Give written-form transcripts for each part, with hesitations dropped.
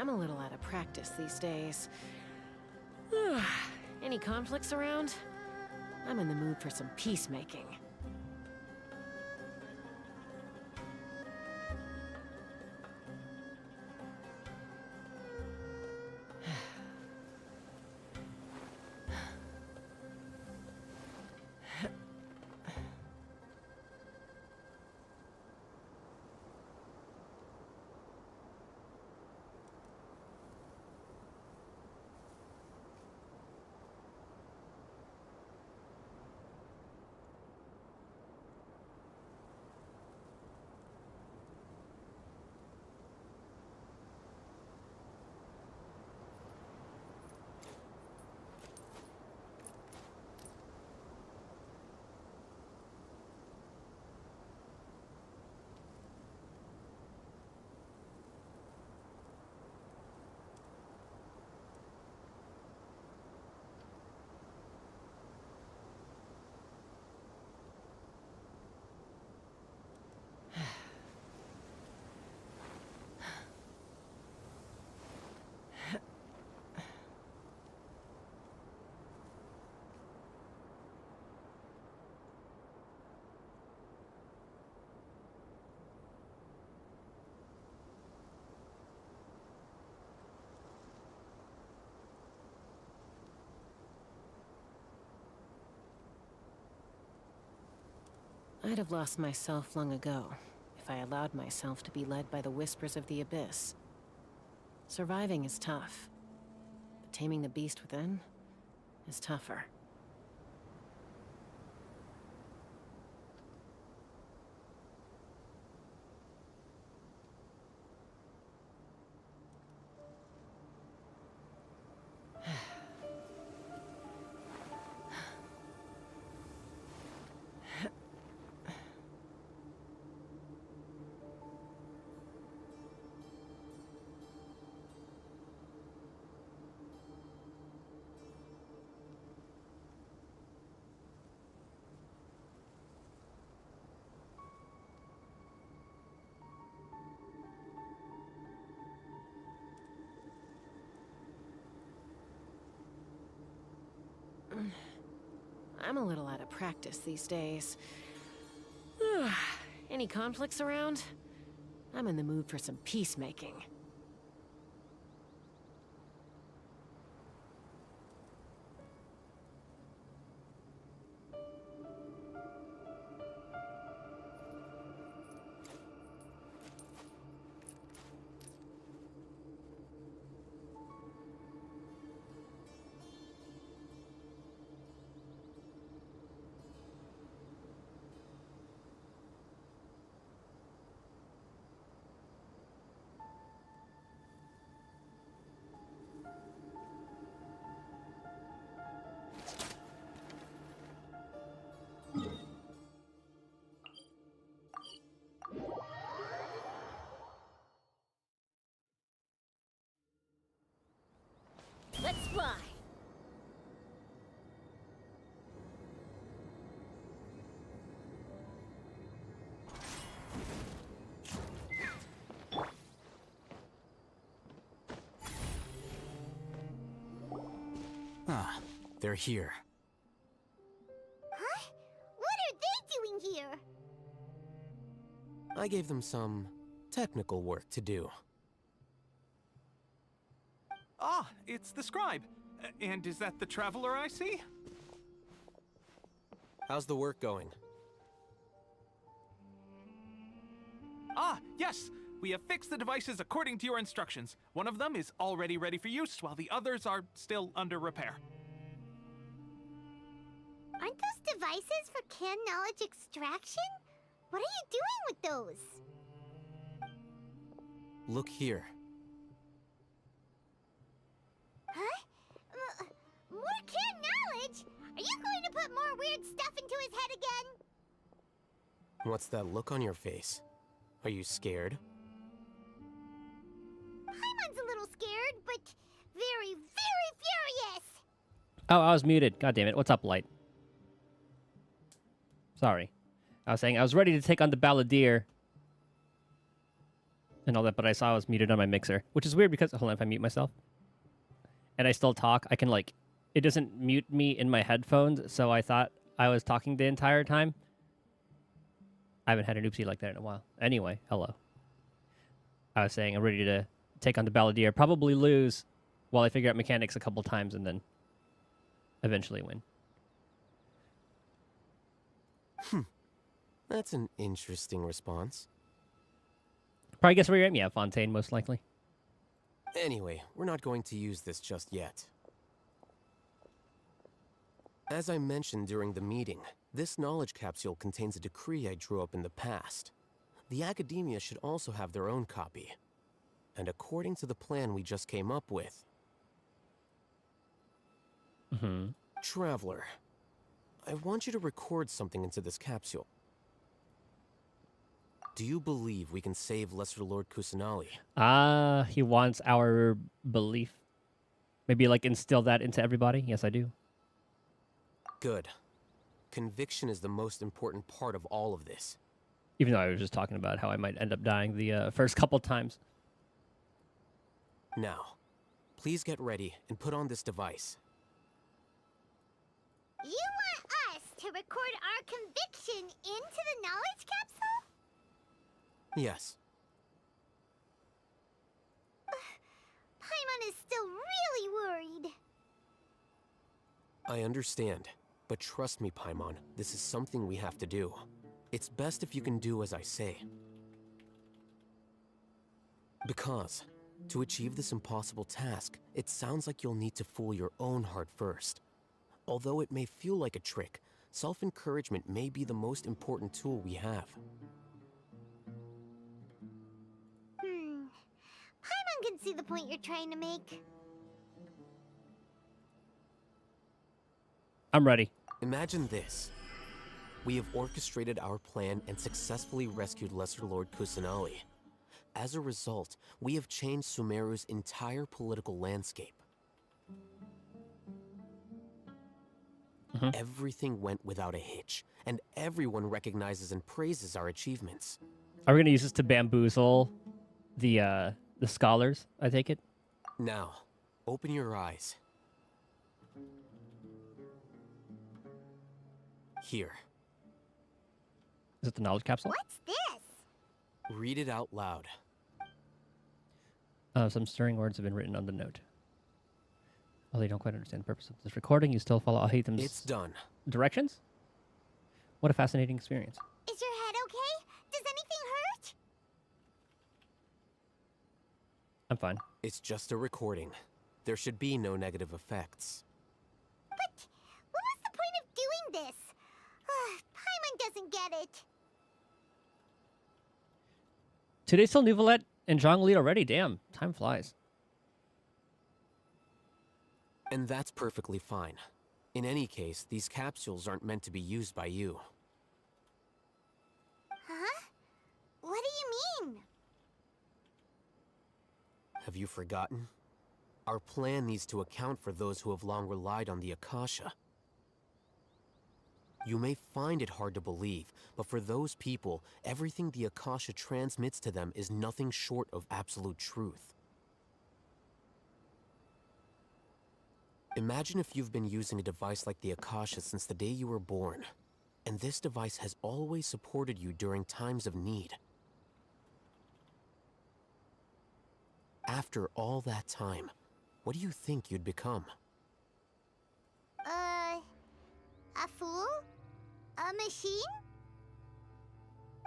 I'm a little out of practice these days. Any conflicts around? I'm in the mood for some peacemaking. I'd have lost myself long ago if I allowed myself to be led by the whispers of the abyss. Surviving is tough, but taming the beast within is tougher. I'm a little out of practice these days. Any conflicts around? I'm in the mood for some peacemaking. Let's fly! Ah, they're here. Huh? What are they doing here? I gave them some technical work to do. Ah, it's the scribe. And is that the traveler I see? How's the work going? Ah, yes! We have fixed the devices according to your instructions. One of them is already ready for use, while the others are still under repair. Aren't those devices for can knowledge extraction? What are you doing with those? Look here. Huh? More can knowledge? Are you going to put more weird stuff into his head again? What's that look on your face? Are you scared? Paimon's a little scared, but very, very furious! Oh, I was muted. God damn it. What's up, Light? Sorry. I was saying I was ready to take on the Balladeer. and all that, but I saw I was muted on my mixer, which is weird because hold on, if I mute myself and I still talk, I can like it doesn't mute me in my headphones, so I thought I was talking the entire time. I haven't had an oopsie like that in a while. Anyway, hello. I was saying I'm ready to take on the Balladeer, probably lose while I figure out mechanics a couple times and then eventually win. That's an interesting response. Probably guess where you're at. Yeah, Fontaine, most likely. Anyway, we're not going to use this just yet. As I mentioned during the meeting, this knowledge capsule contains a decree I drew up in the past. The academia should also have their own copy. And according to the plan we just came up with... Traveler, I want you to record something into this capsule. Do you believe we can save Lesser Lord Kusanali? He wants our belief. Maybe like instill that into everybody. Yes, I do. Good. Conviction is the most important part of all of this. Even though I was just talking about how I might end up dying the first couple times. Now, please get ready and put on this device. You want us to record our conviction into the knowledge capsule? Yes. Paimon is still really worried. I understand, but trust me, Paimon, this is something we have to do. It's best if you can do as I say. Because, to achieve this impossible task, it sounds like you'll need to fool your own heart first. Although it may feel like a trick, self-encouragement may be the most important tool we have. Paimon can see the point you're trying to make. I'm ready. Imagine this. We have orchestrated our plan and successfully rescued Lesser Lord Kusanali. As a result, we have changed Sumeru's entire political landscape. Everything went without a hitch, and everyone recognizes and praises our achievements. Are we gonna use this to bamboozle the scholars? I take it. Now, open your eyes. Here, Is it the knowledge capsule? What's this? read it out loud. Some stirring words have been written on the note. Well, they don't quite understand the purpose of this recording. You still follow Al-Haytham's It's done. directions? What a fascinating experience. Is your head okay? Does anything hurt? I'm fine. It's just a recording. There should be no negative effects. But what was the point of doing this? Paimon doesn't get it. Today's still Nouvelette and Zhongli already. Damn, time flies. And that's perfectly fine. In any case, these capsules aren't meant to be used by you. Huh? What do you mean? Have you forgotten? Our plan needs to account for those who have long relied on the Akasha. You may find it hard to believe, but for those people, everything the Akasha transmits to them is nothing short of absolute truth. Imagine if you've been using a device like the Akasha since the day you were born, and this device has always supported you during times of need. After all that time, what do you think you'd become? A fool? A machine?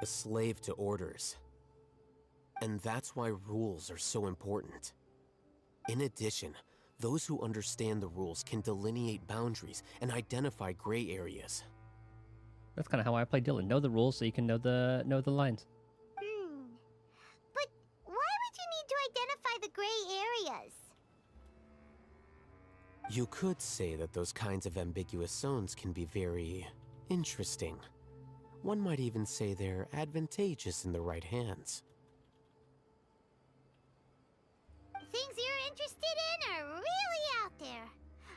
A slave to orders. And that's why rules are so important. In addition, those who understand the rules can delineate boundaries and identify gray areas. That's kind of how I play Dylan. Know the rules so you can know the lines. But why would you need to identify the gray areas? You could say that those kinds of ambiguous zones can be very interesting. One might even say they're advantageous in the right hands. Things you're interested in are really out there.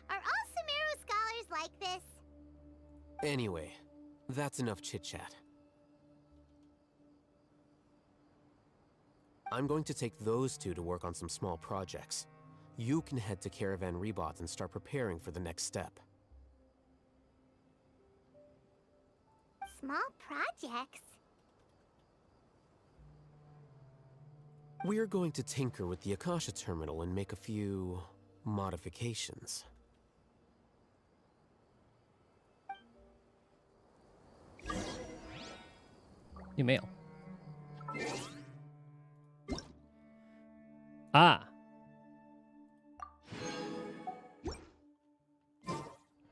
Are all Sumeru scholars like this? Anyway, that's enough chit-chat. I'm going to take those two to work on some small projects. You can head to Caravan Rebot and start preparing for the next step. Small projects? We're going to tinker with the Akasha terminal and make a few modifications. New mail. Ah.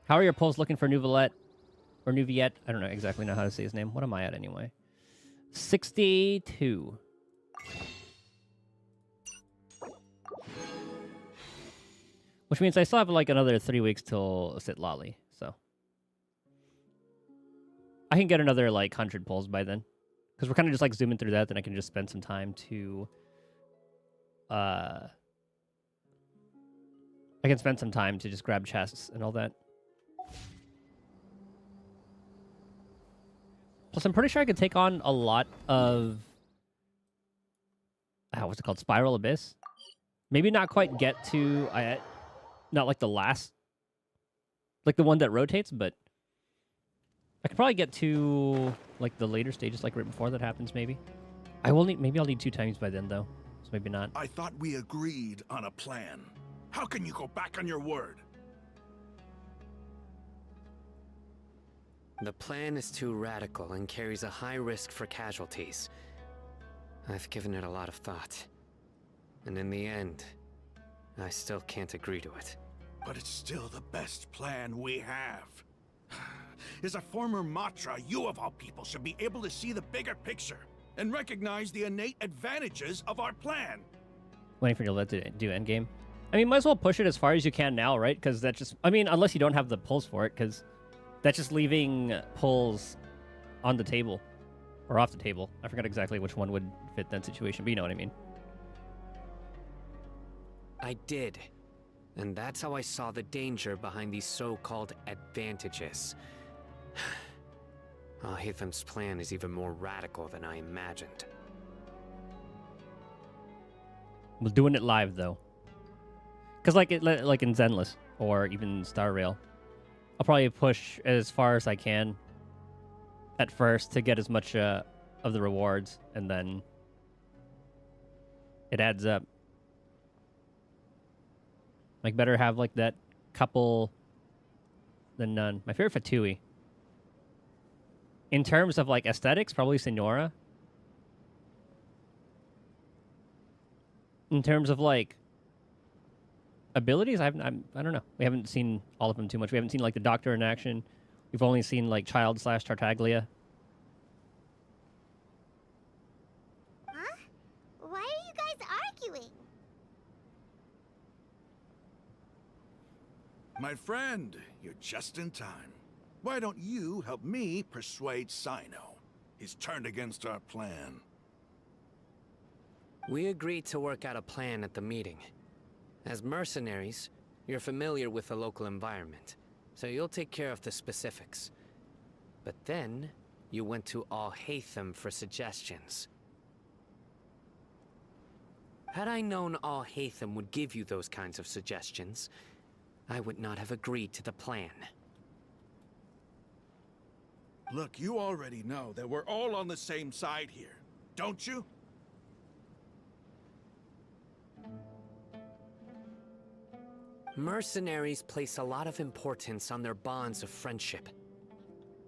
How are your polls looking for Nouvelette? Or Nouviette? I don't know exactly know how to say his name. What am I at anyway? 62. Which means I still have like another 3 weeks till Sit Lolly, so. I can get another like 100 polls by then. Because we're kind of just like zooming through that, then I can just spend some time to I can spend some time to just grab chests and all that. Plus, I'm pretty sure I could take on a lot of... what's it called? Spiral Abyss? Maybe not quite get to... not like the last... Like the one that rotates, but... I could probably get to like the later stages, like right before that happens, maybe. I will need... Maybe I'll need 2 times by then, though. So maybe not. I thought we agreed on a plan. How can you go back on your word? The plan is too radical and carries a high risk for casualties. I've given it a lot of thought. And in the end, I still can't agree to it. But it's still the best plan we have. As a former Matra, you of all people should be able to see the bigger picture and recognize the innate advantages of our plan. Waiting for you to do endgame. I mean, might as well push it as far as you can now, right? Because that just... I mean, unless you don't have the pulls for it, because... That's just leaving pulls on the table. Or off the table. I forgot exactly which one would fit that situation, but you know what I mean. I did. And that's how I saw the danger behind these so-called advantages. Hitham's plan is even more radical than I imagined. We're doing it live, though. Because like in Zenless, or even Star Rail, I'll probably push as far as I can at first to get as much of the rewards, and then it adds up. Like, better have like that couple than none. My favorite Fatui. In terms of like aesthetics, probably Senora. In terms of like abilities, I don't know. We haven't seen all of them too much. We haven't seen like the Doctor in action. We've only seen like Child / Tartaglia. Huh? Why are you guys arguing? My friend, you're just in time. Why don't you help me persuade Sino? He's turned against our plan. We agreed to work out a plan at the meeting. As mercenaries, you're familiar with the local environment, so you'll take care of the specifics. But then, you went to Al-Haytham for suggestions. Had I known Al-Haytham would give you those kinds of suggestions, I would not have agreed to the plan. Look, you already know that we're all on the same side here, don't you? Mercenaries place a lot of importance on their bonds of friendship,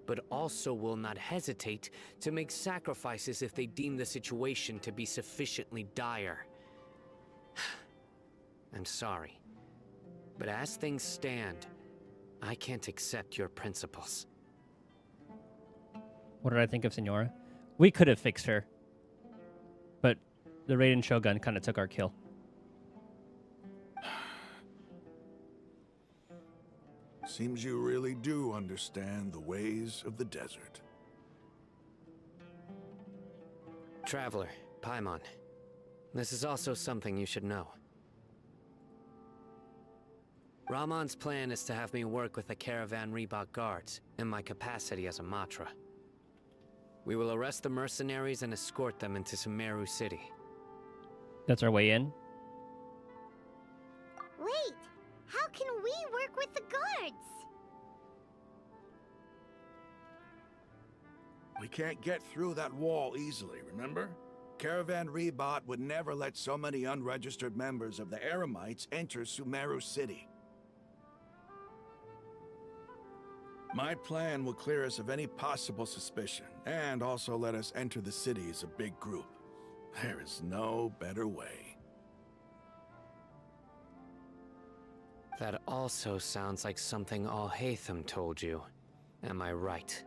but also will not hesitate to make sacrifices if they deem the situation to be sufficiently dire. I'm sorry, but as things stand, I can't accept your principles. What did I think of Senora? We could have fixed her, but the Raiden Shogun kind of took our kill. Seems you really do understand the ways of the desert. Traveler, Paimon, this is also something you should know. Ramon's plan is to have me work with the Caravan Rebot guards in my capacity as a Matra. We will arrest the mercenaries and escort them into Sumeru City. That's our way in. Wait, how can we work with the guards? We can't get through that wall easily, remember? Caravan Rebot would never let so many unregistered members of the Eremites enter Sumeru City. My plan will clear us of any possible suspicion, and also let us enter the city as a big group. There is no better way. That also sounds like something Al-Haytham told you. Am I right?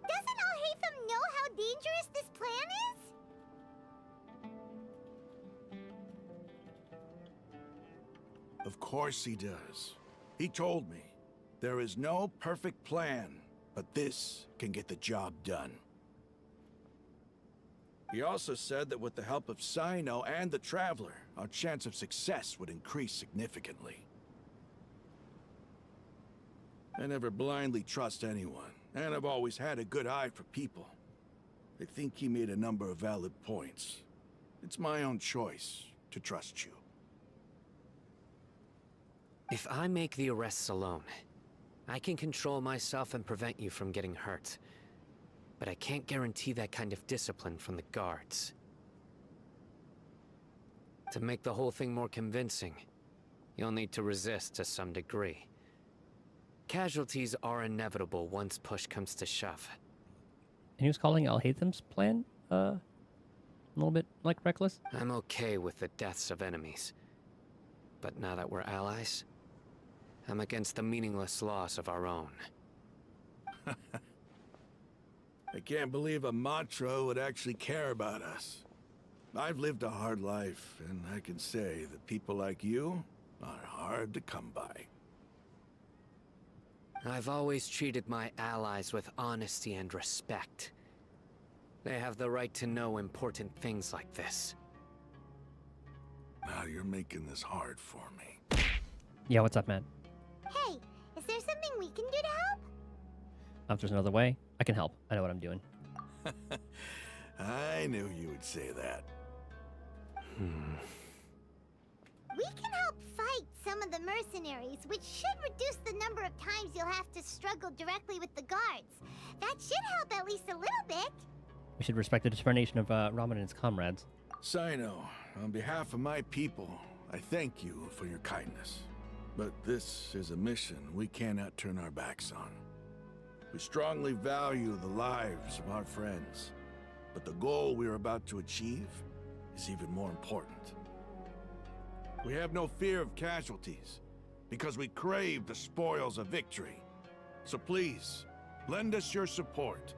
Doesn't Al-Haytham know how dangerous this plan is? Of course he does. He told me, there is no perfect plan, but this can get the job done. He also said that with the help of Sino and the Traveler, our chance of success would increase significantly. I never blindly trust anyone, and I've always had a good eye for people. I think he made a number of valid points. It's my own choice to trust you. If I make the arrests alone, I can control myself and prevent you from getting hurt. But I can't guarantee that kind of discipline from the guards. To make the whole thing more convincing, you'll need to resist to some degree. Casualties are inevitable once push comes to shove. And he was calling Al-Haytham's plan, a little bit, like, reckless? I'm okay with the deaths of enemies. But now that we're allies, I'm against the meaningless loss of our own. I can't believe a Matra would actually care about us. I've lived a hard life, and I can say that people like you are hard to come by. I've always treated my allies with honesty and respect. They have the right to know important things like this. Now you're making this hard for me. Yeah, what's up, man? Hey, is there something we can do to help? If there's another way, I can help. I know what I'm doing. I knew you would say that. We can help fight some of the mercenaries, which should reduce the number of times you'll have to struggle directly with the guards. That should help at least a little bit. We should respect the determination of Raman and his comrades. Sino, on behalf of my people, I thank you for your kindness. But this is a mission we cannot turn our backs on. We strongly value the lives of our friends, but the goal we are about to achieve is even more important. We have no fear of casualties, because we crave the spoils of victory. So please, lend us your support.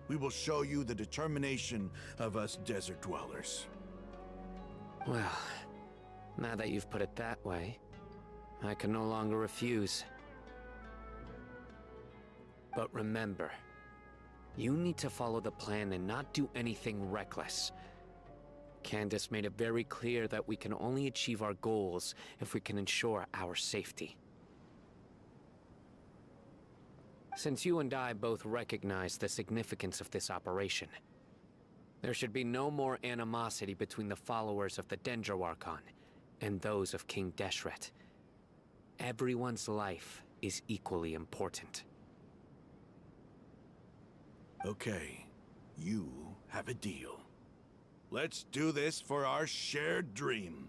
We will show you the determination of us desert dwellers. Well, now that you've put it that way, I can no longer refuse. But remember, you need to follow the plan and not do anything reckless. Candace made it very clear that we can only achieve our goals if we can ensure our safety. Since you and I both recognize the significance of this operation, there should be no more animosity between the followers of the Dendroarchon and those of King Deshret. Everyone's life is equally important. Okay, you have a deal. Let's do this for our shared dream.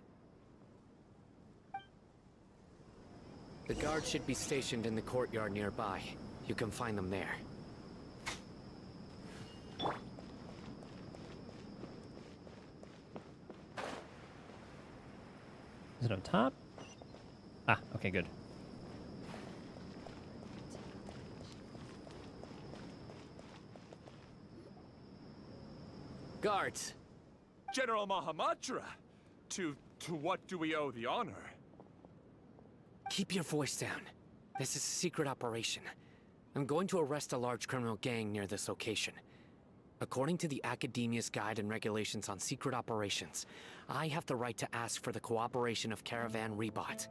The guards should be stationed in the courtyard nearby. You can find them there. Is it on top? Ah, okay, good. Guards! General Mahamatra! To what do we owe the honor? Keep your voice down. This is a secret operation. I'm going to arrest a large criminal gang near this location. According to the Academia's Guide and Regulations on Secret Operations, I have the right to ask for the cooperation of Caravan Rebot.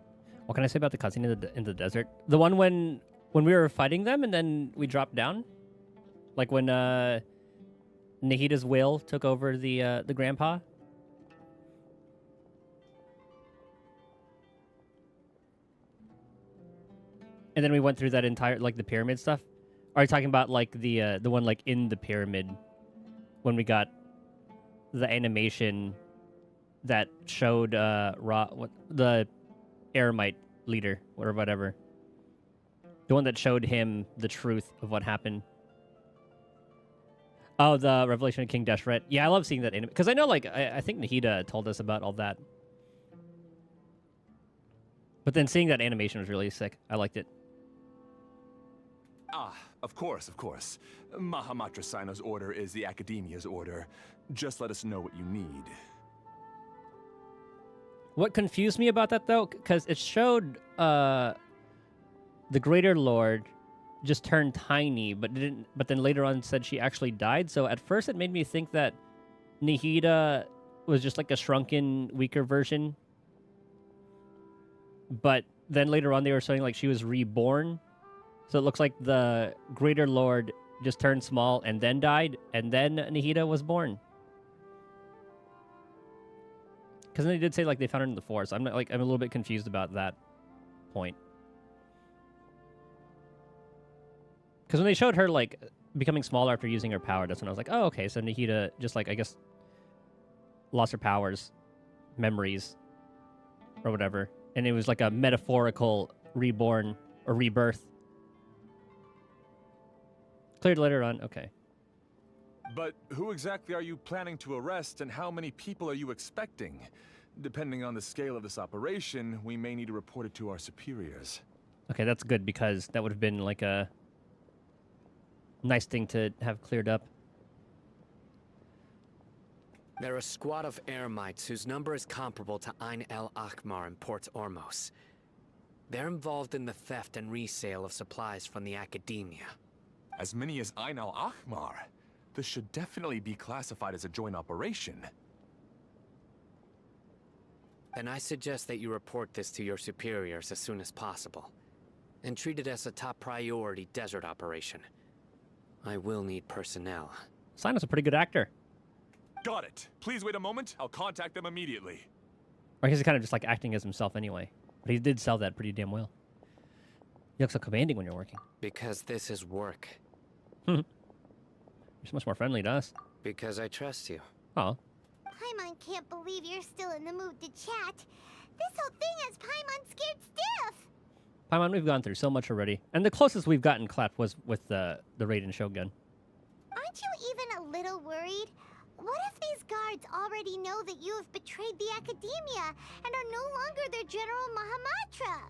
What can I say about the cutscene in the desert? The one when we were fighting them and then we dropped down? Like when Nahida's will took over the grandpa. And then we went through that entire like the pyramid stuff. Are you talking about like the one like in the pyramid when we got the animation that showed what the Eremite leader or whatever, the one that showed him the truth of what happened? Oh, the Revelation of King Deshret. Yeah, I love seeing that because I know like I think Nahida told us about all that, but then seeing that animation was really sick. I liked it. Ah, of course, of course. Mahamatra Sino's order is the Academia's order. Just let us know what you need. What confused me about that though, because it showed the Greater Lord just turned tiny, but didn't. But then later on said she actually died. So at first it made me think that Nahida was just like a shrunken, weaker version. But then later on they were showing like she was reborn. So it looks like the Greater Lord just turned small and then died, and then Nahida was born. Because then they did say like they found her in the forest. I'm not like I'm a little bit confused about that point. Because when they showed her like becoming smaller after using her power, that's when I was like, oh, okay, so Nahida just like I guess lost her powers, memories, or whatever, and it was like a metaphorical reborn or rebirth. Cleared later on, okay. But who exactly are you planning to arrest, and how many people are you expecting? Depending on the scale of this operation, we may need to report it to our superiors. Okay, that's good because that would have been like a nice thing to have cleared up. They're a squad of Eremites whose number is comparable to Ain el Akmar in Port Ormos. They're involved in the theft and resale of supplies from the Academia. As many as Ain al Akmar. This should definitely be classified as a joint operation. Then I suggest that you report this to your superiors as soon as possible, and treat it as a top priority desert operation. I will need personnel. Sino's a pretty good actor. Got it. Please wait a moment. I'll contact them immediately. Or he's kind of just like acting as himself anyway. But he did sell that pretty damn well. You look so commanding when you're working. Because this is work. You're so much more friendly to us. Because I trust you. Oh. Paimon can't believe you're still in the mood to chat. This whole thing has Paimon scared stiff. Paimon, we've gone through so much already. And the closest we've gotten clapped was with the Raiden Shogun. Aren't you even a little worried? What if these guards already know that you have betrayed the Academia and are no longer their General Mahamatra?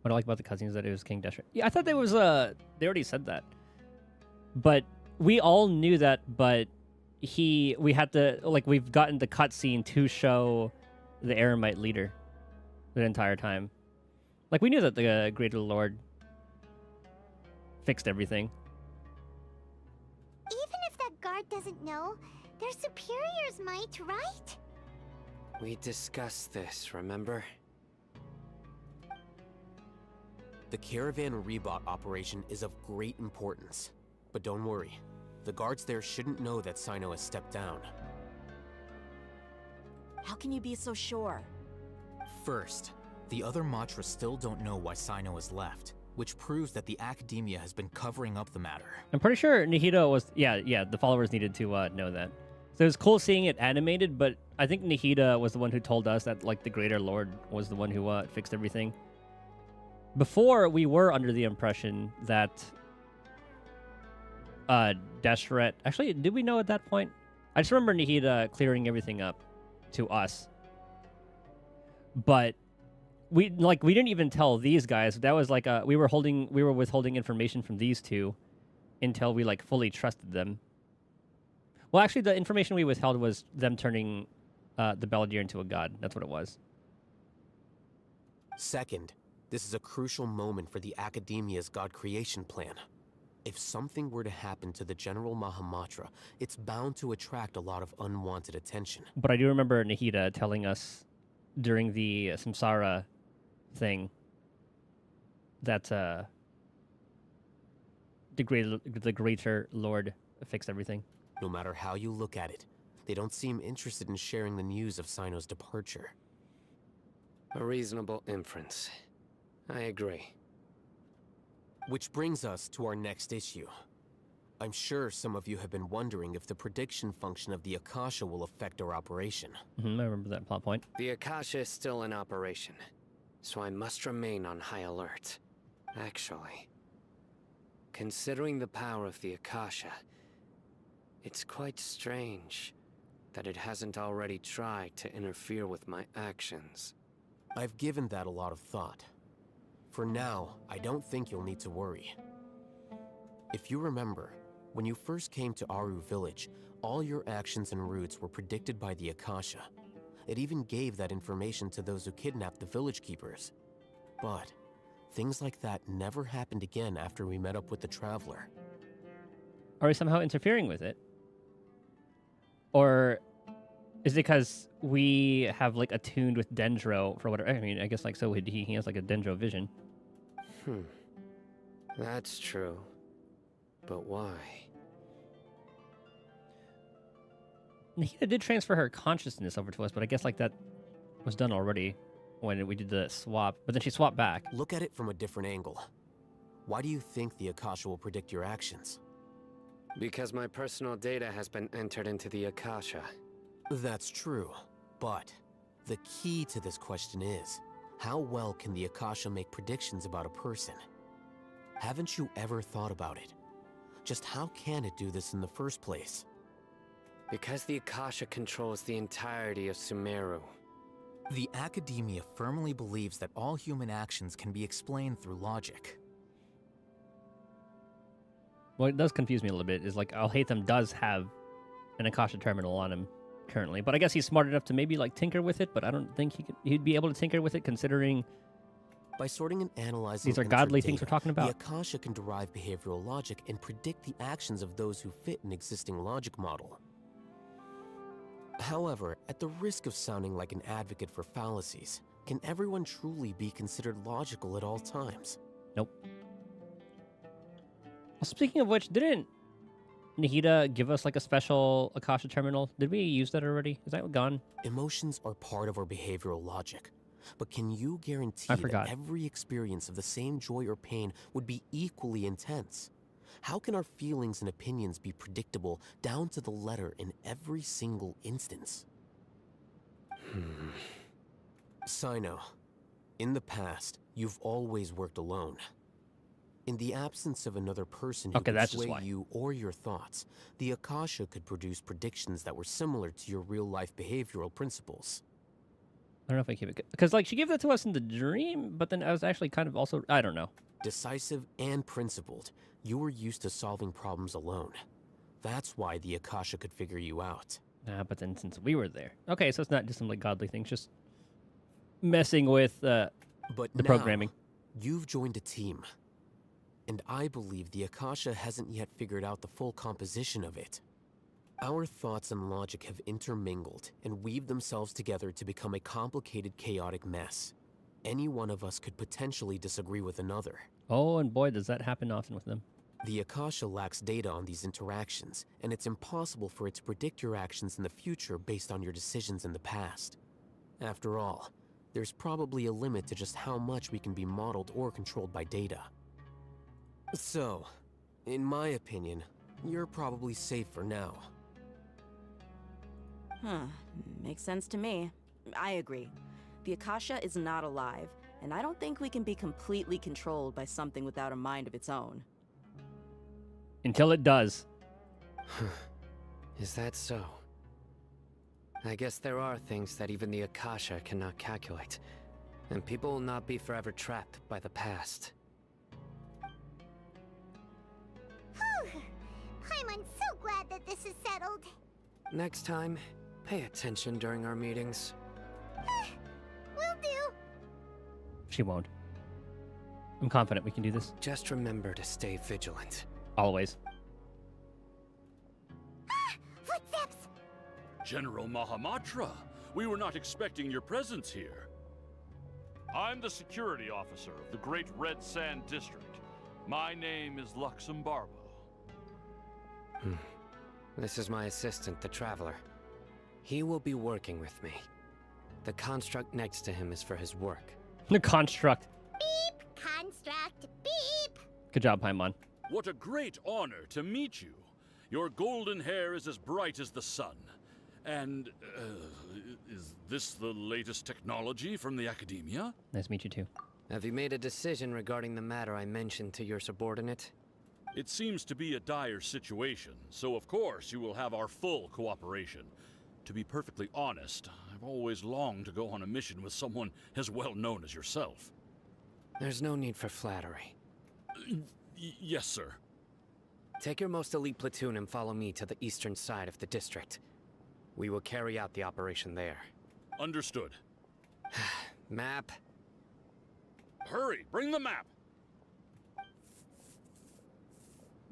What I like about the cutscenes is that it was King Deshret. Yeah, I thought there was they already said that. But we all knew that, but we had to, like, we've gotten the cutscene to show the Eremite leader the entire time. Like, we knew that the Greater Lord fixed everything. Even if that guard doesn't know, their superiors might, right? We discussed this, remember? The Caravan Rebot operation is of great importance. But don't worry, the guards there shouldn't know that Sino has stepped down. How can you be so sure? First, the other Matra still don't know why Sino has left, which proves that the Academia has been covering up the matter. I'm pretty sure Nahida was... Yeah, the followers needed to know that. So it was cool seeing it animated, but I think Nahida was the one who told us that, like, the Greater Lord was the one who fixed everything. Before, we were under the impression that... Deshret... Actually, did we know at that point? I just remember Nahida clearing everything up to us. But we didn't even tell these guys. That was like we were withholding information from these two until we like fully trusted them. Well, actually, the information we withheld was them turning the Beladier into a god. That's what it was. Second, this is a crucial moment for the Academia's god creation plan. If something were to happen to the General Mahamatra, it's bound to attract a lot of unwanted attention. But I do remember Nahida telling us during the Samsara thing that the Greater Lord fixed everything. No matter how you look at it, they don't seem interested in sharing the news of Sino's departure. A reasonable inference. I agree. Which brings us to our next issue. I'm sure some of you have been wondering if the prediction function of the Akasha will affect our operation. I remember that plot point. The Akasha is still in operation, so I must remain on high alert. Actually, considering the power of the Akasha, it's quite strange that it hasn't already tried to interfere with my actions. I've given that a lot of thought. For now, I don't think you'll need to worry. If you remember, when you first came to Aru Village, all your actions and routes were predicted by the Akasha. It even gave that information to those who kidnapped the village keepers. But things like that never happened again after we met up with the Traveler. Are we somehow interfering with it? Or is it because we have like attuned with Dendro for whatever? I mean, I guess like so would he. He has like a Dendro vision. That's true. But why? Nahida did transfer her consciousness over to us, but I guess like that was done already when we did the swap. But then she swapped back. Look at it from a different angle. Why do you think the Akasha will predict your actions? Because my personal data has been entered into the Akasha. That's true, but the key to this question is, how well can the Akasha make predictions about a person? Haven't you ever thought about it? Just how can it do this in the first place? Because the Akasha controls the entirety of Sumeru. The Academia firmly believes that all human actions can be explained through logic. What does confuse me a little bit is like Alhaitham does have an Akasha terminal on him currently, but I guess he's smart enough to maybe like tinker with it, but I don't think he'd be able to tinker with it considering by sorting and analyzing these are godly things we're talking about. The Akasha can derive behavioral logic and predict the actions of those who fit an existing logic model. However, at the risk of sounding like an advocate for fallacies, can everyone truly be considered logical at all times? Nope. Well, speaking of which, didn't Nahida give us like a special Akasha terminal? Did we use that already? Is that gone? Emotions are part of our behavioral logic. But can you guarantee that every experience of the same joy or pain would be equally intense? How can our feelings and opinions be predictable down to the letter in every single instance? Sino, in the past, you've always worked alone. In the absence of another person who could sway you or your thoughts, the Akasha could produce predictions that were similar to your real-life behavioral principles. I don't know if I keep it... Because, like, she gave that to us in the dream, but then I was actually kind of also... I don't know. Decisive and principled, you were used to solving problems alone. That's why the Akasha could figure you out. But then since we were there... Okay, so it's not just some, like, godly things, just messing with the programming. You've joined a team. And I believe the Akasha hasn't yet figured out the full composition of it. Our thoughts and logic have intermingled and weaved themselves together to become a complicated, chaotic mess. Any one of us could potentially disagree with another. Oh, and boy, does that happen often with them. The Akasha lacks data on these interactions, and it's impossible for it to predict your actions in the future based on your decisions in the past. After all, there's probably a limit to just how much we can be modeled or controlled by data. So, in my opinion, you're probably safe for now. Makes sense to me. I agree. The Akasha is not alive, and I don't think we can be completely controlled by something without a mind of its own. Until it does. Is that so? I guess there are things that even the Akasha cannot calculate, and people will not be forever trapped by the past. I'm so glad that this is settled. Next time, pay attention during our meetings. Will do. She won't. I'm confident we can do this. Just remember to stay vigilant. Always. Footsteps! General Mahamatra, we were not expecting your presence here. I'm the security officer of the Great Red Sand District. My name is Luxembarbo. This is my assistant, the Traveler. He will be working with me. The construct next to him is for his work. The construct. Beep! Construct, beep! Good job, Paimon. What a great honor to meet you. Your golden hair is as bright as the sun. And, is this the latest technology from the Academia? Nice to meet you too. Have you made a decision regarding the matter I mentioned to your subordinate? It seems to be a dire situation, so of course you will have our full cooperation. To be perfectly honest, I've always longed to go on a mission with someone as well known as yourself. There's no need for flattery. Yes, sir. Take your most elite platoon and follow me to the eastern side of the district. We will carry out the operation there. Understood. Map. Hurry, bring the map!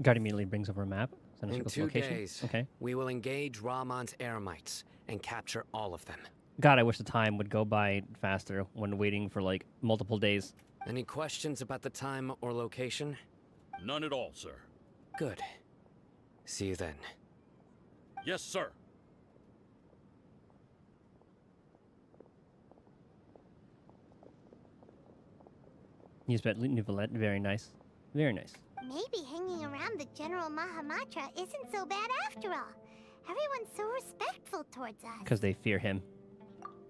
Guard immediately brings over a map. Send us In to 2 location. days, Okay. we will engage Rahman's Eremites and capture all of them. God, I wish the time would go by faster when waiting for like multiple days. Any questions about the time or location? None at all, sir. Good. See you then. Yes, sir. You spent New Valette. Very nice. Very nice. Maybe hanging around the General Mahamatra isn't so bad after all. Everyone's so respectful towards us. Because they fear him.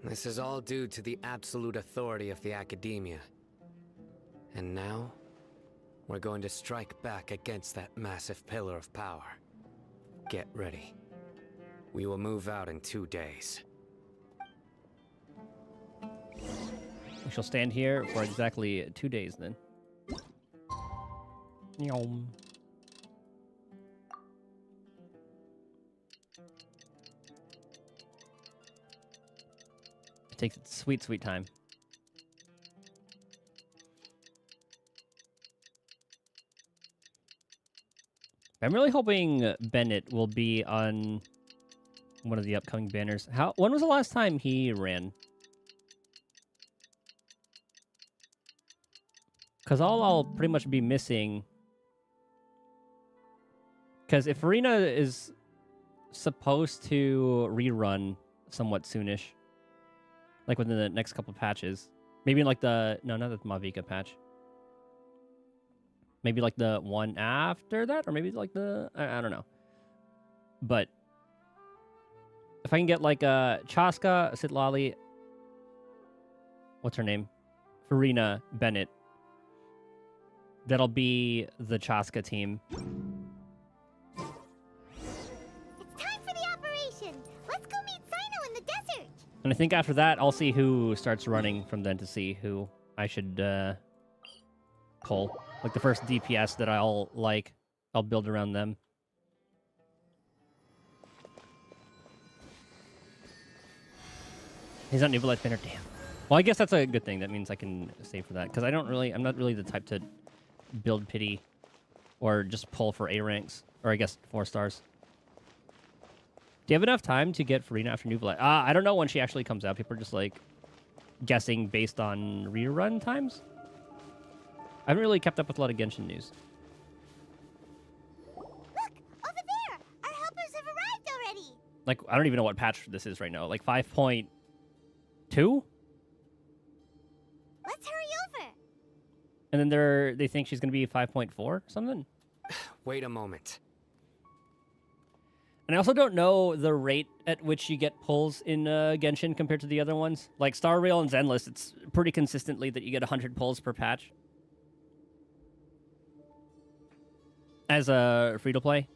This is all due to the absolute authority of the Academia. And now, we're going to strike back against that massive pillar of power. Get ready. We will move out in 2 days. We shall stand here for exactly 2 days then. Yum. It takes its sweet, sweet time. I'm really hoping Bennett will be on one of the upcoming banners. When was the last time he ran? Because all I'll pretty much be missing... Because if Arena is supposed to rerun somewhat soonish, like within the next couple patches, maybe in like the... No, not the Mavica patch. Maybe like the one after that, or maybe like the... I don't know. But if I can get like Chaska, Sitlali... What's her name? Farina Bennett. That'll be the Chaska team. It's time for the operation! Let's go meet Sino in the desert! And I think after that, I'll see who starts running from then to see who I should pull. Like the first DPS that I'll build around them. He's not Nuvolite Banner, damn. Well, I guess that's a good thing. That means I can save for that. Because I'm not really the type to build pity or just pull for A ranks. Or I guess 4 stars. Do you have enough time to get Farina after Nuvolite? I don't know when she actually comes out. People are just like guessing based on rerun times. I haven't really kept up with a lot of Genshin news. Look! Over there! Our helpers have arrived already! Like, I don't even know what patch this is right now. Like 5.2? Let's hurry over! And then they think she's going to be 5.4 or something? Wait a moment. And I also don't know the rate at which you get pulls in Genshin compared to the other ones. Like Star Rail and Zenless, it's pretty consistently that you get 100 pulls per patch. As a free-to-play.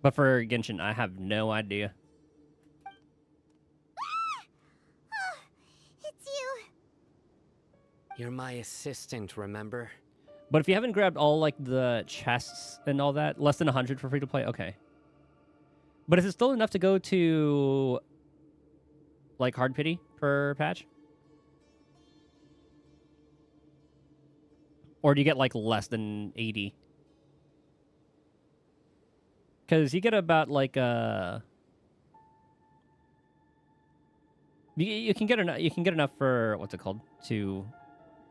But for Genshin, I have no idea. Oh, it's you! You're my assistant, remember? But if you haven't grabbed all, like, the chests and all that, less than 100 for free-to-play, okay. But is it still enough to go to, like, hard pity per patch? Or do you get, like, less than 80? Because you get about, like, You can get enough for, what's it called, to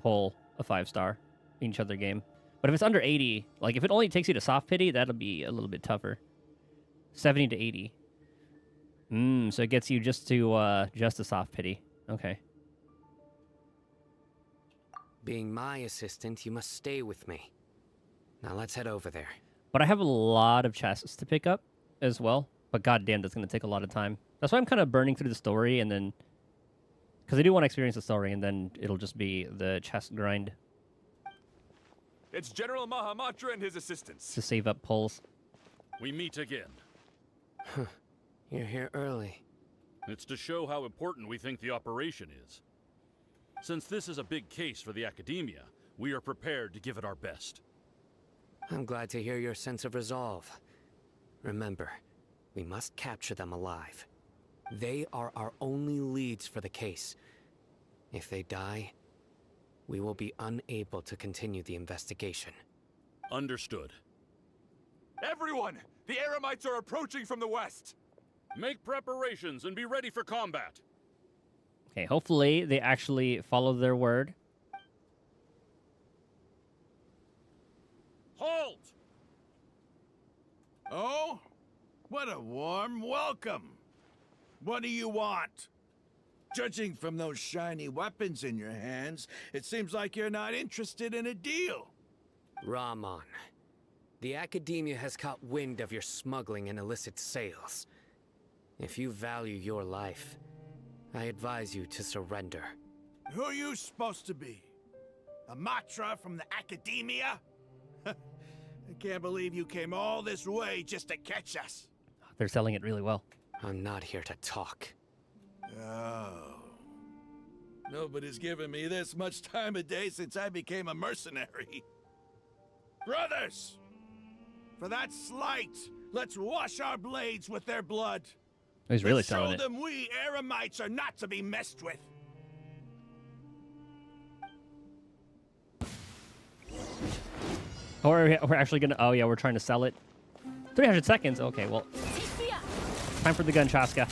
pull a 5-star in each other game. But if it's under 80, like, if it only takes you to soft pity, that'll be a little bit tougher. 70 to 80. So it gets you just to just a soft pity. Okay. Being my assistant, you must stay with me. Now let's head over there. But I have a lot of chests to pick up as well. But goddamn, that's going to take a lot of time. That's why I'm kind of burning through the story and then... Because I do want to experience the story, and then it'll just be the chest grind It's General Mahamatra and his assistants. to save up pulls. We meet again. You're here early. It's to show how important we think the operation is. Since this is a big case for the Academia, we are prepared to give it our best. I'm glad to hear your sense of resolve. Remember, we must capture them alive. They are our only leads for the case. If they die, we will be unable to continue the investigation. Understood. Everyone! The Eremites are approaching from the west! Make preparations and be ready for combat. Okay, hopefully they actually follow their word. Halt! Oh? What a warm welcome. What do you want? Judging from those shiny weapons in your hands, it seems like you're not interested in a deal. Rahman, the Academia has caught wind of your smuggling and illicit sales. If you value your life, I advise you to surrender. Who are you supposed to be? A Matra from the Academia? I can't believe you came all this way just to catch us. They're selling it really well. I'm not here to talk. Oh. Nobody's given me this much time of day since I became a mercenary. Brothers! For that slight, let's wash our blades with their blood. He's really Let's selling show it. them we Eremites are not to be messed with. Or we're actually gonna... Oh, yeah, we're trying to sell it. 300 seconds? Okay, well... Time for the gun, Chaska.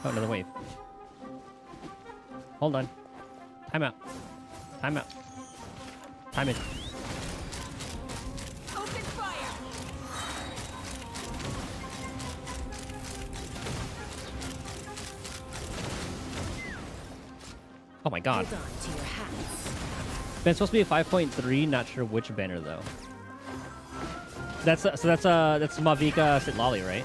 Oh, another wave. Hold on. Time out. Time out. Time it. Open fire! Oh my god. Hold on to your hats. It's supposed to be a 5.3, not sure which banner though. That's that's Mavica Sitlali, right?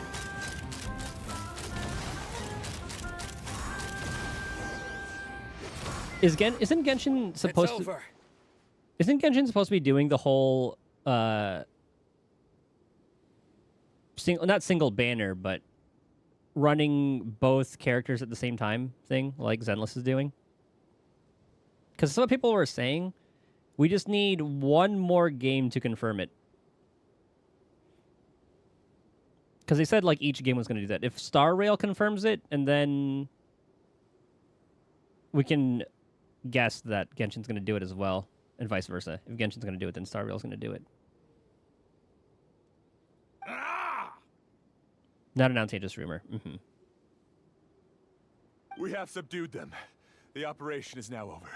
Isn't Genshin supposed to... Isn't Genshin supposed to be doing the whole not single banner, but running both characters at the same time thing, like Zenless is doing? Because some people were saying we just need one more game to confirm it. Because they said like each game was going to do that. If Star Rail confirms it, and then we can guess that Genshin's going to do it as well, and vice versa. If Genshin's going to do it, then Star Rail's going to do it. Not an outrageous rumor. Mm-hmm. We have subdued them. The operation is now over.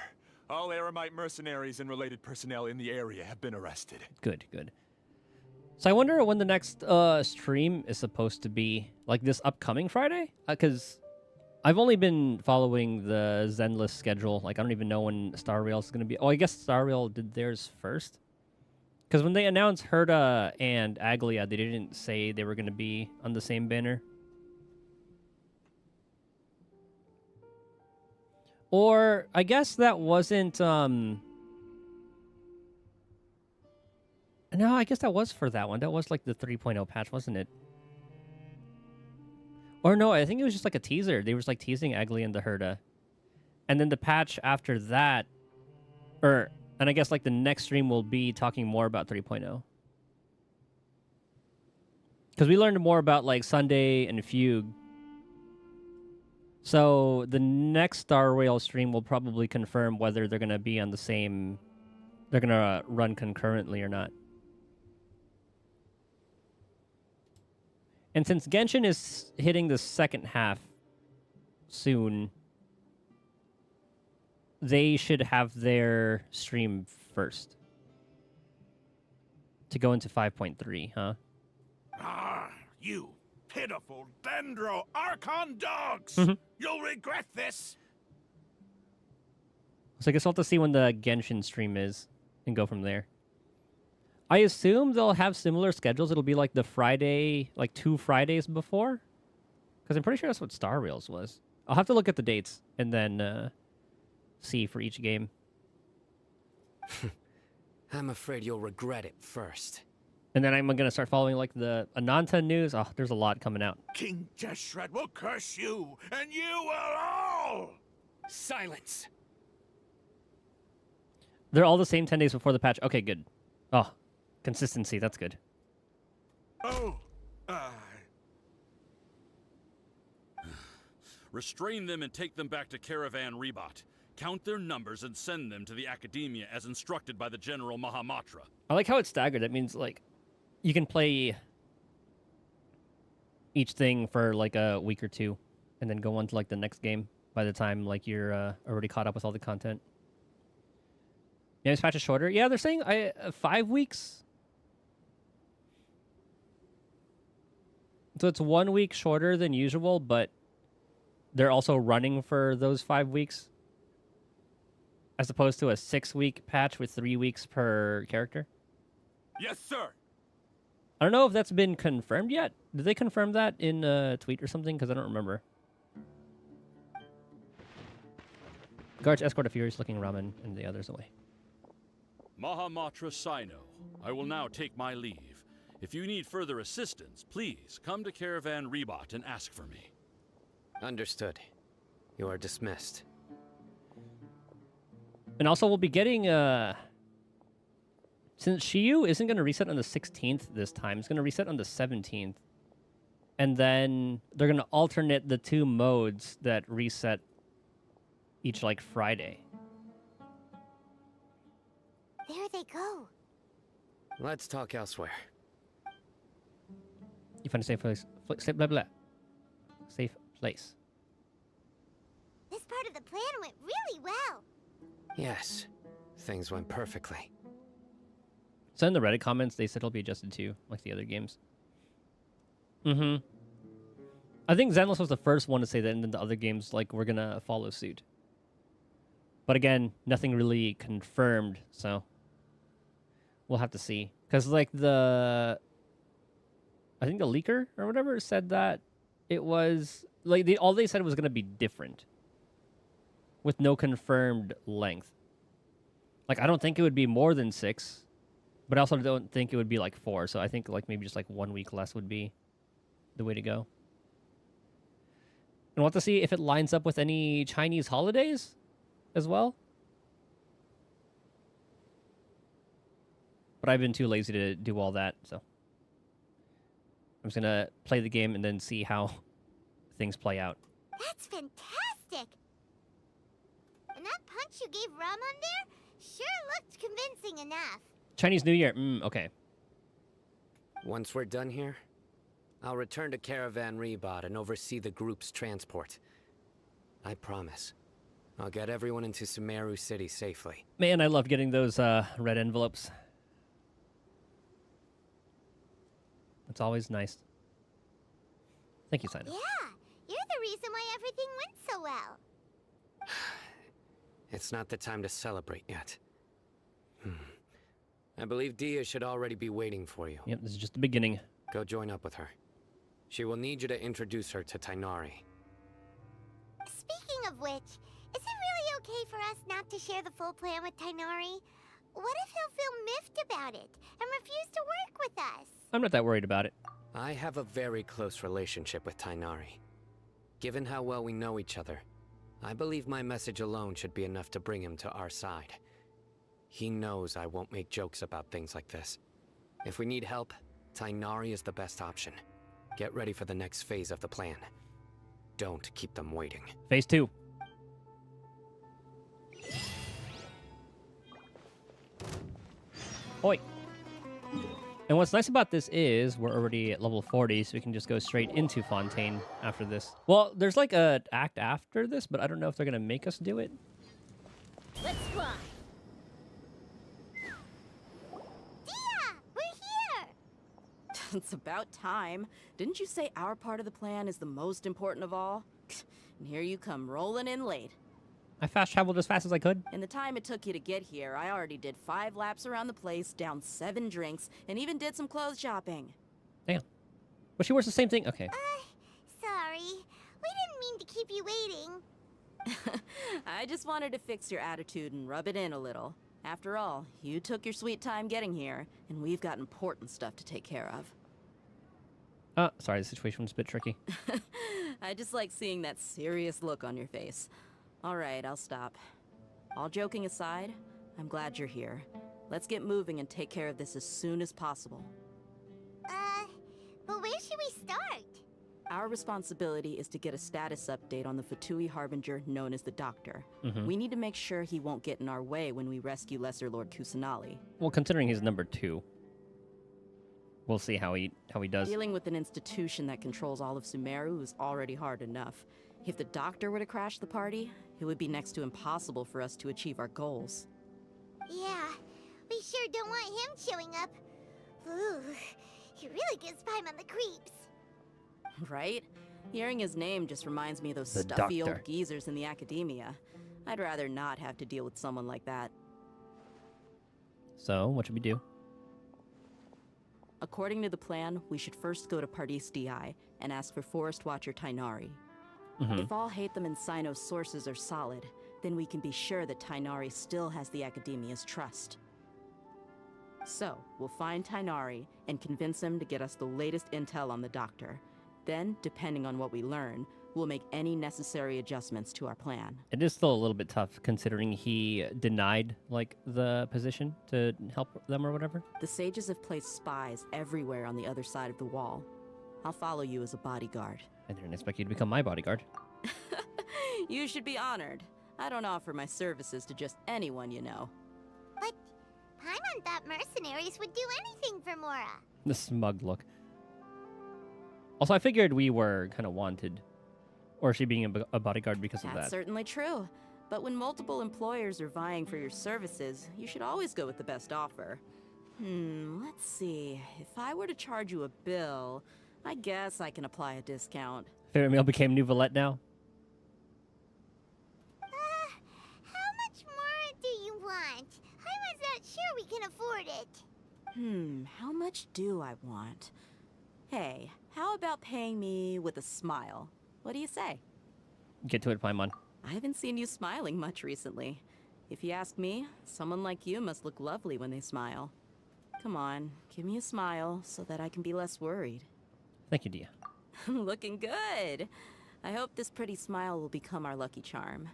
All Eremite mercenaries and related personnel in the area have been arrested. Good, good. So I wonder when the next stream is supposed to be, like this upcoming Friday? Because I've only been following the Zenless schedule. Like, I don't even know when Star Rail is going to be. Oh, I guess Star Rail did theirs first. Because when they announced Herta and Aglia, they didn't say they were going to be on the same banner. Or, I guess that wasn't, No, I guess that was for that one. That was like the 3.0 patch, wasn't it? Or no, I think it was just like a teaser. They were just like teasing Agli and the Herta. And then the patch after that, and I guess like the next stream will be talking more about 3.0. Because we learned more about like Sunday and Fugue. So the next Star Rail stream will probably confirm whether they're going to be on the same... They're going to run concurrently or not. And since Genshin is hitting the second half soon, they should have their stream first to go into 5.3, huh? Ah, you pitiful Dendro Archon dogs! You'll regret this! So I guess I'll have to see when the Genshin stream is and go from there. I assume they'll have similar schedules. It'll be like the Friday, like 2 Fridays before. Because I'm pretty sure that's what Star Rails was. I'll have to look at the dates and then see for each game. I'm afraid you'll regret it first. And then I'm going to start following like the Ananta news. Oh, there's a lot coming out. King Jeshred will curse you, and you will all! Silence! They're all the same 10 days before the patch. Okay, good. Oh, consistency. That's good. Oh, Restrain them and take them back to Caravan Rebot. Count their numbers and send them to the Academia as instructed by the General Mahamatra. I like how it's staggered. That means, like, you can play each thing for, like, a week or two and then go on to, like, the next game by the time, like, you're already caught up with all the content. Yeah, this patch is shorter. Yeah, they're saying 5 weeks. So it's 1 week shorter than usual, but they're also running for those 5 weeks. As opposed to a 6-week patch with 3 weeks per character. yes, sir! I don't know if that's been confirmed yet. Did they confirm that in a tweet or something? Because I don't remember. Guards escort a furious looking Ramen and the others away. Mahamatra Sino, I will now take my leave. If you need further assistance, please come to Caravan Rebot and ask for me. Understood. You are dismissed. And also, we'll be getting, since Shiyu isn't going to reset on the 16th this time, it's going to reset on the 17th. And then they're going to alternate the 2 modes that reset each, like, Friday. There they go. Let's talk elsewhere. You find a safe place. Safe, blah, blah. Safe place. This part of the plan went really well. Yes, things went perfectly. So in the Reddit comments, they said it'll be adjusted too, like the other games. I think Zenless was the first one to say that, and then the other games, like, we're gonna follow suit. But again, nothing really confirmed, so we'll have to see. Because, like, I think the leaker or whatever said that it was, like, all they said was gonna be different. With no confirmed length. Like, I don't think it would be more than 6. But I also don't think it would be, like, 4. So I think, like, maybe just, like, 1 week less would be the way to go. And we'll have to see if it lines up with any Chinese holidays as well. But I've been too lazy to do all that, so I'm just going to play the game and then see how things play out. That's fantastic! And that punch you gave Ramon there sure looked convincing enough. Chinese New Year. Okay. Once we're done here, I'll return to Caravan Rebot and oversee the group's transport. I promise. I'll get everyone into Sumeru City safely. Man, I love getting those red envelopes. It's always nice. Thank you, Sino. Yeah, you're the reason why everything went so well. It's not the time to celebrate yet. I believe Dia should already be waiting for you. Yep, this is just the beginning. Go join up with her. She will need you to introduce her to Tainari. Speaking of which, is it really okay for us not to share the full plan with Tainari? What if he'll feel miffed about it and refuse to work with us? I'm not that worried about it. I have a very close relationship with Tainari. Given how well we know each other, I believe my message alone should be enough to bring him to our side. He knows I won't make jokes about things like this. If we need help, Tainari is the best option. Get ready for the next phase of the plan. Don't keep them waiting. Phase 2. Oi. And what's nice about this is we're already at level 40, so we can just go straight into Fontaine after this. Well, there's like a act after this, but I don't know if they're going to make us do it. Let's fly. Dia! We're here! It's about time. Didn't you say our part of the plan is the most important of all? And here you come rolling in late. I fast traveled as fast as I could. In the time it took you to get here, I already did 5 laps around the place, downed 7 drinks, and even did some clothes shopping. Damn. But she wears the same thing. Okay. Sorry. We didn't mean to keep you waiting. I just wanted to fix your attitude and rub it in a little. After all, you took your sweet time getting here, and we've got important stuff to take care of. Sorry, the situation was a bit tricky. I just like seeing that serious look on your face. All right, I'll stop. All joking aside, I'm glad you're here. Let's get moving and take care of this as soon as possible. But where should we start? Our responsibility is to get a status update on the Fatui Harbinger known as the Doctor. We need to make sure he won't get in our way when we rescue Lesser Lord Kusanali. Well, considering he's number 2, we'll see how he does. Dealing with an institution that controls all of Sumeru is already hard enough. If the Doctor were to crash the party, it would be next to impossible for us to achieve our goals. Yeah, we sure don't want him showing up. Ooh, he really gives Paimon the creeps. Right? Hearing his name just reminds me of those The stuffy Doctor. old geezers in the academia. I'd rather not have to deal with someone like that. So, what should we do? According to the plan, we should first go to Pardis DI and ask for Forest Watcher Tainari. If all Hatham and Sino's sources are solid, then we can be sure that Tainari still has the Academia's trust. So, we'll find Tainari and convince him to get us the latest intel on the Doctor. Then, depending on what we learn, we'll make any necessary adjustments to our plan. It is still a little bit tough considering he denied, like, the position to help them or whatever. The sages have placed spies everywhere on the other side of the wall. I'll follow you as a bodyguard. I didn't expect you to become my bodyguard. You should be honored. I don't offer my services to just anyone you know. But Paimon thought mercenaries would do anything for Mora. The smug look. Also, I figured we were kind of wanted. Or she being a bodyguard because of That's that. certainly true. But when multiple employers are vying for your services, you should always go with the best offer. Let's see. If I were to charge you a bill, I guess I can apply a discount. Favorite meal became New Valette now. How much more do you want? I was not sure we can afford it. How much do I want? Hey, how about paying me with a smile? What do you say? Get to it, Paimon. I haven't seen you smiling much recently. If you ask me, someone like you must look lovely when they smile. Come on, give me a smile so that I can be less worried. Thank you, Dia. Looking good. I hope this pretty smile will become our lucky charm.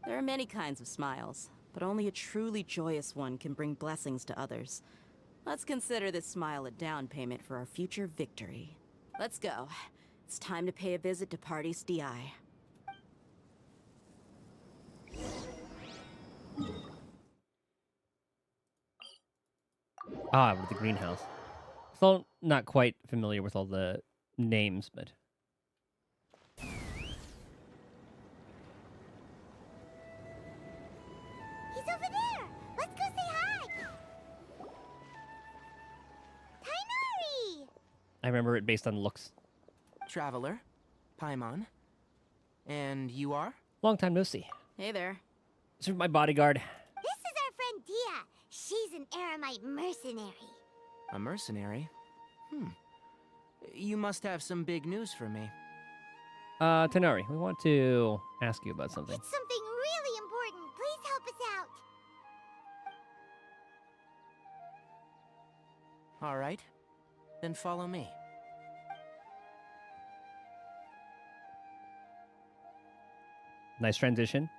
There are many kinds of smiles, but only a truly joyous one can bring blessings to others. Let's consider this smile a down payment for our future victory. Let's go. It's time to pay a visit to Pardis DI. Ah, with the greenhouse. Still not quite familiar with all the names, but... He's over there. Let's go say hi. Tainari! I remember it based on looks. Traveler, Paimon. And you are? Long time no see. Hey there. This is my bodyguard. This is our friend Dia. She's an Aramite mercenary. A mercenary? You must have some big news for me. Tenari, we want to ask you about something. It's something really important. Please help us out. All right. Then follow me. Nice transition.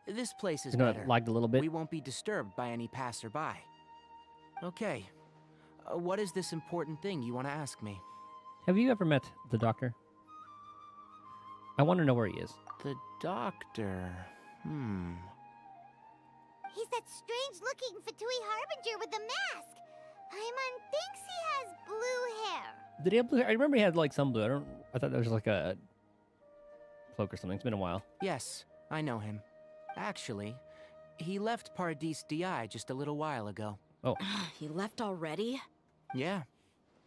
This place is You know, better. it lagged a little bit. We won't be disturbed by any passerby. Okay. What is this important thing you want to ask me? Have you ever met the Doctor? I want to know where he is. The Doctor. He's that strange-looking Fatui Harbinger with the mask. Paimon thinks he has blue hair. Did he have blue hair? I remember he had like some blue. I thought that was like a cloak or something. It's been a while. Yes, I know him. Actually, He left Paradis DI just a little while ago. Oh. He left already? Yeah.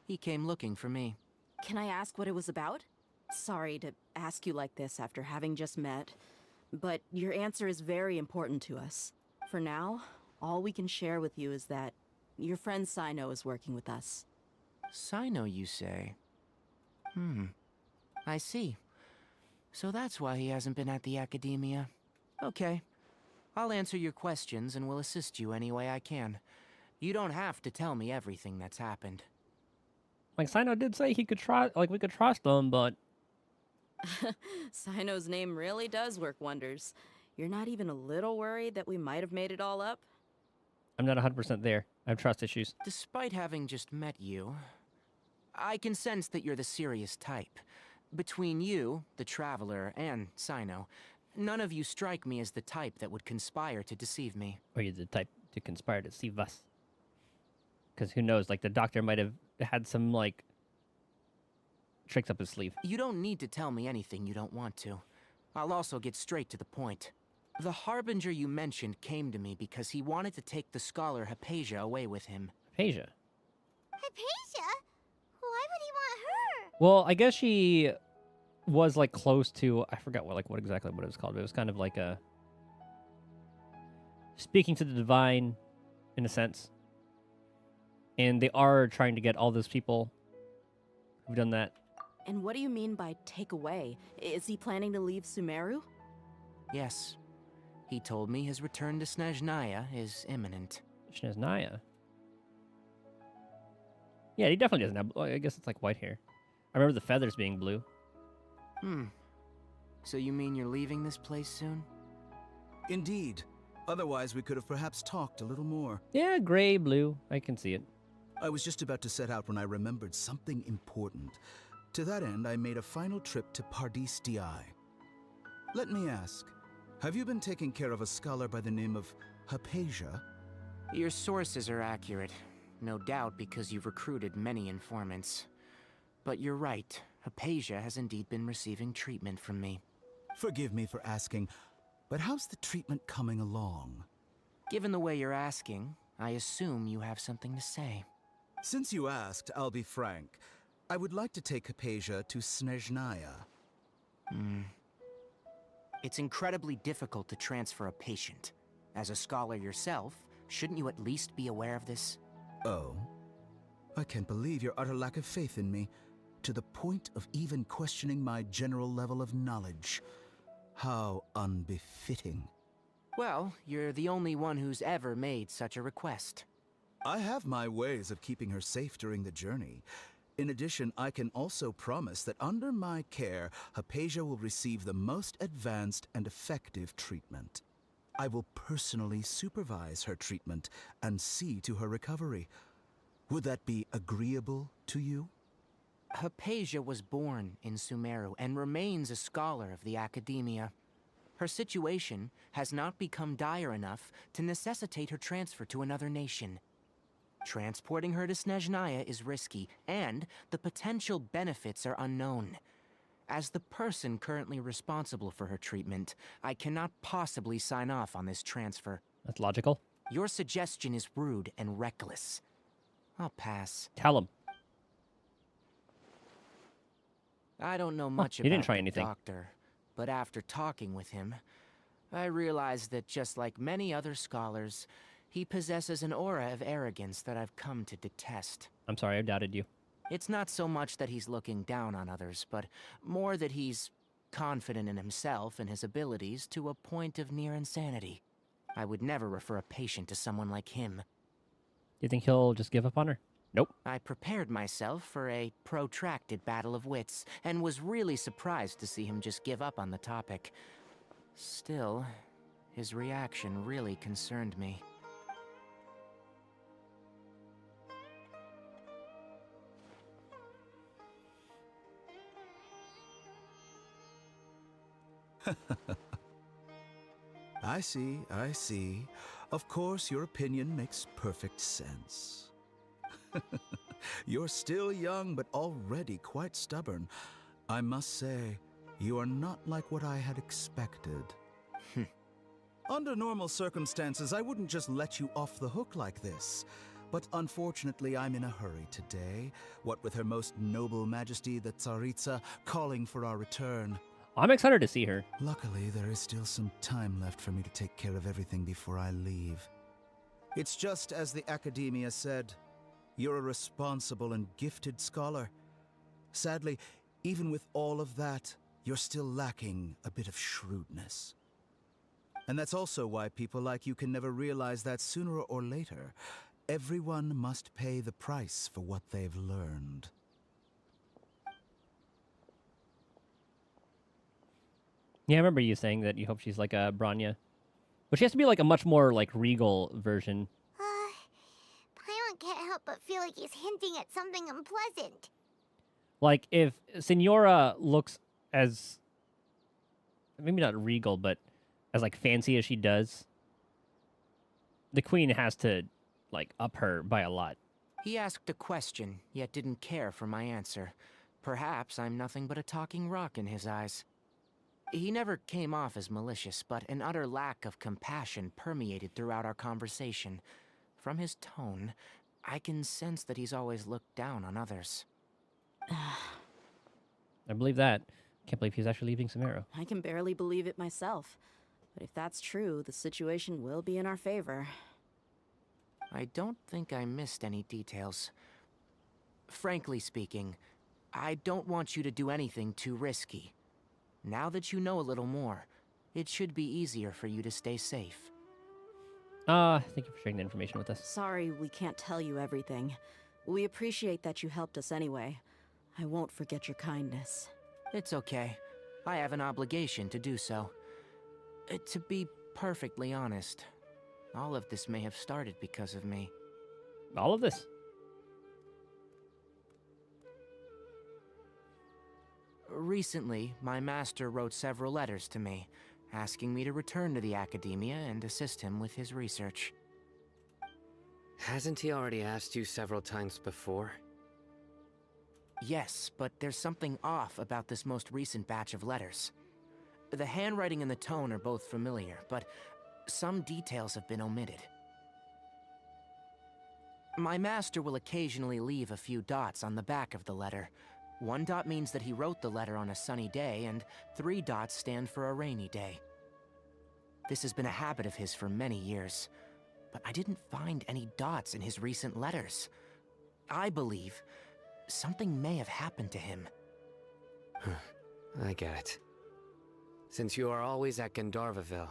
He came looking for me. Can I ask what it was about? Sorry to ask you like this after having just met, but your answer is very important to us. For now, all we can share with you is that your friend Sino is working with us. Sino, you say? I see. So that's why he hasn't been at the Academia. Okay. I'll answer your questions and will assist you any way I can. You don't have to tell me everything that's happened. Like, Sino did say he could try, like, we could trust him, but... Sino's name really does work wonders. You're not even a little worried that we might have made it all up? I'm not 100% there. I have trust issues. Despite having just met you, I can sense that you're the serious type. Between you, the Traveler, and Sino, none of you strike me as the type that would conspire to deceive me. Or you're the type to conspire to deceive us. Because who knows, like, the doctor might have had some, like, tricks up his sleeve. You don't need to tell me anything you don't want to. I'll also get straight to the point. The Harbinger you mentioned came to me because he wanted to take the scholar Hypatia away with him. Hypatia? Hypatia? Why would he want her? Well, I guess she was, like, close to... I forgot what exactly what it was called, but it was kind of like a... speaking to the divine, in a sense. And they are trying to get all those people who've done that. And what do you mean by take away? Is he planning to leave Sumeru? Yes. He told me his return to Snezhnaya is imminent. Snezhnaya? Yeah, he definitely doesn't have... Well, I guess it's like white hair. I remember the feathers being blue. So you mean you're leaving this place soon? Indeed. Otherwise, we could have perhaps talked a little more. Yeah, gray, blue. I can see it. I was just about to set out when I remembered something important. To that end, I made a final trip to Paradis DI. Let me ask, have you been taking care of a scholar by the name of Hypatia? Your sources are accurate. No doubt because you've recruited many informants. But you're right. Hypatia has indeed been receiving treatment from me. Forgive me for asking, but how's the treatment coming along? Given the way you're asking, I assume you have something to say. Since you asked, I'll be frank. I would like to take Hypatia to Snezhnaya. It's incredibly difficult to transfer a patient. As a scholar yourself, shouldn't you at least be aware of this? Oh? I can't believe your utter lack of faith in me, to the point of even questioning my general level of knowledge. How unbefitting. Well, you're the only one who's ever made such a request. I have my ways of keeping her safe during the journey. In addition, I can also promise that under my care, Hypatia will receive the most advanced and effective treatment. I will personally supervise her treatment and see to her recovery. Would that be agreeable to you? Hypatia was born in Sumeru and remains a scholar of the Academia. Her situation has not become dire enough to necessitate her transfer to another nation. Transporting her to Snezhnaya is risky, and the potential benefits are unknown. As the person currently responsible for her treatment, I cannot possibly sign off on this transfer. That's logical. Your suggestion is rude and reckless. I'll pass. Tell him. I don't know much he didn't about try the anything. doctor, but after talking with him, I realized that just like many other scholars, he possesses an aura of arrogance that I've come to detest. I'm sorry, I doubted you. It's not so much that he's looking down on others, but more that he's confident in himself and his abilities to a point of near insanity. I would never refer a patient to someone like him. Do you think he'll just give up on her? Nope. I prepared myself for a protracted battle of wits, and was really surprised to see him just give up on the topic. Still, his reaction really concerned me. I see. Of course, your opinion makes perfect sense. You're still young, but already quite stubborn. I must say, you are not like what I had expected. Under normal circumstances, I wouldn't just let you off the hook like this. But unfortunately, I'm in a hurry today. What with Her Most Noble Majesty, the Tsaritsa, calling for our return. I'm excited to see her. Luckily, there is still some time left for me to take care of everything before I leave. It's just as the Academia said. You're a responsible and gifted scholar. Sadly, even with all of that, you're still lacking a bit of shrewdness. And that's also why people like you can never realize that sooner or later, everyone must pay the price for what they've learned. Yeah, I remember you saying that you hope she's like a Branya. But she has to be like a much more like regal version. Paimon can't help but feel like he's hinting at something unpleasant. Like if Signora looks as maybe not regal, but as like fancy as she does, the queen has to like up her by a lot. He asked a question, yet didn't care for my answer. Perhaps I'm nothing but a talking rock in his eyes. He never came off as malicious, but an utter lack of compassion permeated throughout our conversation. From his tone, I can sense that he's always looked down on others. I believe that. Can't believe he's actually leaving Sumeru. I can barely believe it myself. But if that's true, the situation will be in our favor. I don't think I missed any details. Frankly speaking, I don't want you to do anything too risky. Now that you know a little more, it should be easier for you to stay safe. Thank you for sharing the information with us. Sorry we can't tell you everything. We appreciate that you helped us anyway. I won't forget your kindness. It's okay. I have an obligation to do so. To be perfectly honest, all of this may have started because of me. All of this? Recently, my master wrote several letters to me, asking me to return to the Academia and assist him with his research. Hasn't he already asked you several times before? Yes, but there's something off about this most recent batch of letters. The handwriting and the tone are both familiar, but some details have been omitted. My master will occasionally leave a few dots on the back of the letter. 1 dot means that he wrote the letter on a sunny day, and 3 dots stand for a rainy day. This has been a habit of his for many years, but I didn't find any dots in his recent letters. I believe something may have happened to him. I get it. Since you are always at Gandharvaville,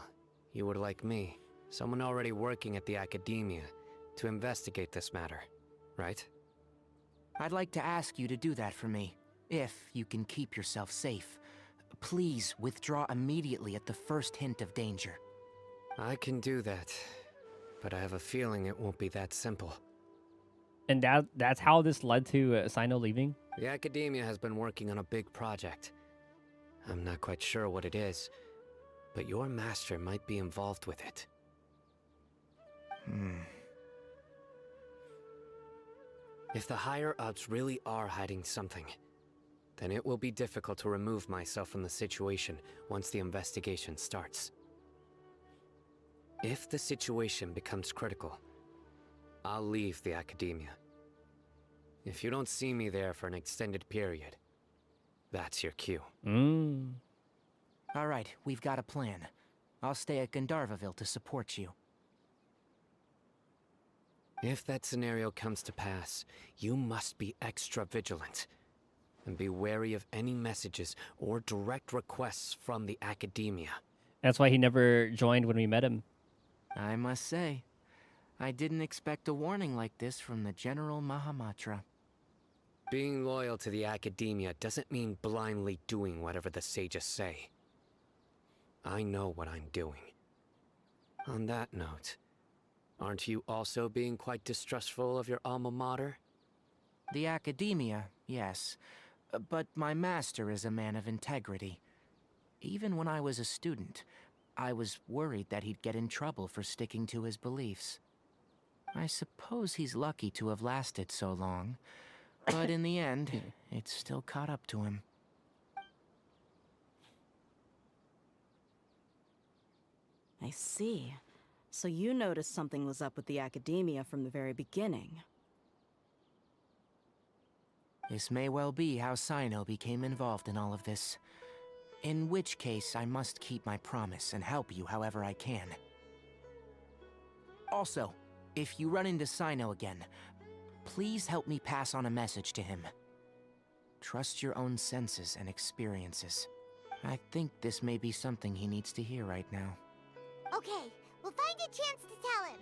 you would like me, someone already working at the Academia, to investigate this matter, right? I'd like to ask you to do that for me, if you can keep yourself safe. Please withdraw immediately at the first hint of danger. I can do that, but I have a feeling it won't be that simple. And that's how this led to Sino leaving? The Academia has been working on a big project. I'm not quite sure what it is, but your master might be involved with it. If the higher-ups really are hiding something, then it will be difficult to remove myself from the situation once the investigation starts. If the situation becomes critical, I'll leave the Academia. If you don't see me there for an extended period, that's your cue. All right, we've got a plan. I'll stay at Gandharvaville to support you. If that scenario comes to pass, you must be extra vigilant. And be wary of any messages or direct requests from the Academia. That's why he never joined when we met him. I must say, I didn't expect a warning like this from the General Mahamatra. Being loyal to the Academia doesn't mean blindly doing whatever the sages say. I know what I'm doing. On that note, aren't you also being quite distrustful of your alma mater? The Academia, yes. But my master is a man of integrity. Even when I was a student, I was worried that he'd get in trouble for sticking to his beliefs. I suppose he's lucky to have lasted so long, but in the end, it's still caught up to him. I see. So you noticed something was up with the Academia from the very beginning. This may well be how Sino became involved in all of this. In which case, I must keep my promise and help you however I can. Also, if you run into Sino again, please help me pass on a message to him. Trust your own senses and experiences. I think this may be something he needs to hear right now. Okay, we'll find a chance to tell him.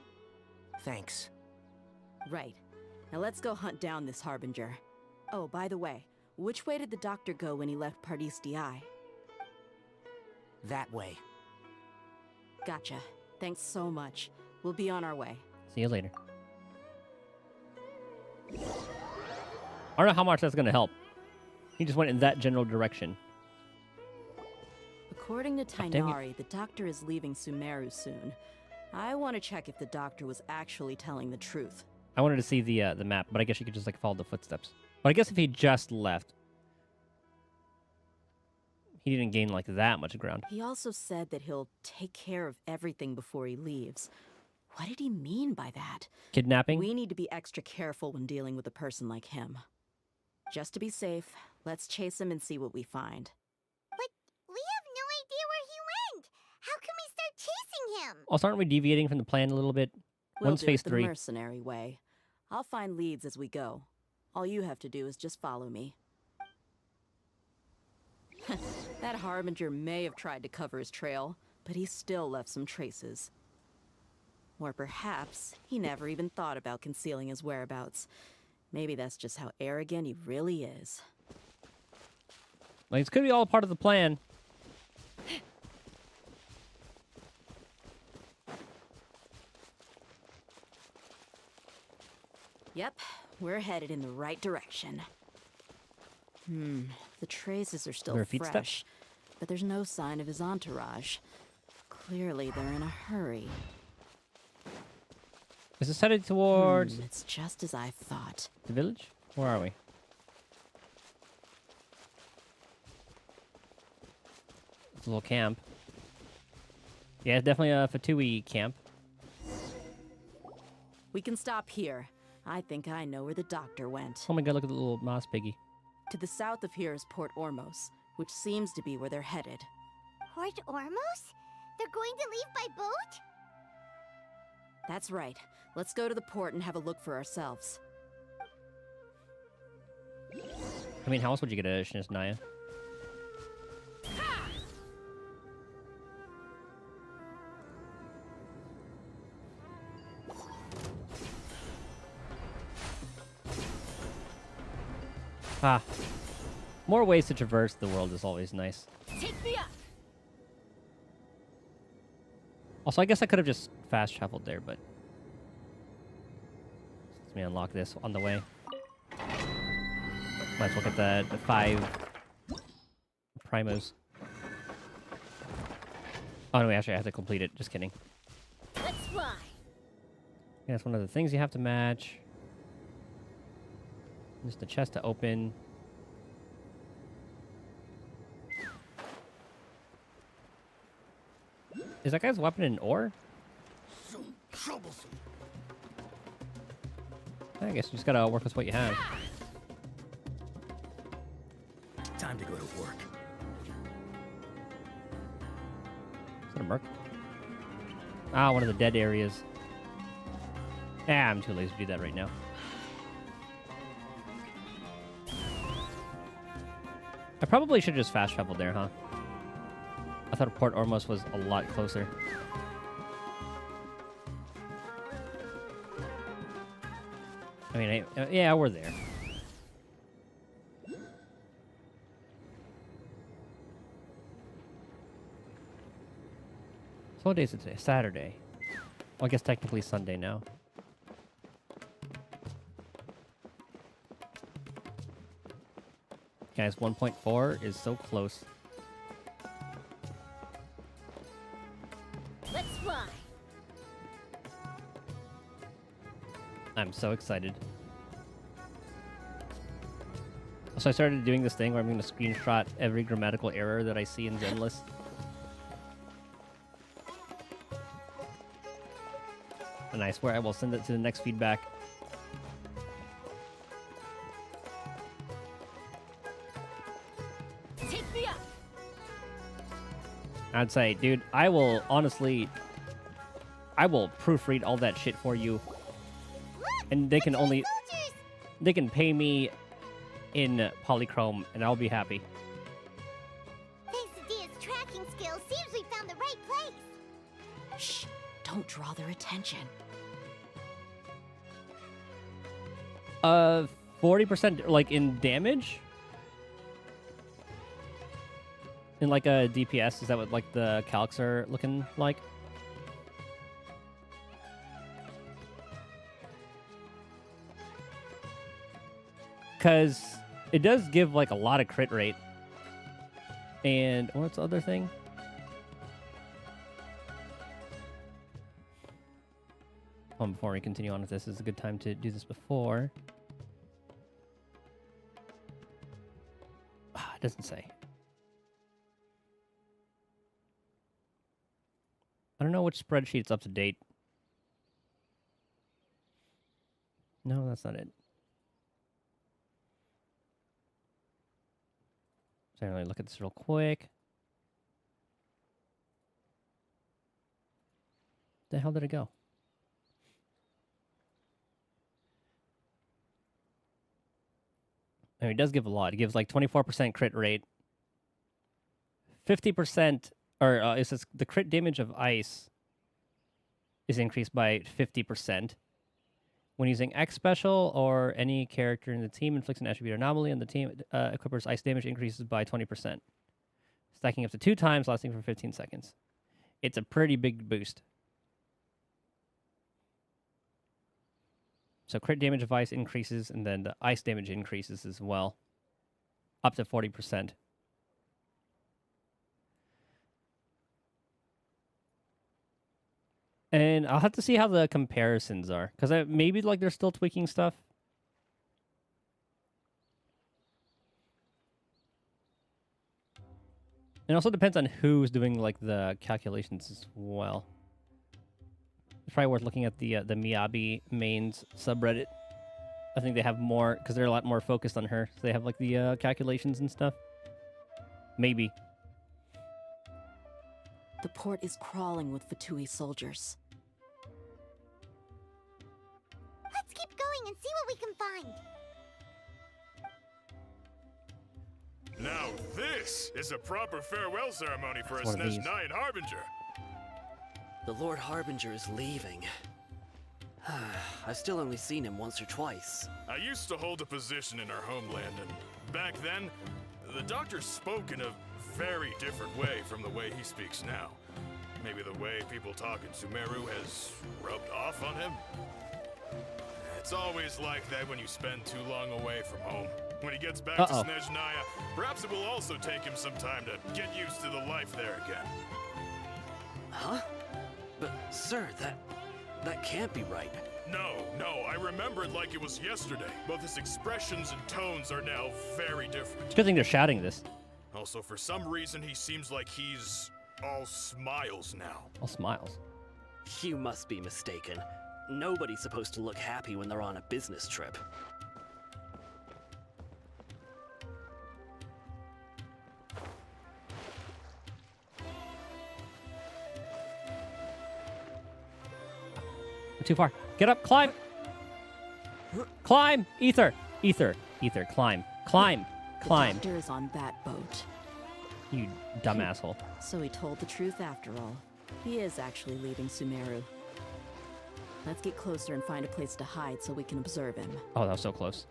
Thanks. Right. Now let's go hunt down this Harbinger. Oh, by the way, which way did the doctor go when he left Pardis DI? That way. Gotcha. Thanks so much. We'll be on our way. See you later. I don't know how much that's going to help. He just went in that general direction. According to dang it. Tighnari, the doctor is leaving Sumeru soon. I want to check if the doctor was actually telling the truth. I wanted to see the map, but I guess you could just like follow the footsteps. But I guess if he just left, he didn't gain like that much ground. He also said that he'll take care of everything before he leaves. What did he mean by that? Kidnapping? We need to be extra careful when dealing with a person like him. Just to be safe, let's chase him and see what we find. But we have no idea where he went. How can we start chasing him? Also, aren't we deviating from the plan a little bit? We'll One's do phase it the 3. mercenary way. I'll find leads as we go. All you have to do is just follow me. That Harbinger may have tried to cover his trail, but he still left some traces. Or perhaps he never even thought about concealing his whereabouts. Maybe that's just how arrogant he really is. Like, this could be all part of the plan. Yep, we're headed in the right direction. The traces are still There are feet fresh, steps? but there's no sign of his entourage. Clearly, they're in a hurry. Is this headed towards It's just as I thought. the village? Where are we? It's a little camp. Yeah, it's definitely a Fatui camp. We can stop here. I think I know where the doctor went. Oh my god, look at the little moss piggy. To the south of here is Port Ormos, which seems to be where they're headed. Port Ormos? They're going to leave by boat? That's right. Let's go to the port and have a look for ourselves. I mean, how else would you get a Shinsnaya? Ah. More ways to traverse the world is always nice. Take me up. Also, I guess I could have just fast traveled there, but let me unlock this on the way. Might as well get the 5 primos. Oh no, actually I have to complete it. Just kidding. Let's fly. Yeah, that's one of the things you have to match. Just the chest to open. Is that guy's weapon an ore? So troublesome. I guess you just gotta work with what you have. Time to go to work. Is that a merc? Ah, one of the dead areas. Ah, I'm too lazy to do that right now. I probably should just fast travel there, huh? I thought Port Ormos was a lot closer. I mean, yeah, we're there. So what day is it today? Saturday. Well, I guess technically Sunday now. Guys, 1.4 is so close. Let's fly. I'm so excited. So I started doing this thing where I'm going to screenshot every grammatical error that I see in Zenless. And I swear I will send it to the next feedback. Take me up. I'd say, dude, I will honestly, I will proofread all that shit for you. And they can only, they can pay me in polychrome, and I'll be happy. Thanks to Dia's tracking skills, seems we found the right place. Shh, don't draw their attention. 40% like in damage? In like a DPS, is that what like the calcs are looking like? Because it does give like a lot of crit rate. And what's the other thing? Before we continue on with this, is a good time to do this before. It doesn't say. I don't know which spreadsheet's up to date. No, that's not it. So let me look at this real quick. The hell did it go? I mean, it does give a lot. It gives like 24% crit rate. 50%, or it says the crit damage of ice is increased by 50%. When using X special or any character in the team inflicts an attribute anomaly on the team, equipper's ice damage increases by 20%. Stacking up to 2 times, lasting for 15 seconds. It's a pretty big boost. So crit damage of ice increases, and then the ice damage increases as well. Up to 40%. And I'll have to see how the comparisons are. Because maybe like they're still tweaking stuff. It also depends on who's doing like the calculations as well. It's probably worth looking at the Miyabi mains subreddit. I think they have more, because they're a lot more focused on her. So they have like the calculations and stuff. Maybe. The port is crawling with Fatui soldiers. Let's keep going and see what we can find. Now this is a proper farewell ceremony for a It's one of these. Snezhnaya Harbinger. The Lord Harbinger is leaving. I've still only seen him once or twice. I used to hold a position in our homeland, and back then, the doctor spoke in a very different way from the way he speaks now. Maybe the way people talk in Sumeru has rubbed off on him? It's always like that when you spend too long away from home. When he gets back to Snezhnaya, perhaps it will also take him some time to get used to the life there again. Huh? But, sir, that can't be right. No, I remember it like it was yesterday. Both his expressions and tones are now very different. Good thing they're shouting this. Also, for some reason, he seems like he's all smiles now. All smiles. You must be mistaken. Nobody's supposed to look happy when they're on a business trip. Too far. Get up, climb. Climb. Ether, climb. Climb. The Climb. doctor is on that boat. You dumb asshole. So he told the truth after all. He is actually leaving Sumeru. Let's get closer and find a place to hide so we can observe him. Oh, that was so close.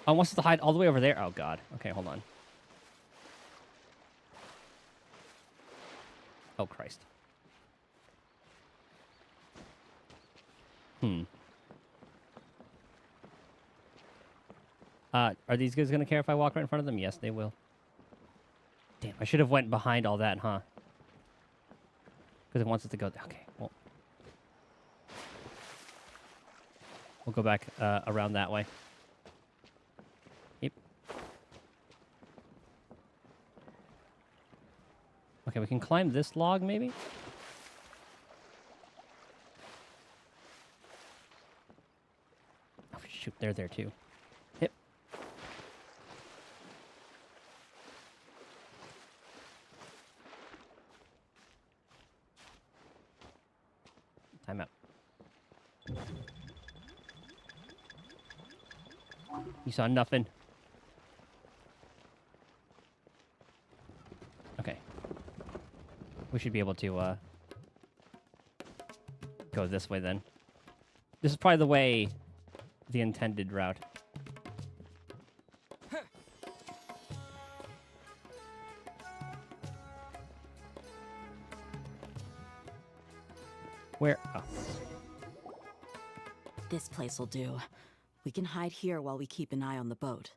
Oh, wants us to hide all the way over there. Oh, God. Okay, hold on. Oh, Christ. Are these guys going to care if I walk right in front of them? Yes, they will. Damn, I should have went behind all that, huh? Because it wants us to go... Okay, well... We'll go back around that way. Okay, we can climb this log, maybe? Oh, shoot, they're there, too. Hip. Time out. You saw nothing. Okay. We should be able to, go this way, then. This is probably the way, the intended route. Where? Oh. This place will do. We can hide here while we keep an eye on the boat.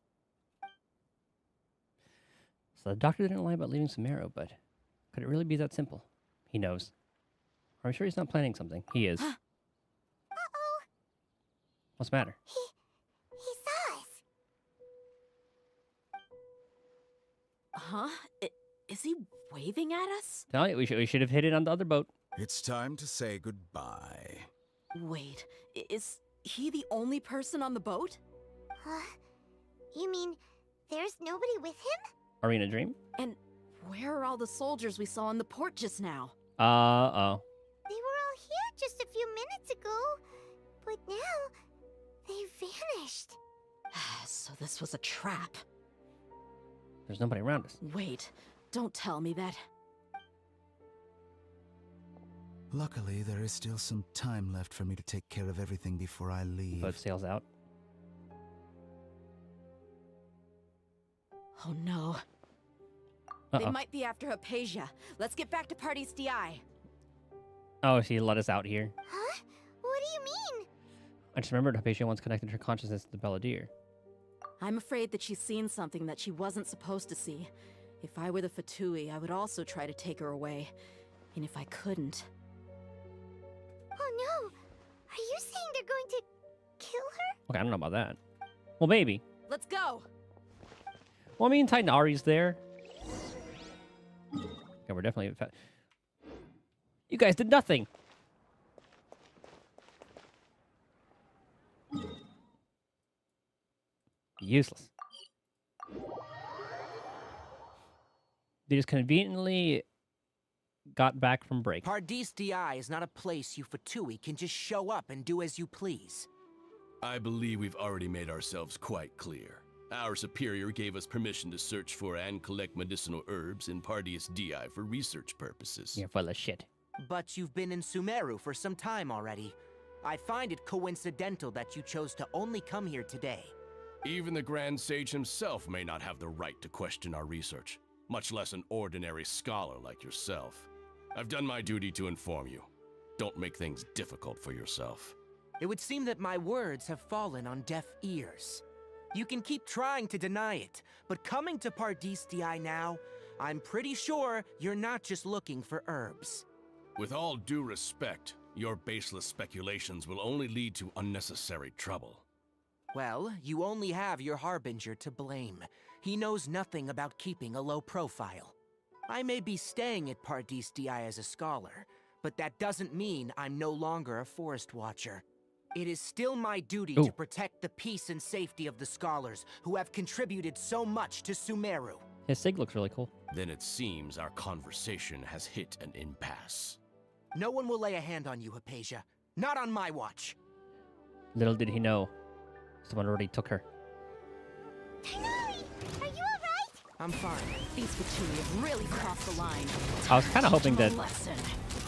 So the doctor didn't lie about leaving Sumeru, but could it really be that simple? He knows. Are we sure he's not planning something? He is. Uh-oh. What's the matter? He saw us. Huh? Is he waving at us? Tell you, we should have hit it on the other boat. It's time to say goodbye. Wait, is he the only person on the boat? You mean there's nobody with him? Arena Dream? And where are all the soldiers we saw on the port just now? Uh-oh. They were all here just a few minutes ago, but now they vanished. So this was a trap. There's nobody around us. Wait, don't tell me that. Luckily, there is still some time left for me to take care of everything before I leave. Boat sails out. Oh no. They might be after Hypatia. Let's get back to Party's DI. Oh, she let us out here. Huh? What do you mean? I just remembered Hypatia once connected her consciousness to the Belladere. I'm afraid that she's seen something that she wasn't supposed to see. If I were the Fatui, I would also try to take her away. And if I couldn't... Oh no! Are you saying they're going to kill her? Okay, I don't know about that. Well, maybe. Let's go! Well, I mean, Titanari's there. Okay, we're definitely... You guys did nothing! Useless. They just conveniently got back from break. Pardis DI is not a place you Fatui can just show up and do as you please. I believe we've already made ourselves quite clear. Our superior gave us permission to search for and collect medicinal herbs in Pardis DI for research purposes. You're full of shit. But you've been in Sumeru for some time already. I find it coincidental that you chose to only come here today. Even the Grand Sage himself may not have the right to question our research, much less an ordinary scholar like yourself. I've done my duty to inform you. Don't make things difficult for yourself. It would seem that my words have fallen on deaf ears. You can keep trying to deny it, but coming to Pardis DI now, I'm pretty sure you're not just looking for herbs. With all due respect, your baseless speculations will only lead to unnecessary trouble. Well, you only have your Harbinger to blame. He knows nothing about keeping a low profile. I may be staying at Pardis DI as a scholar, but that doesn't mean I'm no longer a forest watcher. It is still my duty to protect the peace and safety of the scholars who have contributed so much to Sumeru. His sig looks really cool. Then it seems our conversation has hit an impasse. No one will lay a hand on you, Hypatia. Not on my watch. Little did he know, someone already took her. Tighnari, are you alright? I'm fine. These Fatui have really crossed the line. I was kind of hoping that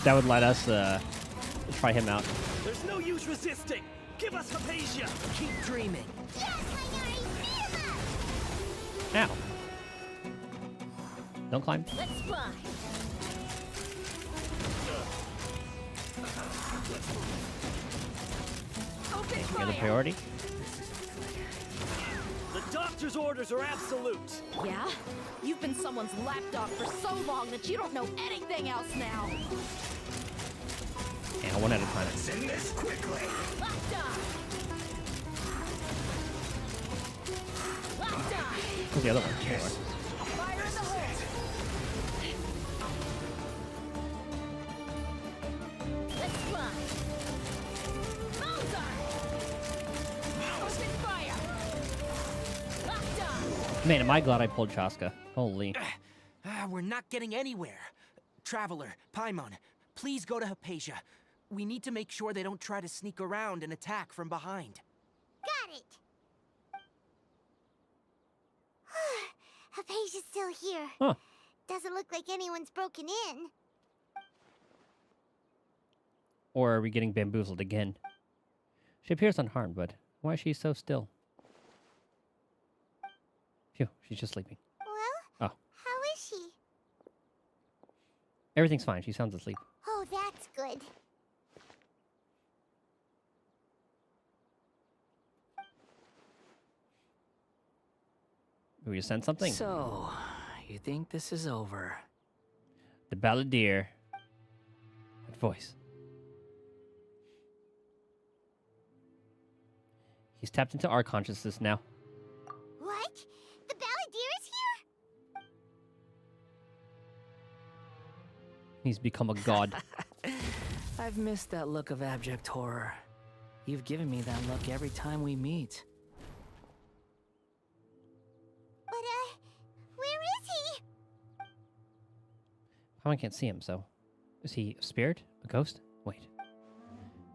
that would let us try him out. There's no use resisting. Give us Hypatia. Keep dreaming. Yes, Tighnari, beat him up! Ow. Don't climb. Let's fly. Okay, You have the priority. The doctor's orders are absolute. Yeah? You've been someone's lapdog for so long that you don't know anything else now. And one at a time. Send this quickly. Locked on. Locked on. Where's the other one? Fire in the hole. Man, am I glad I pulled Chaska. Holy. We're not getting anywhere. Traveler, Paimon, please go to Hypatia. We need to make sure they don't try to sneak around and attack from behind. Got it. Hypatia's still here. Huh. Doesn't look like anyone's broken in. Or are we getting bamboozled again? She appears unharmed, but why is she so still? Phew, she's just sleeping. Well, Oh. how is she? Everything's fine. She sounds asleep. Oh, that's good. We just sent something. So, you think this is over? The balladeer. That voice. He's tapped into our consciousness now. What? The balladeer is here? He's become a god. I've missed that look of abject horror. You've given me that look every time we meet. But, where is he? I can't see him, so... Is he a spirit? A ghost? Wait.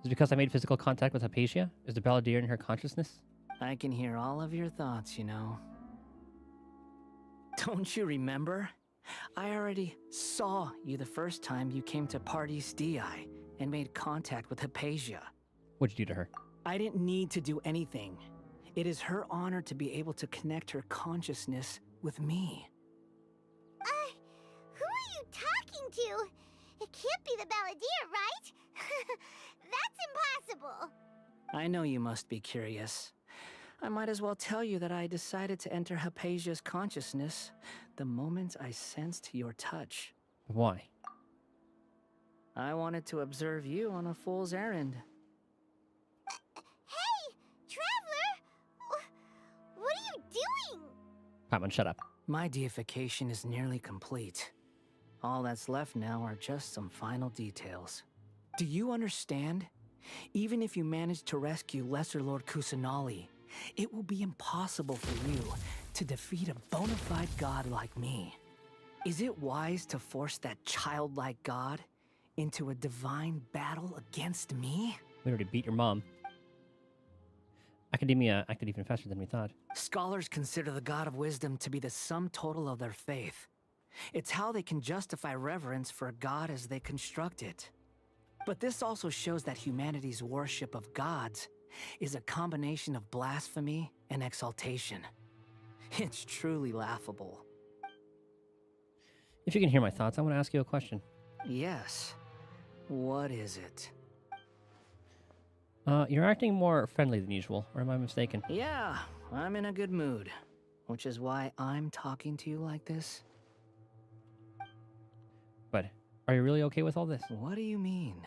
Is it because I made physical contact with Hypatia? Is the balladeer in her consciousness? I can hear all of your thoughts, you know. Don't you remember? I already saw you the first time you came to Party's DI and made contact with Hypatia. What'd you do to her? I didn't need to do anything. It is her honor to be able to connect her consciousness with me. Who are you talking to? It can't be the balladeer, right? That's impossible. I know you must be curious. I might as well tell you that I decided to enter Hypatia's consciousness the moment I sensed your touch. Why? I wanted to observe you on a fool's errand. Hey, Traveler! What are you doing? Paimon, shut up. My deification is nearly complete. All that's left now are just some final details. Do you understand? Even if you manage to rescue Lesser Lord Kusanali, it will be impossible for you to defeat a bona fide god like me. Is it wise to force that childlike god into a divine battle against me? We already beat your mom. Academia acted even faster than we thought. Scholars consider the god of wisdom to be the sum total of their faith. It's how they can justify reverence for a god as they construct it. But this also shows that humanity's worship of gods is a combination of blasphemy and exaltation. It's truly laughable. If you can hear my thoughts, I want to ask you a question. Yes. What is it? You're acting more friendly than usual, or am I mistaken? Yeah, I'm in a good mood. Which is why I'm talking to you like this. But are you really okay with all this? What do you mean?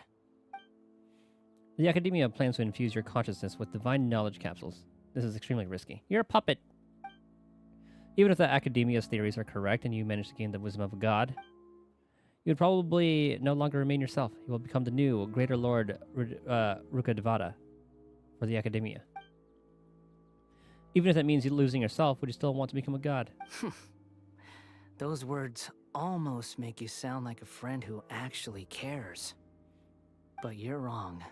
The Academia plans to infuse your consciousness with divine knowledge capsules. This is extremely risky. You're a puppet. Even if the Academia's theories are correct and you manage to gain the wisdom of a god, you would probably no longer remain yourself. You will become the new Greater Lord Rukadevata for the Academia. Even if that means you losing yourself, would you still want to become a god? Those words almost make you sound like a friend who actually cares. But you're wrong.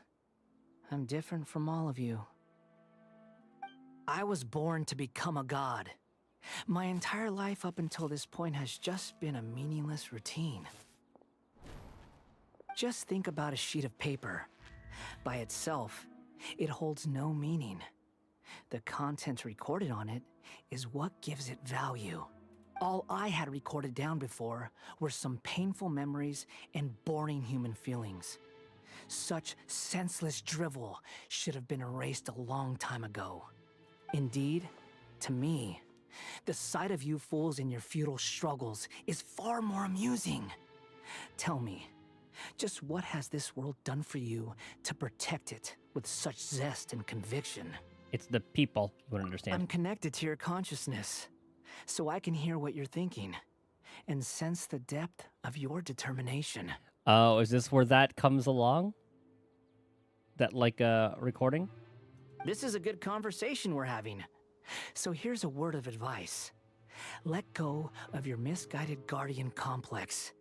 I'm different from all of you. I was born to become a god. My entire life up until this point has just been a meaningless routine. Just think about a sheet of paper. By itself, it holds no meaning. The content recorded on it is what gives it value. All I had recorded down before were some painful memories and boring human feelings. Such senseless drivel should have been erased a long time ago. Indeed, to me, the sight of you fools in your futile struggles is far more amusing. Tell me, just what has this world done for you to protect it with such zest and conviction? It's the people, you wouldn't understand. I'm connected to your consciousness, so I can hear what you're thinking and sense the depth of your determination. Oh, is this where that comes along? That, like, recording? This is a good conversation we're having. So here's a word of advice. Let go of your misguided guardian complex.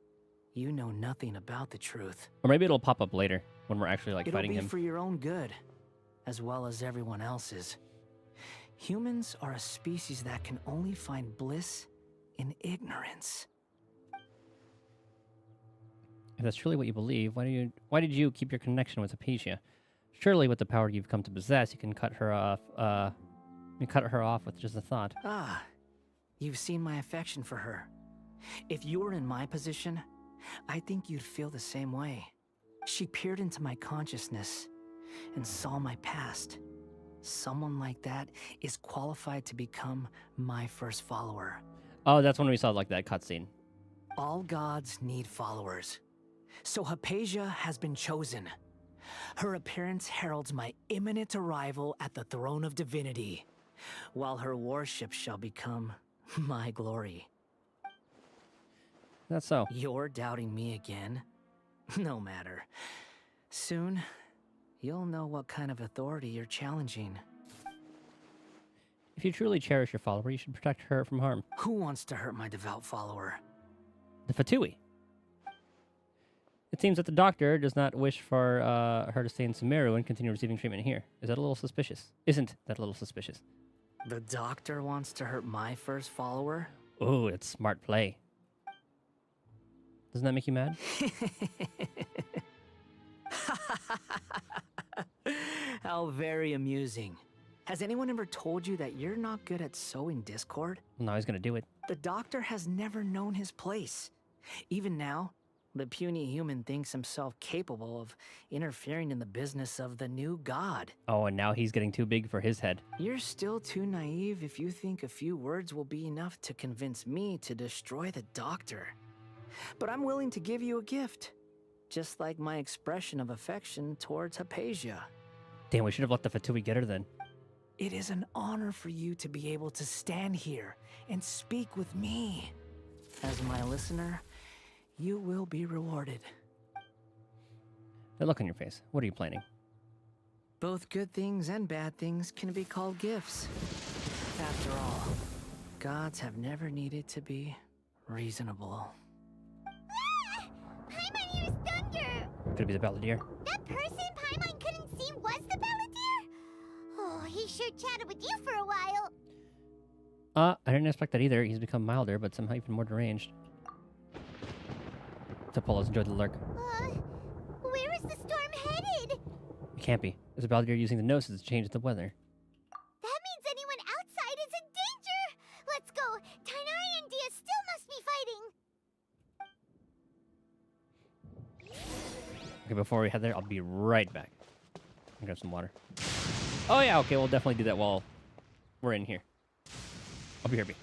You know nothing about the truth. Or maybe it'll pop up later when we're actually like It'll fighting be him. for your own good, as well as everyone else's. Humans are a species that can only find bliss in ignorance. If that's truly what you believe, why did you keep your connection with Hypatia? Surely with the power you've come to possess, you can cut her off with just a thought. Ah, you've seen my affection for her. If you were in my position, I think you'd feel the same way. She peered into my consciousness and saw my past. Someone like that is qualified to become my first follower. Oh, that's when we saw like that cutscene. All gods need followers. So Hypatia has been chosen. Her appearance heralds my imminent arrival at the throne of divinity, while her worship shall become my glory. That's so. You're doubting me again? No matter. Soon, you'll know what kind of authority you're challenging. If you truly cherish your follower, you should protect her from harm. Who wants to hurt my devout follower? The Fatui. It seems that the doctor does not wish for her to stay in Sumeru and continue receiving treatment here. Is that a little suspicious? Isn't that a little suspicious? The doctor wants to hurt my first follower? Ooh, it's smart play. Doesn't that make you mad? How very amusing. Has anyone ever told you that you're not good at sowing discord? Now he's gonna do it. The doctor has never known his place. Even now, the puny human thinks himself capable of interfering in the business of the new god. Oh, and now he's getting too big for his head. You're still too naive if you think a few words will be enough to convince me to destroy the doctor. But I'm willing to give you a gift, just like my expression of affection towards Hypatia. Damn, we should have let the Fatui get her then. It is an honor for you to be able to stand here and speak with me. As my listener, you will be rewarded. That look on your face. What are you planning? Both good things and bad things can be called gifts. After all, gods have never needed to be reasonable. Paimon hears thunder! Could it be the Balladeer? That person Paimon couldn't see was the Balladeer? Oh, he sure chatted with you for a while. I didn't expect that either. He's become milder, but somehow even more deranged. Apollo's enjoyed the lurk. Where is the storm headed? It can't be. There's a Balladeer using the noses to change the weather. That means anyone outside is in danger! Let's go! Tainari and Dia still must be fighting! Okay, before we head there, I'll be right back. I'll grab some water. Oh yeah, okay, we'll definitely do that while we're in here. I'll be here, B.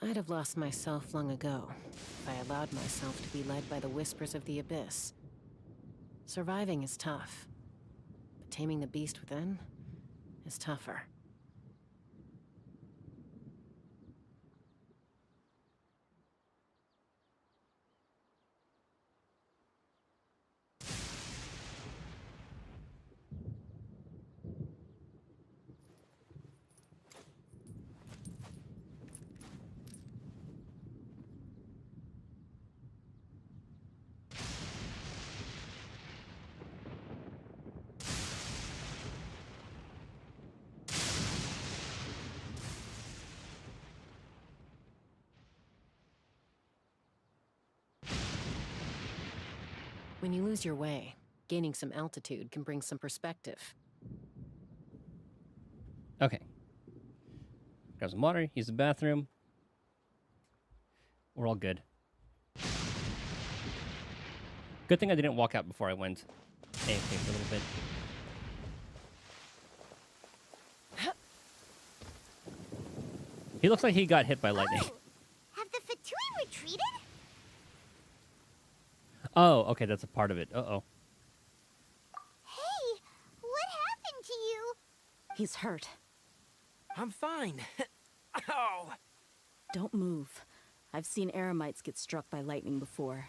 I'd have lost myself long ago if I allowed myself to be led by the whispers of the abyss. Surviving is tough, but taming the beast within is tougher. When you lose your way, gaining some altitude can bring some perspective. Okay. Grab some water, use the bathroom. We're all good. Good thing I didn't walk out before I went AFK for a little bit. He looks like he got hit by lightning. Have the Fatui retreated? Oh, okay, that's a part of it. Uh-oh. Hey, what happened to you? He's hurt. I'm fine. Oh! Don't move. I've seen eremites get struck by lightning before.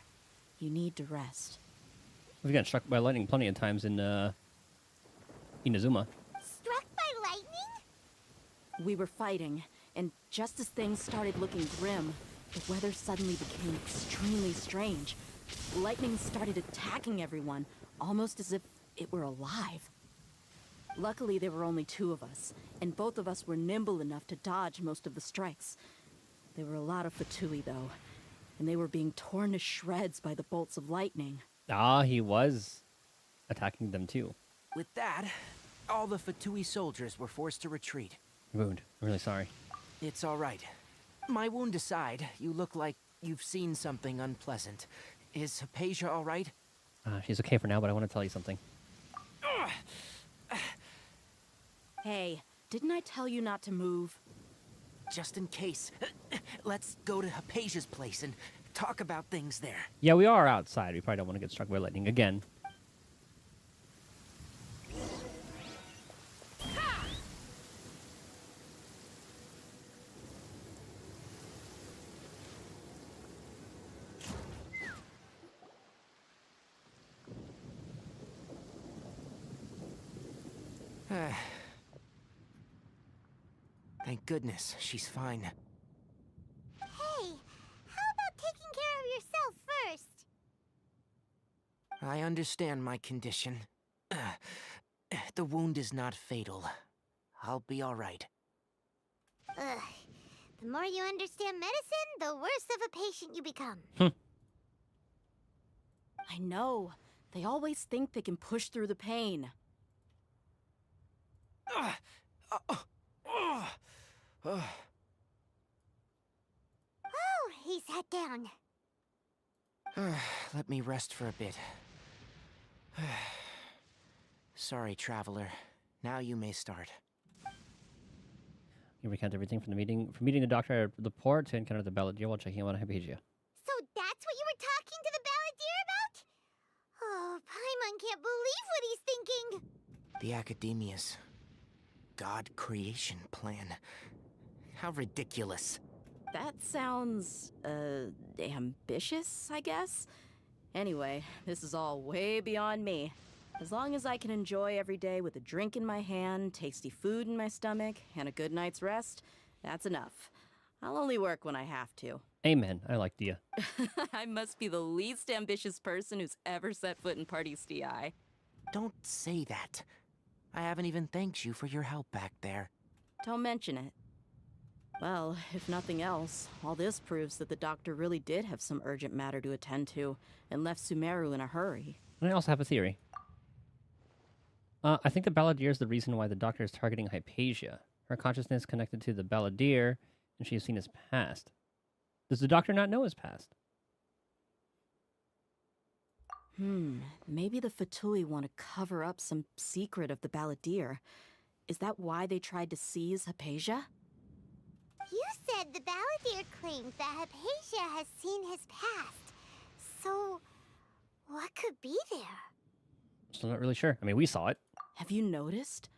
You need to rest. We've gotten struck by lightning plenty of times in Inazuma. Struck by lightning? We were fighting, and just as things started looking grim, the weather suddenly became extremely strange. Lightning started attacking everyone, almost as if it were alive. Luckily, there were only two of us, and both of us were nimble enough to dodge most of the strikes. There were a lot of Fatui, though, and they were being torn to shreds by the bolts of lightning. Ah, he was attacking them too. With that, all the Fatui soldiers were forced to retreat. Wound. I'm really sorry. It's all right. My wound aside, you look like you've seen something unpleasant. Is Hypatia all right? She's okay for now, but I want to tell you something. Hey, didn't I tell you not to move? Just in case. Let's go to Hypatia's place and talk about things there. Yeah, we are outside. We probably don't want to get struck by lightning again. Thank goodness she's fine. Hey, how about taking care of yourself first? I understand my condition. The wound is not fatal. I'll be all right. Ugh. The more you understand medicine, the worse of a patient you become. I know. They always think they can push through the pain. Oh, he sat down. Let me rest for a bit. Sorry, traveler. Now you may start. You recount everything from meeting the doctor at the port to encounter the balladeer while checking out Hypatia. So that's what you were talking to the balladeer about? Oh, Paimon can't believe what he's thinking. The Academia's God creation plan. How ridiculous. That sounds, ambitious, I guess? Anyway, this is all way beyond me. As long as I can enjoy every day with a drink in my hand, tasty food in my stomach, and a good night's rest, that's enough. I'll only work when I have to. Amen. I like Dia. I must be the least ambitious person who's ever set foot in Party's DI. Don't say that. I haven't even thanked you for your help back there. Don't mention it. Well, if nothing else, all this proves that the doctor really did have some urgent matter to attend to, and left Sumeru in a hurry. And I also have a theory. I think the balladeer is the reason why the doctor is targeting Hypatia. Her consciousness connected to the balladeer, and she has seen his past. Does the doctor not know his past? Maybe the Fatui want to cover up some secret of the balladeer. Is that why they tried to seize Hypatia? You said the Balladeer claimed that Hypatia has seen his past. So, what could be there? Still not really sure. I mean, we saw it. Have you noticed?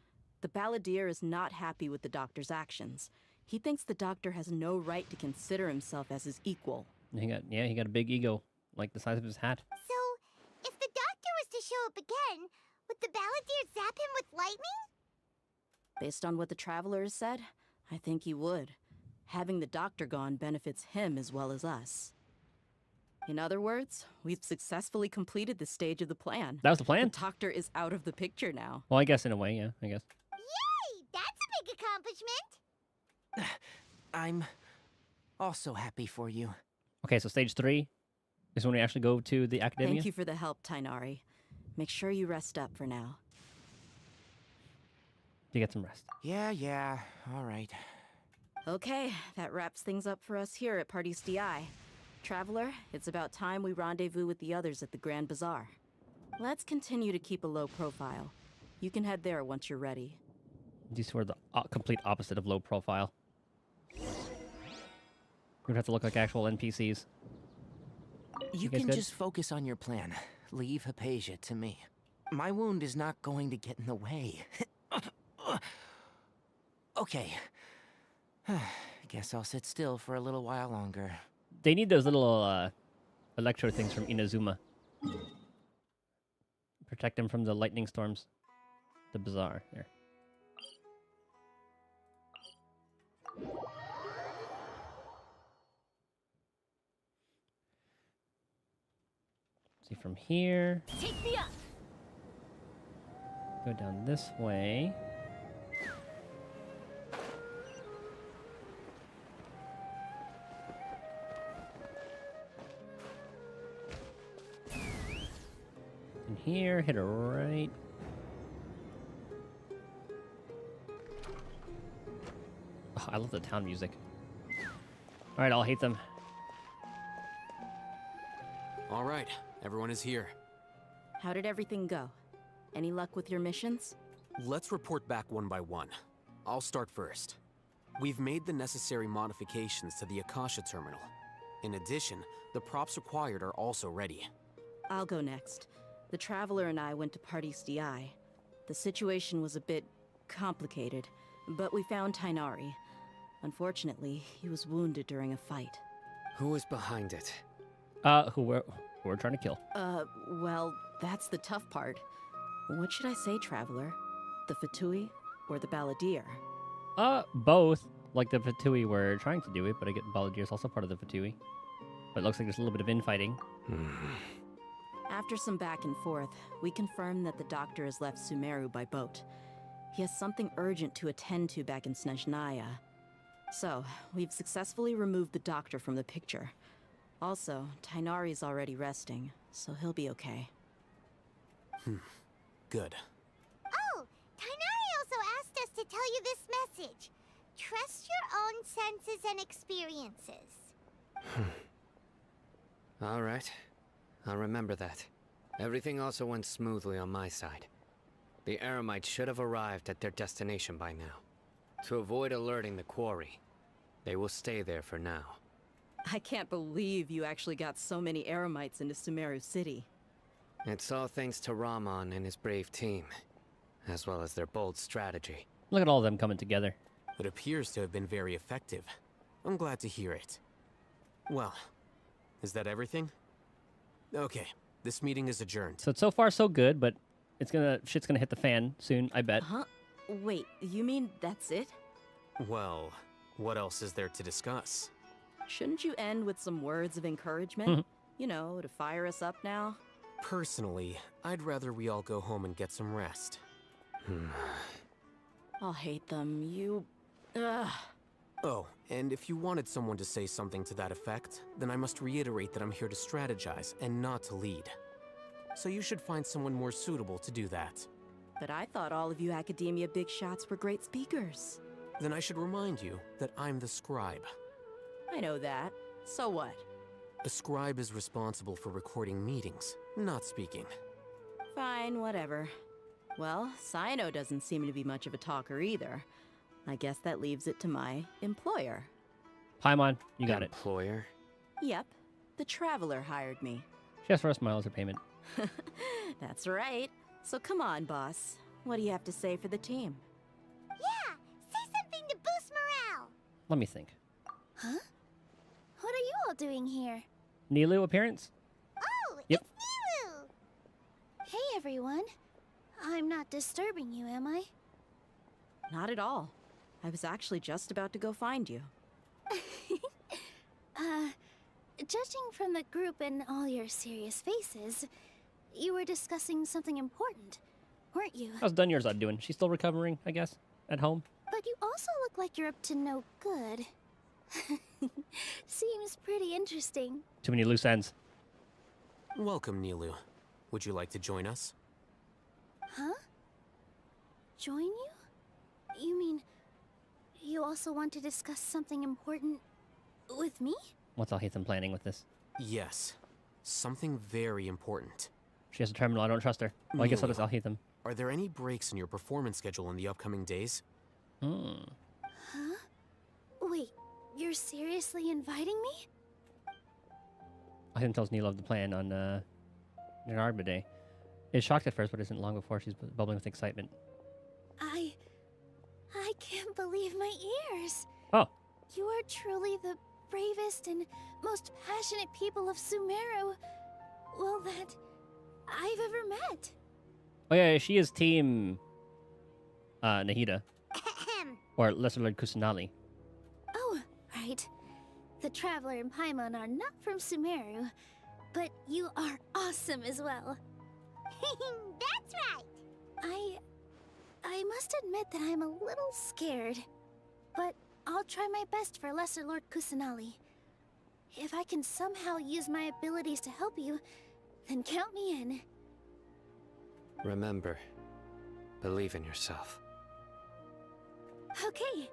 The Balladeer is not happy with the Doctor's actions. He thinks the Doctor has no right to consider himself as his equal. He got a big ego, like the size of his hat. So, if the Doctor was to show up again, would the Balladeer zap him with lightning? Based on what the Traveler has said, I think he would. Having the Doctor gone benefits him as well as us. In other words, we've successfully completed this stage of the plan. That was the plan? The Doctor is out of the picture now. Well, I guess in a way, yeah, I guess. Yay! That's a big accomplishment! I'm also happy for you. Okay, so stage 3 is when we actually go to the Academia? Thank you for the help, Tainari. Make sure you rest up for now. To get some rest. Yeah, all right. Okay, that wraps things up for us here at Parties DI. Traveler, it's about time we rendezvous with the others at the Grand Bazaar. Let's continue to keep a low profile. You can head there once you're ready. These were the complete opposite of low profile. We'd have to look like actual NPCs. You can just focus on your plan. Leave Hypatia to me. My wound is not going to get in the way. Okay. Guess I'll sit still for a little while longer. They need those little electro things from Inazuma. Protect them from the lightning storms. The bazaar. There. See from here. Take me up. Go down this way. And here, hit a right. Oh, I love the town music. All right, I'll hate them. All right, everyone is here. How did everything go? Any luck with your missions? Let's report back one by one. I'll start first. We've made the necessary modifications to the Akasha terminal. In addition, the props required are also ready. I'll go next. The Traveler and I went to Parties DI. The situation was a bit complicated, but we found Tainari. Unfortunately, he was wounded during a fight. Who was behind it? Who we're trying to kill. Well, that's the tough part. What should I say, Traveler? The Fatui or the Balladeer? Both. Like the Fatui were trying to do it, but I get Balladeer is also part of the Fatui. But it looks like there's a little bit of infighting. After some back and forth, we confirmed that the Doctor has left Sumeru by boat. He has something urgent to attend to back in Snezhnaya. So, we've successfully removed the Doctor from the picture. Also, Tainari's already resting, so he'll be okay. Good. Oh, Tainari also asked us to tell you this message. Trust your own senses and experiences. All right. I'll remember that. Everything also went smoothly on my side. The Eremites should have arrived at their destination by now. To avoid alerting the quarry, they will stay there for now. I can't believe you actually got so many Eremites into Sumeru City. It's all thanks to Rahman and his brave team, as well as their bold strategy. Look at all of them coming together. It appears to have been very effective. I'm glad to hear it. Well, is that everything? Okay, this meeting is adjourned. So far so good, but shit's gonna hit the fan soon, I bet. Huh? Wait, you mean that's it? Well, what else is there to discuss? Shouldn't you end with some words of encouragement? You know, to fire us up now? Personally, I'd rather we all go home and get some rest. I'll hate them. Ugh. Oh, and if you wanted someone to say something to that effect, then I must reiterate that I'm here to strategize and not to lead. So you should find someone more suitable to do that. But I thought all of you Academia big shots were great speakers. Then I should remind you that I'm the scribe. I know that. So what? A scribe is responsible for recording meetings, not speaking. Fine, whatever. Well, Sino doesn't seem to be much of a talker either. I guess that leaves it to my employer. Paimon, you got it. Employer? Yep, the Traveler hired me. She asked for a smile as her payment. That's right. So come on, boss. What do you have to say for the team? Yeah, say something to boost morale. Let me think. Huh? What are you all doing here? Nilu appearance? Oh, Yep. it's Nilu! Hey, everyone. I'm not disturbing you, am I? Not at all. I was actually just about to go find you. Judging from the group and all your serious faces, you were discussing something important, weren't you? How's Dunyar's doing? She's still recovering, I guess, at home? But you also look like you're up to no good. Seems pretty interesting. Too many loose ends. Welcome, Nilu. Would you like to join us? Huh? Join you? You mean, you also want to discuss something important with me? What's Alhaitham planning with this? Yes. Something very important. She has a terminal, I don't trust her. Well, I guess so does Alhaitham. Are there any breaks in your performance schedule in the upcoming days? Hmm. Huh? Wait, you're seriously inviting me? Alhaitham tells Neela of the plan on Nerarba Day. Is shocked at first, but isn't long before she's bubbling with excitement. I can't believe my ears. Oh. You are truly the bravest and most passionate people of Sumeru, well, that I've ever met. Oh yeah, she is team Nahida. Or Lesser Lord Kusanali. Oh, right. The Traveler and Paimon are not from Sumeru, but you are awesome as well. That's right. I must admit that I'm a little scared, but I'll try my best for Lesser Lord Kusanali. If I can somehow use my abilities to help you, then count me in. Remember, believe in yourself. Okay,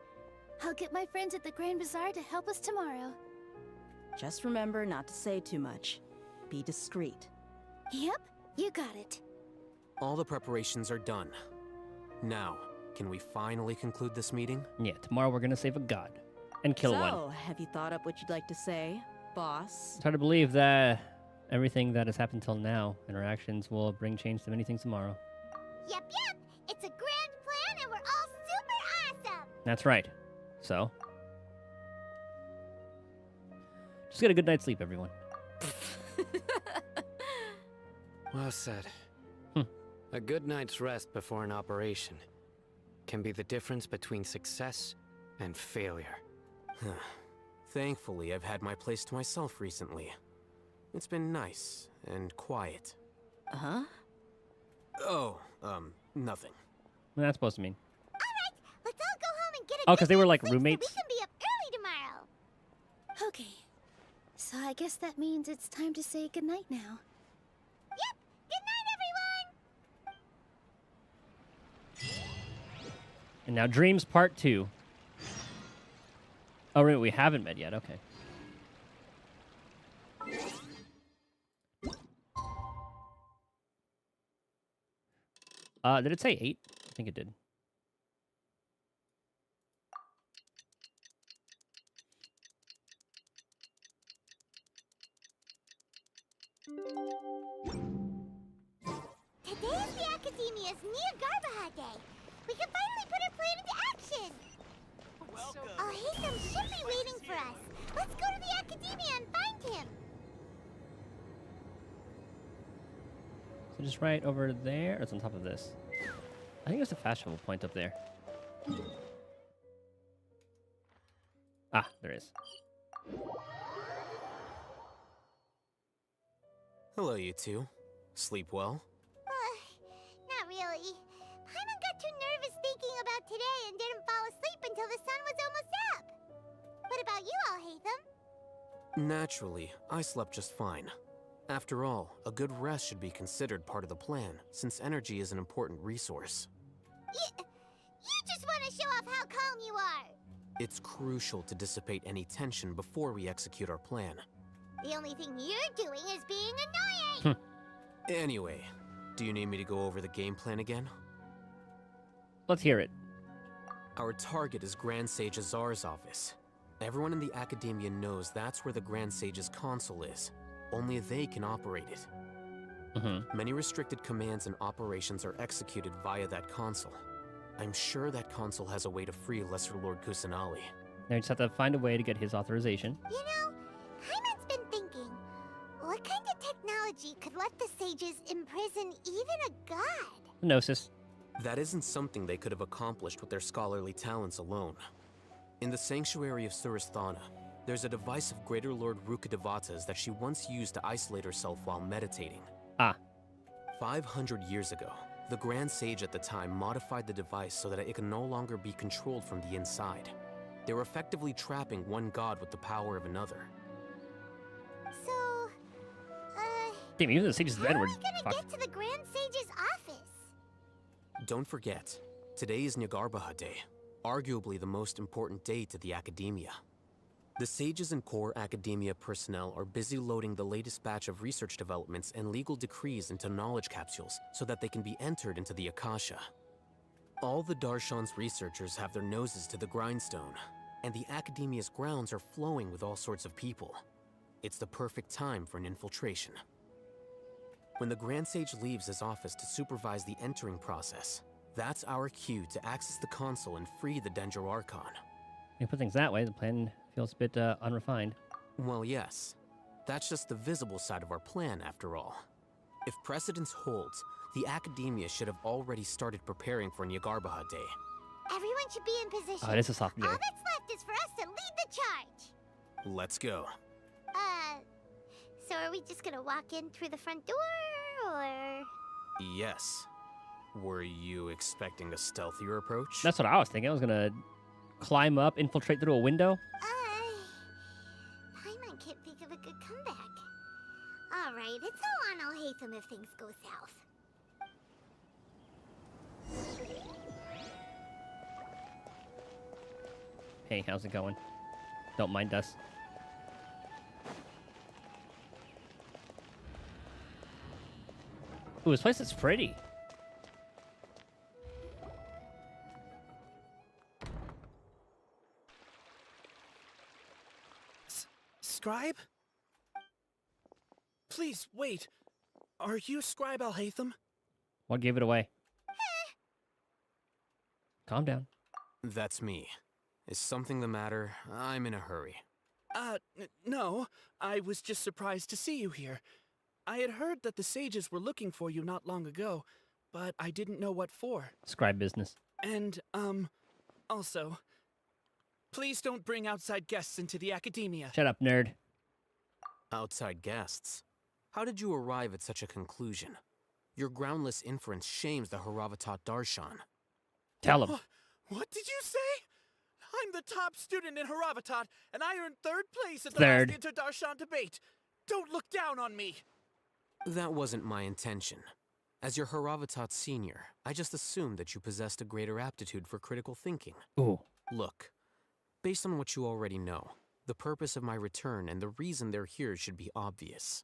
I'll get my friends at the Grand Bazaar to help us tomorrow. Just remember not to say too much. Be discreet. Yep, you got it. All the preparations are done. Now, can we finally conclude this meeting? Yeah, tomorrow we're gonna save a god. And kill one. So, have you thought up what you'd like to say, boss? It's hard to believe that everything that has happened till now, and our actions will bring change to many things tomorrow. Yep. It's a grand plan and we're all super awesome. That's right. So, just get a good night's sleep, everyone. Well said. A good night's rest before an operation can be the difference between success and failure. Thankfully, I've had my place to myself recently. It's been nice and quiet. Huh? Oh, nothing. What's that supposed to mean? Alright, let's all go home and get a Oh, because they were like sleep roommates? so we can be up early tomorrow. Okay, so I guess that means it's time to say goodnight now. Yep, good night, everyone! And now Dreams Part 2. Oh, right, we haven't met yet. Okay. Did it say 8? I think it did. Today is the Academia's Neogarbaha Day. We can finally put our plan into action. Alhaitham should be waiting for us. Let's go to the Academia and find him. So just right over there, or it's on top of this? I think it's a fashionable point up there. Ah, there is. Hello, you two. Sleep well? Not really. Paimon got too nervous thinking about today and didn't fall asleep until the sun was almost up. What about you, Alhaitham? Naturally, I slept just fine. After all, a good rest should be considered part of the plan, since energy is an important resource. You just want to show off how calm you are. It's crucial to dissipate any tension before we execute our plan. The only thing you're doing is being annoying. Anyway, do you need me to go over the game plan again? Let's hear it. Our target is Grand Sage Azar's office. Everyone in the Academia knows that's where the Grand Sage's console is. Only they can operate it. Many restricted commands and operations are executed via that console. I'm sure that console has a way to free Lesser Lord Kusanali. They just have to find a way to get his authorization. You know, Hyman's been thinking, what kind of technology could let the sages imprison even a god? Gnosis. That isn't something they could have accomplished with their scholarly talents alone. In the sanctuary of Suristhana, there's a device of Greater Lord Rukkhadevata's that she once used to isolate herself while meditating. 500 years ago, the Grand Sage at the time modified the device so that it can no longer be controlled from the inside. They were effectively trapping one god with the power of another. So, Damn, even the Sage's dead. how are we gonna get to the Grand Sage's office? Don't forget, today is Nyargarbaha Day, arguably the most important day to the Academia. The Sages and core Academia personnel are busy loading the latest batch of research developments and legal decrees into knowledge capsules so that they can be entered into the Akasha. All the Darshan's researchers have their noses to the grindstone, and the Academia's grounds are flowing with all sorts of people. It's the perfect time for an infiltration. When the Grand Sage leaves his office to supervise the entering process, that's our cue to access the console and free the Dendro Archon. You put things that way, the plan feels a bit unrefined. Well, yes. That's just the visible side of our plan, after all. If precedence holds, the Academia should have already started preparing for Nyargarbaha Day. Everyone should be in position. Oh, it is a soft day. All that's left is for us to lead the charge. Let's go. So are we just gonna walk in through the front door, or...? Yes. Were you expecting a stealthier approach? That's what I was thinking. I was gonna climb up, infiltrate through a window. Paimon can't think of a good comeback. Alright, it's all on Alhaitham if things go south. Hey, how's it going? Don't mind us. Ooh, this place is pretty. Scribe? Please, wait. Are you Scribe Alhaitham? What gave it away? Calm down. That's me. Is something the matter? I'm in a hurry. No. I was just surprised to see you here. I had heard that the sages were looking for you not long ago, but I didn't know what for. Scribe business. And, also, please don't bring outside guests into the Academia. Shut up, nerd. Outside guests? How did you arrive at such a conclusion? Your groundless inference shames the Haravatat Darshan. Tell him. What did you say? I'm the top student in Haravatat, and I earned third place at the Third. last Inter-Darshan debate. Don't look down on me. That wasn't my intention. As your Haravatat senior, I just assumed that you possessed a greater aptitude for critical thinking. Ooh. Look, based on what you already know, the purpose of my return and the reason they're here should be obvious.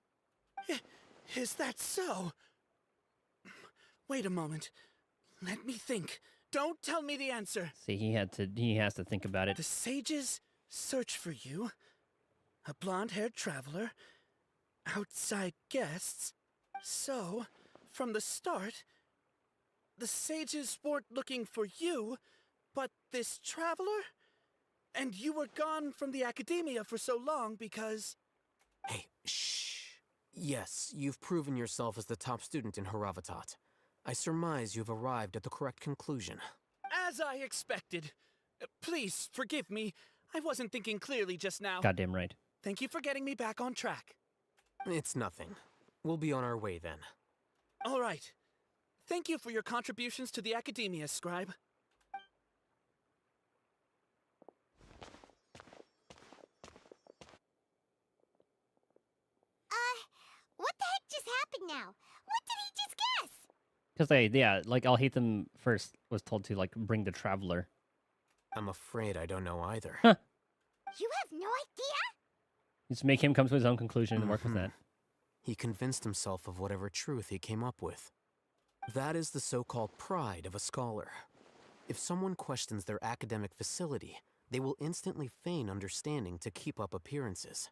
Is that so? Wait a moment. Let me think. Don't tell me the answer. See, he has to think about it. The sages search for you. A blonde-haired traveler. Outside guests. So, from the start, the sages weren't looking for you, but this traveler? And you were gone from the Academia for so long because... Hey, shh. Yes, you've proven yourself as the top student in Haravatat. I surmise you've arrived at the correct conclusion. As I expected. Please, forgive me. I wasn't thinking clearly just now. Goddamn right. Thank you for getting me back on track. It's nothing. We'll be on our way then. All right. Thank you for your contributions to the Academia, Scribe. What the heck just happened now? What did he just guess? Because like Alhaitham first was told to like bring the traveler. I'm afraid I don't know either. Huh. You have no idea? Just make him come to his own conclusion and work with that. He convinced himself of whatever truth he came up with. That is the so-called pride of a scholar. If someone questions their academic facility, They will instantly feign understanding to keep up appearances.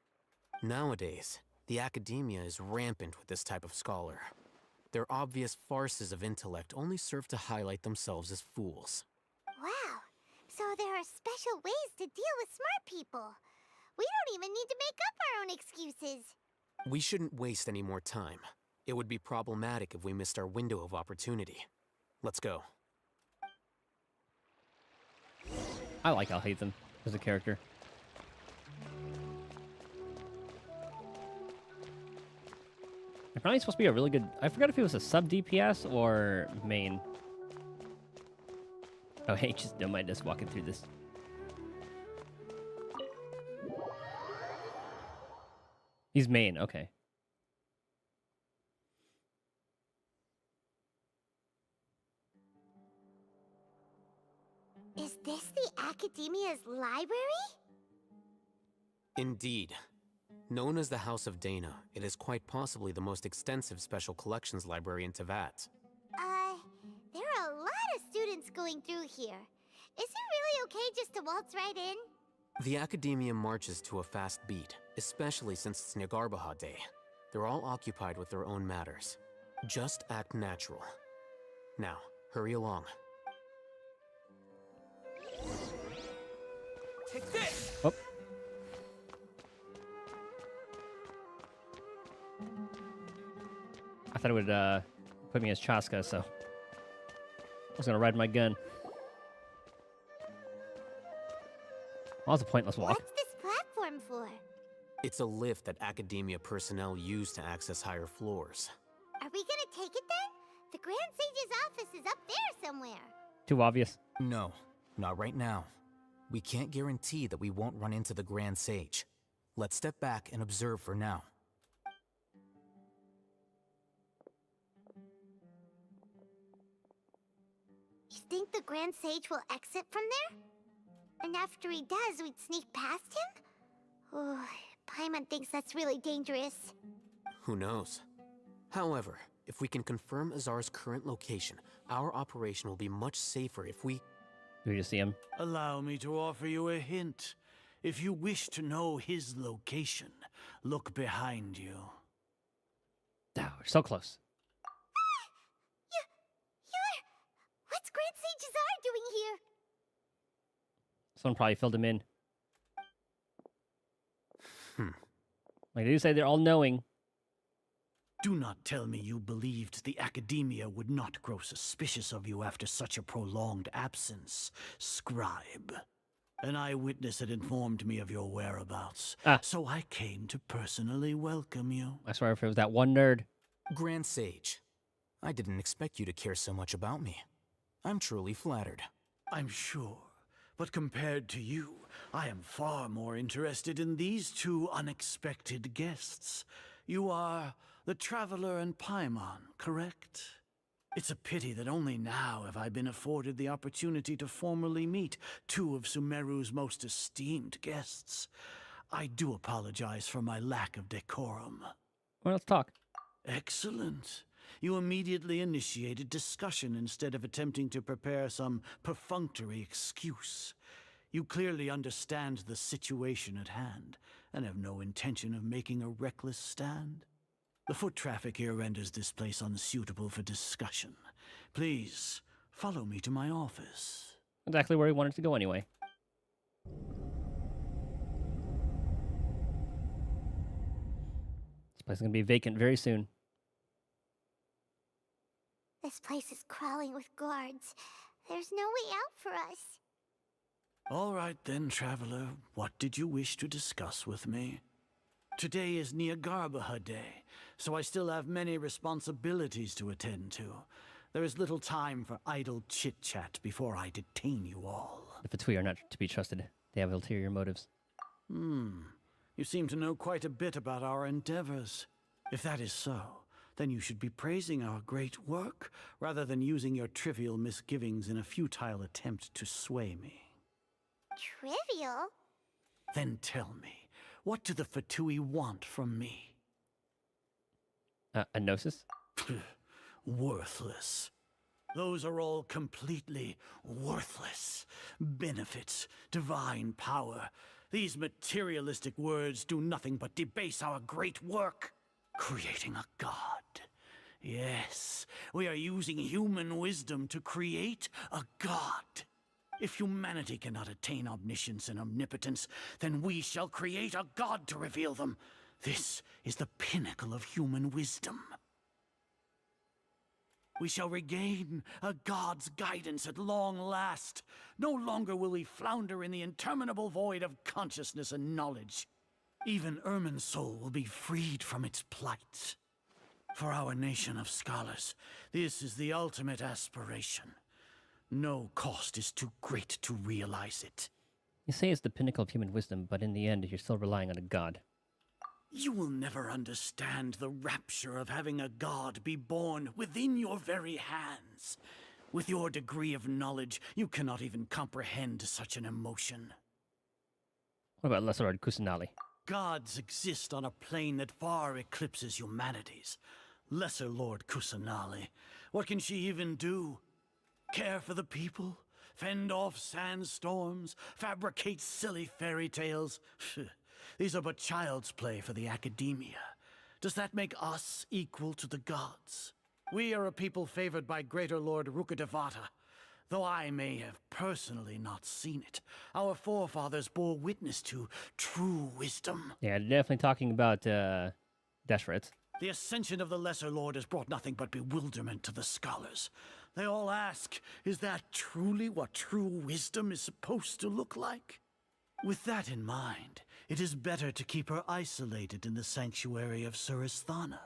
Nowadays, the academia is rampant with this type of scholar. Their obvious farces of intellect only serve to highlight themselves as fools. Wow. So there are special ways to deal with smart people. We don't even need to make up our own excuses. We shouldn't waste any more time. It would be problematic if we missed our window of opportunity. Let's go. I like Alhazen as a character. They're probably supposed to be a really good... I forgot if he was a sub-DPS or main. Oh, hey, just don't mind us walking through this. He's main, okay. Is this the Academia's library? Indeed. Known as the House of Dana, it is quite possibly the most extensive special collections library in Teyvat. There are a lot of students going through here. Is it really okay just to waltz right in? The Academia marches to a fast beat, especially since it's Nagarbaha Day. They're all occupied with their own matters. Just act natural. Now, hurry along. Take this! Oh. I thought it would put me as Chaska, so I was gonna ride my gun. Well, that's a pointless walk. What's this platform for? It's a lift that Academia personnel use to access higher floors. Are we gonna take it then? The Grand Sage's office is up there somewhere. Too obvious. No, not right now. We can't guarantee that we won't run into the Grand Sage. Let's step back and observe for now. You think the Grand Sage will exit from there? And after he does, we'd sneak past him? Oh, Paimon thinks that's really dangerous. Who knows? However, if we can confirm Azar's current location, our operation will be much safer if we... Do we just see him? Allow me to offer you a hint. If you wish to know his location, look behind you. Oh, we're so close. What's Grand Sage Azar doing here? Someone probably filled him in. Like they say, they're all knowing. Do not tell me you believed the Academia would not grow suspicious of you after such a prolonged absence, scribe. An eyewitness had informed me of your whereabouts, so I came to personally welcome you. I swear if it was that one nerd. Grand Sage, I didn't expect you to care so much about me. I'm truly flattered. I'm sure, but compared to you, I am far more interested in these two unexpected guests. You are the Traveler and Paimon, correct? It's a pity that only now have I been afforded the opportunity to formally meet two of Sumeru's most esteemed guests. I do apologize for my lack of decorum. Well, let's talk. Excellent. You immediately initiated discussion instead of attempting to prepare some perfunctory excuse. You clearly understand the situation at hand, and have no intention of making a reckless stand. The foot traffic here renders this place unsuitable for discussion. Please, follow me to my office. Exactly where he wanted to go anyway. This place is going to be vacant very soon. This place is crawling with guards. There's no way out for us. All right then, Traveler. What did you wish to discuss with me? Today is Nagarbaha Day, so I still have many responsibilities to attend to. There is little time for idle chit-chat before I detain you all. The Fatui are not to be trusted. They have ulterior motives. You seem to know quite a bit about our endeavors. If that is so, then you should be praising our great work, rather than using your trivial misgivings in a futile attempt to sway me. Trivial? Then tell me, what do the Fatui want from me? A gnosis? Worthless. Those are all completely worthless. Benefits, divine power. These materialistic words do nothing but debase our great work. Creating a god. Yes, we are using human wisdom to create a god. If humanity cannot attain omniscience and omnipotence, then we shall create a god to reveal them. This is the pinnacle of human wisdom. We shall regain a god's guidance at long last. No longer will we flounder in the interminable void of consciousness and knowledge. Even Ermin's soul will be freed from its plight. For our nation of scholars, this is the ultimate aspiration. No cost is too great to realize it. You say it's the pinnacle of human wisdom, but in the end, you're still relying on a god. You will never understand the rapture of having a god be born within your very hands. With your degree of knowledge, you cannot even comprehend such an emotion. What about Lesser Lord Kusanali? Gods exist on a plane that far eclipses humanity's. Lesser Lord Kusanali, what can she even do? Care for the people? Fend off sandstorms? Fabricate silly fairy tales? These are but child's play for the academia. Does that make us equal to the gods? We are a people favored by Greater Lord Rukadevata. Though I may have personally not seen it, our forefathers bore witness to true wisdom. Yeah, definitely talking about Deshret. The ascension of the Lesser Lord has brought nothing but bewilderment to the scholars. They all ask, is that truly what true wisdom is supposed to look like? With that in mind, it is better to keep her isolated in the sanctuary of Surasthana,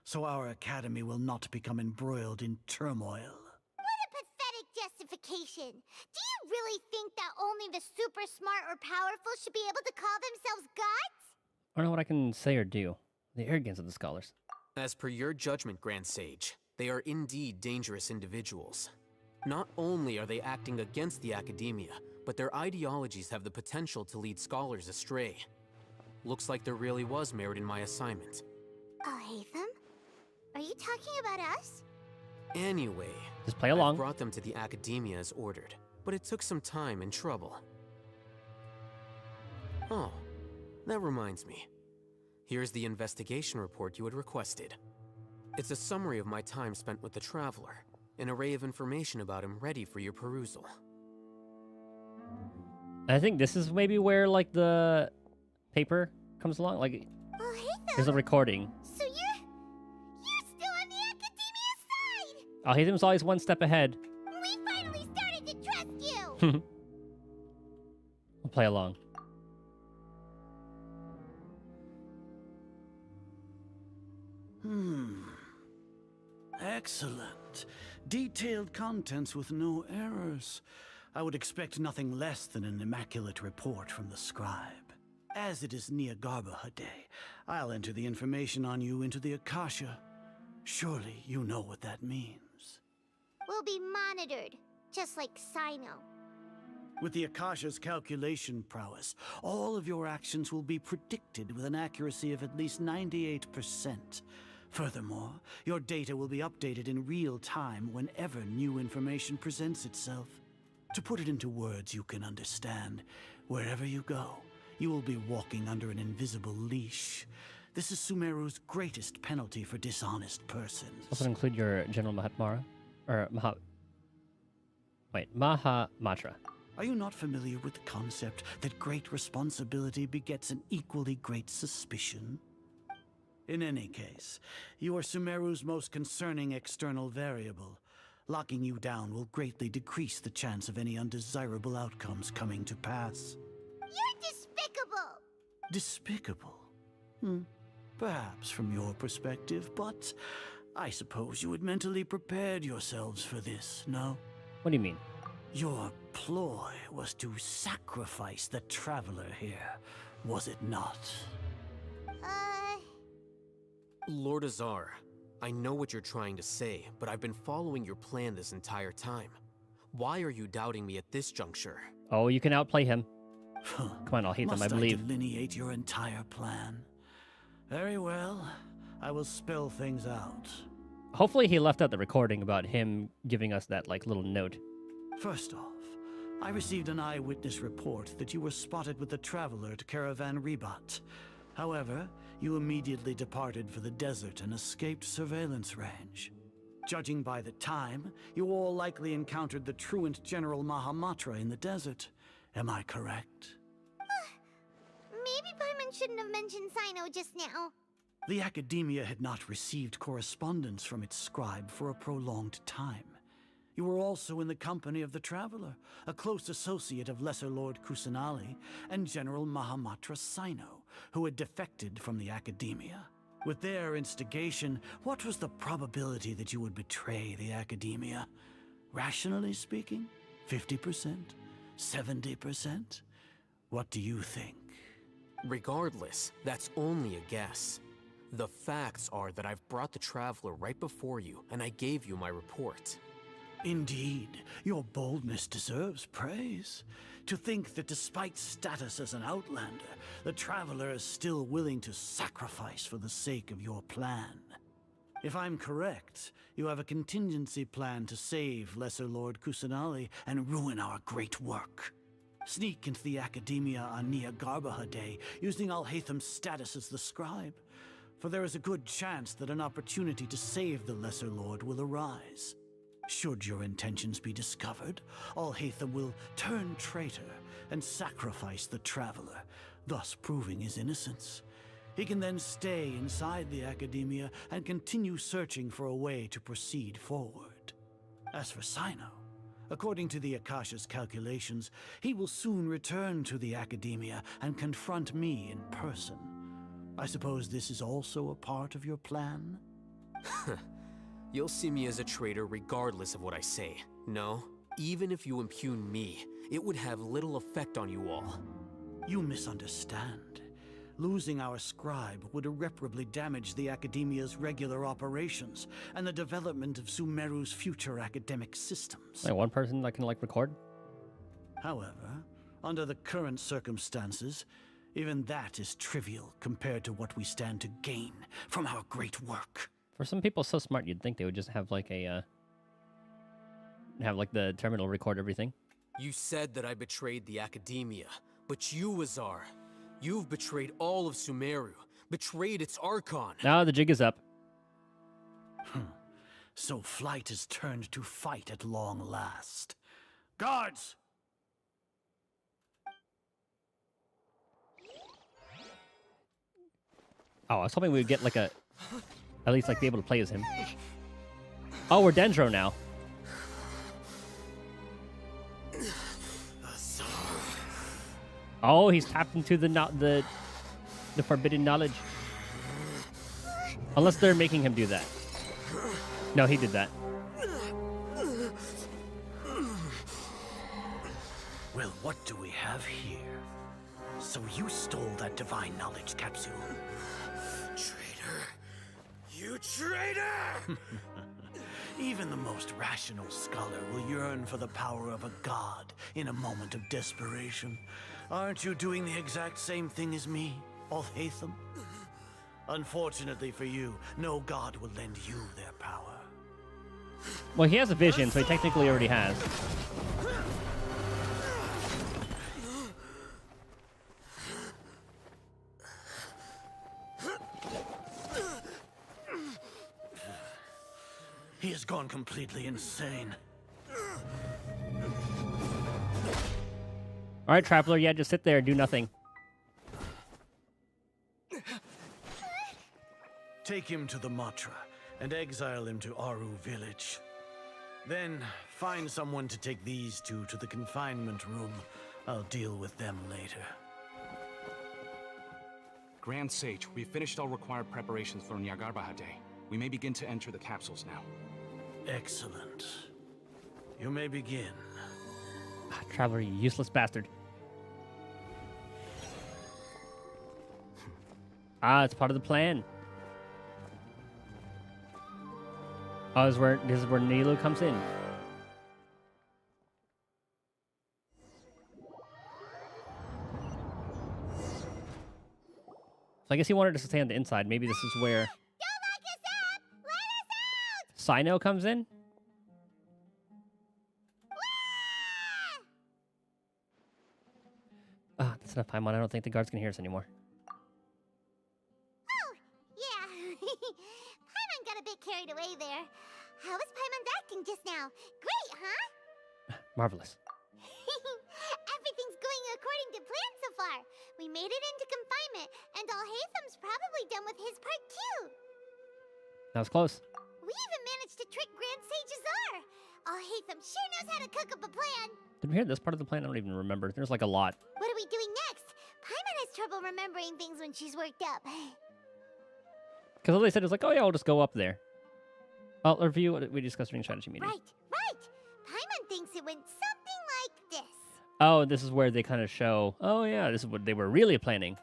so our academy will not become embroiled in turmoil. What a pathetic justification! Do you really think that only the super smart or powerful should be able to call themselves gods? I don't know what I can say or do. The arrogance of the scholars. As per your judgment, Grand Sage, they are indeed dangerous individuals. Not only are they acting against the academia, but their ideologies have the potential to lead scholars astray. Looks like there really was merit in my assignment. Oh, Hatham? Are you talking about us? Anyway, just play along. I brought them to the academia as ordered, but it took some time and trouble. Oh, that reminds me. Here's the investigation report you had requested. It's a summary of my time spent with the Traveler, an array of information about him ready for your perusal. I think this is maybe where, like, the paper comes along. Like, oh, Hatham. There's a recording. So you're still on the academia side! Oh, Hatham's always one step ahead. We finally started to trust you! We'll play along. Excellent. Detailed contents with no errors. I would expect nothing less than an immaculate report from the scribe. As it is Niagarbha Day, I'll enter the information on you into the Akasha. Surely you know what that means. We'll be monitored, just like Sino. With the Akasha's calculation prowess, all of your actions will be predicted with an accuracy of at least 98%. Furthermore, your data will be updated in real time whenever new information presents itself. To put it into words you can understand, wherever you go, you will be walking under an invisible leash. This is Sumeru's greatest penalty for dishonest persons. Also include your General Mahatmara? Or Mahamatra. Are you not familiar with the concept that great responsibility begets an equally great suspicion? In any case, you are Sumeru's most concerning external variable. Locking you down will greatly decrease the chance of any undesirable outcomes coming to pass. You're despicable! Despicable? Perhaps from your perspective, but I suppose you had mentally prepared yourselves for this, no? What do you mean? Your ploy was to sacrifice the Traveler here, was it not? Lord Azar, I know what you're trying to say, but I've been following your plan this entire time. Why are you doubting me at this juncture? Oh, you can outplay him. Come on, I'll hate them, I believe. Must I delineate your entire plan? Very well. I will spell things out. Hopefully he left out the recording about him giving us that, like, little note. First off, I received an eyewitness report that you were spotted with the traveler at Caravan Rebat. However, you immediately departed for the desert and escaped surveillance range. Judging by the time, you all likely encountered the truant General Mahamatra in the desert. Am I correct? Maybe Paimon shouldn't have mentioned Sino just now. The Academia had not received correspondence from its scribe for a prolonged time. You were also in the company of the Traveler, a close associate of Lesser Lord Kusanali and General Mahamatra Sino, who had defected from the Academia. With their instigation, what was the probability that you would betray the Academia? Rationally speaking, 50%? 70%? What do you think? Regardless, that's only a guess. The facts are that I've brought the Traveler right before you, and I gave you my report. Indeed, your boldness deserves praise. To think that despite status as an outlander, the Traveler is still willing to sacrifice for the sake of your plan. If I'm correct, you have a contingency plan to save Lesser Lord Kusanali and ruin our great work. Sneak into the Academia on Nia Garbaha Day, using Alhaitham's status as the scribe. For there is a good chance that an opportunity to save the Lesser Lord will arise. Should your intentions be discovered, Alhaitham will turn traitor and sacrifice the Traveler, thus proving his innocence. He can then stay inside the Academia and continue searching for a way to proceed forward. As for Sino, according to the Akasha's calculations, he will soon return to the Academia and confront me in person. I suppose this is also a part of your plan? You'll see me as a traitor regardless of what I say. No, even if you impugn me, it would have little effect on you all. You misunderstand. Losing our scribe would irreparably damage the Academia's regular operations and the development of Sumeru's future academic systems. Like one person that can, like, record? However, under the current circumstances, even that is trivial compared to what we stand to gain from our great work. For some people so smart, you'd think they would just have, like, a, have, like, the terminal record everything. You said that I betrayed the Academia, but you, Azar, you've betrayed all of Sumeru, betrayed its Archon. Now the jig is up. So flight has turned to fight at long last. Guards! Oh, I was hoping we would get, like, a... At least, like, be able to play as him. Oh, we're Dendro now. Oh, he's tapped into the forbidden knowledge. Unless they're making him do that. No, he did that. Well, what do we have here? So you stole that divine knowledge capsule. Traitor. You traitor! Even the most rational scholar will yearn for the power of a god in a moment of desperation. Aren't you doing the exact same thing as me, Alhaitham? Unfortunately for you, no god will lend you their power. Well, he has a vision, so he technically already has. He has gone completely insane. All right, Traveler, yeah, just sit there and do nothing. Take him to the Matra and exile him to Aru village. Then find someone to take these two to the confinement room. I'll deal with them later. Grand Sage, we've finished all required preparations for Nyagarbha Day. We may begin to enter the capsules now. Excellent. You may begin. Ah, Traveler, you useless bastard. Ah, it's part of the plan. Oh, this is where Nilu comes in. So I guess he wanted us to stay on the inside. Maybe this is where... Don't lock us up! Let us out! Sino comes in? Ah, that's enough, Paimon. I don't think the guards can hear us anymore. Oh, yeah. Paimon got a bit carried away there. How was Paimon's acting just now? Great, huh? Marvelous. Everything's going according to plan so far. We made it into confinement, and Alhaitham's probably done with his part too. That was close. We even managed to trick Grand Sage Azar. Alhaitham sure knows how to cook up a plan. Did we hear this part of the plan? I don't even remember. There's like a lot. What are we doing next? Paimon has trouble remembering things when she's worked up. Because all they said was like, oh yeah, I'll just go up there. I'll review what we discussed during strategy meeting. Right. Paimon thinks it went something like this. Oh, this is where they kind of show, oh yeah, this is what they were really planning.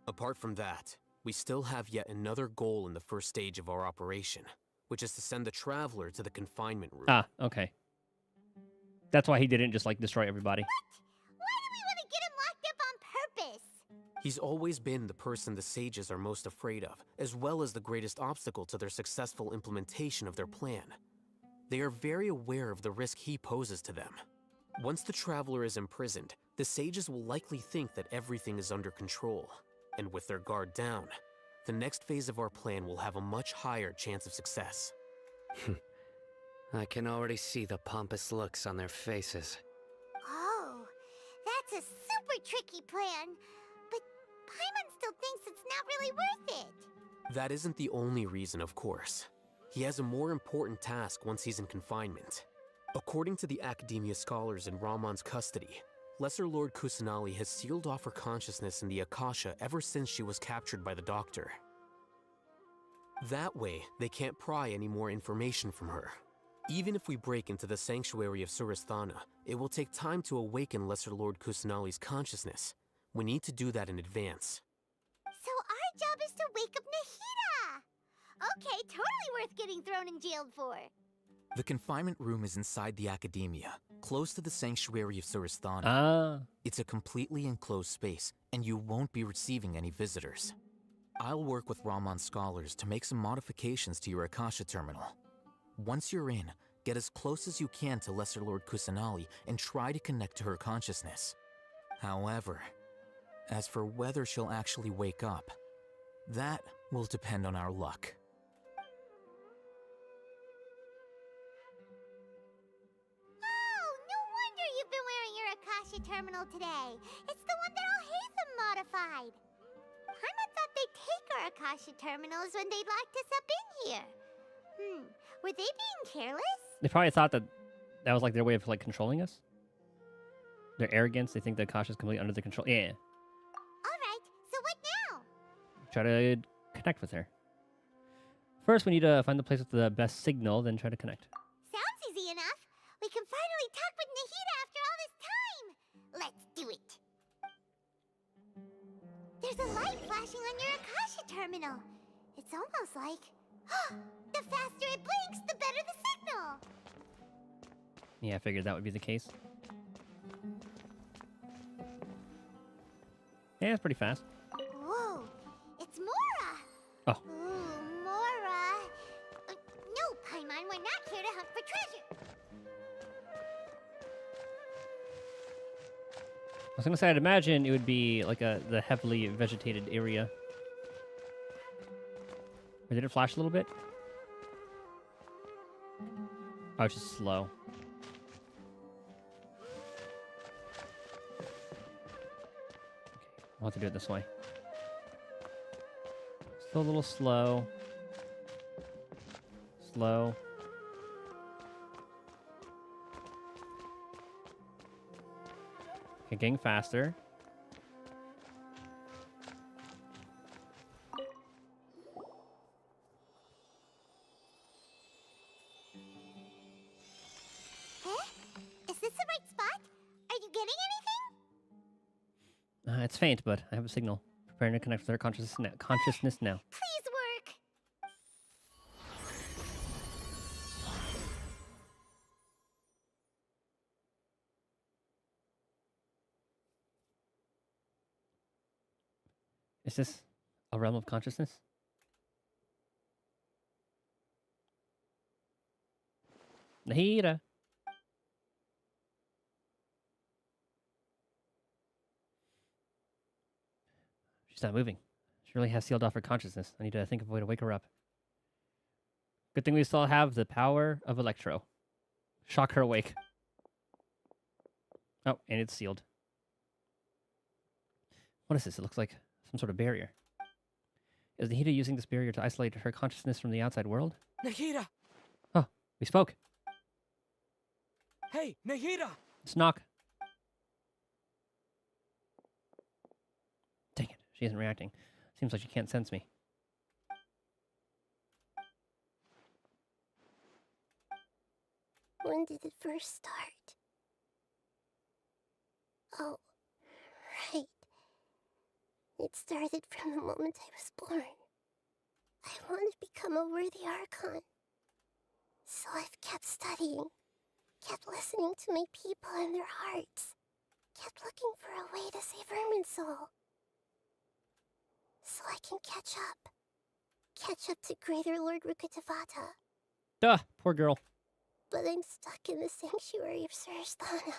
Apart from that, we still have yet another goal in the first stage of our operation, which is to send the Traveler to the confinement room. Ah, okay. That's why he didn't just like destroy everybody. Why do we want to get him locked up on purpose? He's always been the person the sages are most afraid of, as well as the greatest obstacle to their successful implementation of their plan. They are very aware of the risk he poses to them. Once the Traveler is imprisoned, the sages will likely think that everything is under control. And with their guard down, the next phase of our plan will have a much higher chance of success. I can already see the pompous looks on their faces. Oh, that's a super tricky plan. But Paimon still thinks it's not really worth it. That isn't the only reason, of course. He has a more important task once he's in confinement. According to the Academia scholars in Ramon's custody, Lesser Lord Kusanali has sealed off her consciousness in the Akasha ever since she was captured by the Doctor. That way, they can't pry any more information from her. Even if we break into the sanctuary of Surasthana, it will take time to awaken Lesser Lord Kusanali's consciousness. We need to do that in advance. So our job is to wake up Nahida! Okay, totally worth getting thrown in jail for. The confinement room is inside the Academia, close to the sanctuary of Surasthana. Ah. It's a completely enclosed space, and you won't be receiving any visitors. I'll work with Ramon's scholars to make some modifications to your Akasha terminal. Once you're in, get as close as you can to Lesser Lord Kusanali and try to connect to her consciousness. However, as for whether she'll actually wake up, that will depend on our luck. Oh, no wonder you've been wearing your Akasha terminal today. It's the one that Alhaitham modified. Paimon thought they'd take our Akasha terminals when they locked us up in here. Were they being careless? They probably thought that that was like their way of like controlling us. Their arrogance, they think the Akasha is completely under the control. Yeah. Alright, so what now? Try to connect with her. First, we need to find the place with the best signal, then try to connect. Sounds easy enough. We can finally talk with Nahida after all this time. Let's do it. There's a light flashing on your Akasha terminal. It's almost like... the faster it blinks, the better the signal. Yeah, I figured that would be the case. Yeah, it's pretty fast. Whoa, it's Mora. Oh. Ooh, Mora. No, Paimon, we're not here to hunt for treasure. I was gonna say, I'd imagine it would be like the heavily vegetated area. Or did it flash a little bit? Oh, it's just slow. I'll have to do it this way. Still a little slow. Slow. Okay, getting faster. Is this the right spot? Are you getting anything? It's faint, but I have a signal. Preparing to connect with her consciousness now. Please work. Is this a realm of consciousness? Nahida. She's not moving. She really has sealed off her consciousness. I need to think of a way to wake her up. Good thing we still have the power of Electro. Shock her awake. Oh, and it's sealed. What is this? It looks like some sort of barrier. Is Nahida using this barrier to isolate her consciousness from the outside world? Nahida! Oh, we spoke. Hey, Nahida! Let's knock. Dang it, she isn't reacting. Seems like she can't sense me. When did it first start? Oh, right. It started from the moment I was born. I wanted to become a worthy Archon. So I've kept studying, kept listening to my people and their hearts, kept looking for a way to save Irminsul. So I can catch up. Catch up to Greater Lord Rukkhadevata. Duh, poor girl. But I'm stuck in the sanctuary of Sarasthana.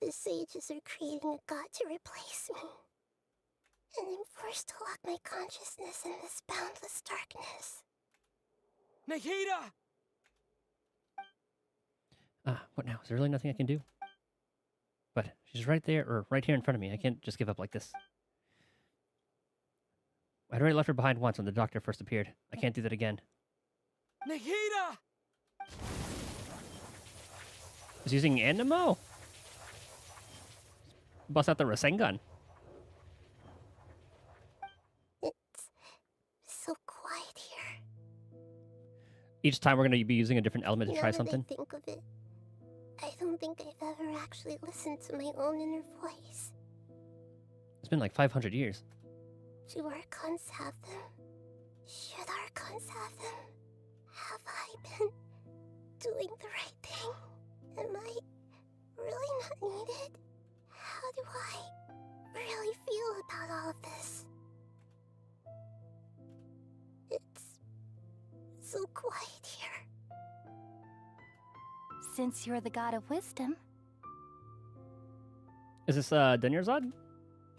The sages are creating a god to replace me. And I'm forced to lock my consciousness in this boundless darkness. Nahida! What now? Is there really nothing I can do? But she's right there, or right here in front of me. I can't just give up like this. I'd already left her behind once when the doctor first appeared. I can't do that again. Nahida! He's using Animo? Bust out the Rasengan. It's so quiet here. Each time we're going to be using a different element to try something. Now that I think of it, I don't think I've ever actually listened to my own inner voice. It's been like 500 years. Do Archons have them? Should Archons have them? Have I been doing the right thing? Am I really not needed? How do I really feel about all of this? It's so quiet here. Since you're the god of wisdom, Is this Dunyarzad?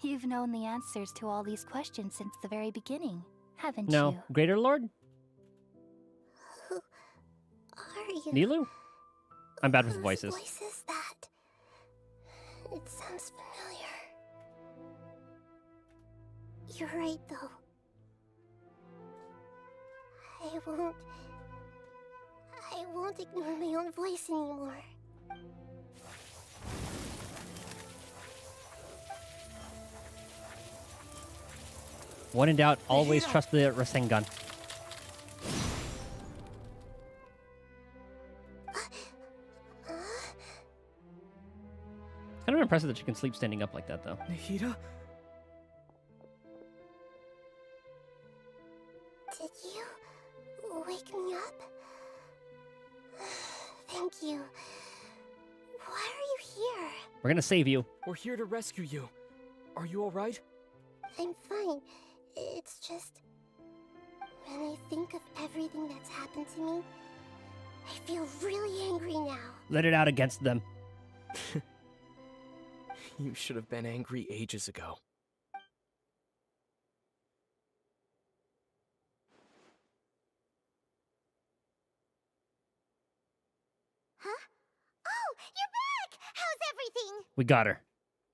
you've known the answers to all these questions since the very beginning, haven't No. you? Greater Lord? Who are you? Nilu? I'm bad with voices. Whose voice is that? It sounds familiar. You're right, though. I won't ignore my own voice anymore. When in doubt, always trust the Rasengan. Kind of impressive that you can sleep standing up like that, though. Nahida? Did you wake me up? Thank you. Why are you here? We're gonna save you. We're here to rescue you. Are you alright? I'm fine. It's just... when I think of everything that's happened to me, I feel really angry now. Let it out against them. You should have been angry ages ago. Huh? Oh, you're back! How's everything? We got her.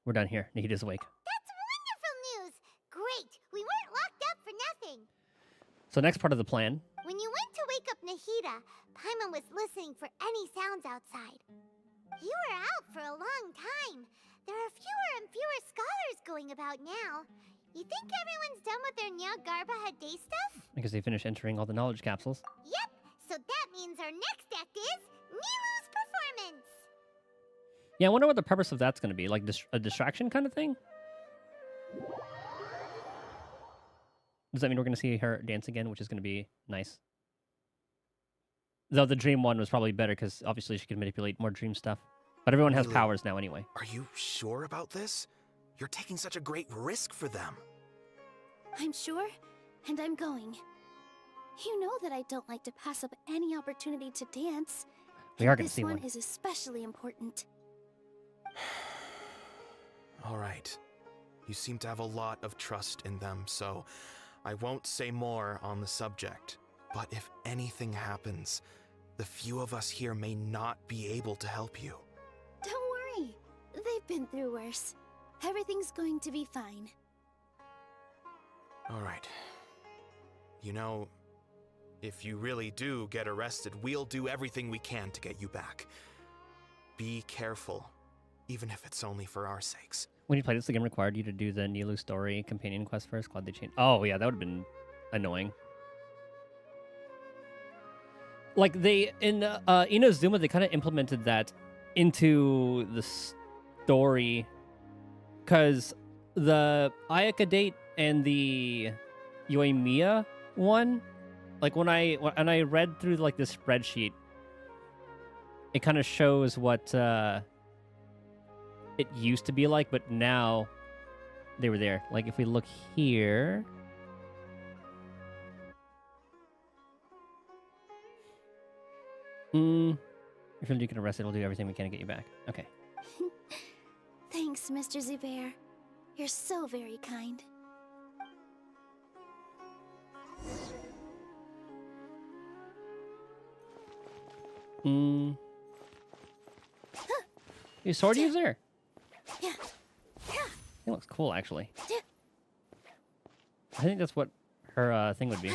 We're done here. Nahida's awake. That's wonderful news! Great! We weren't locked up for nothing! So next part of the plan. When you went to wake up Nahida, Paimon was listening for any sounds outside. You were out for a long time. There are fewer and fewer scholars going about now. You think everyone's done with their Nyagarbha day stuff? Because they finished entering all the knowledge capsules. Yep, so that means our next act is Nilu's performance! Yeah, I wonder what the purpose of that's going to be. Like a distraction kind of thing? Does that mean we're going to see her dance again, which is going to be nice? Though the dream one was probably better because obviously she could manipulate more dream stuff. But everyone has Nilu, powers now anyway. Are you sure about this? You're taking such a great risk for them. I'm sure, and I'm going. You know that I don't like to pass up any opportunity to dance. We are gonna This see one one. is especially important. All right. You seem to have a lot of trust in them, so I won't say more on the subject. But if anything happens, the few of us here may not be able to help you. Don't worry. They've been through worse. Everything's going to be fine. All right. You know, if you really do get arrested, we'll do everything we can to get you back. Be careful, even if it's only for our sakes. When you played this, the game required you to do the Nilu story companion quest first. Glad they changed. Oh yeah, that would have been annoying. Like they in Inazuma, they kind of implemented that into the story, because the Ayaka date and the Yoimiya one, like when I read through like the spreadsheet, it kind of shows what it used to be like, but now they were there. Like if we look here, if you get arrested, we'll do everything we can to get you back. Okay. Thanks, Mr. Zubair. You're so very kind. Your sword user. Yeah. It looks cool, actually. I think that's what her thing would be.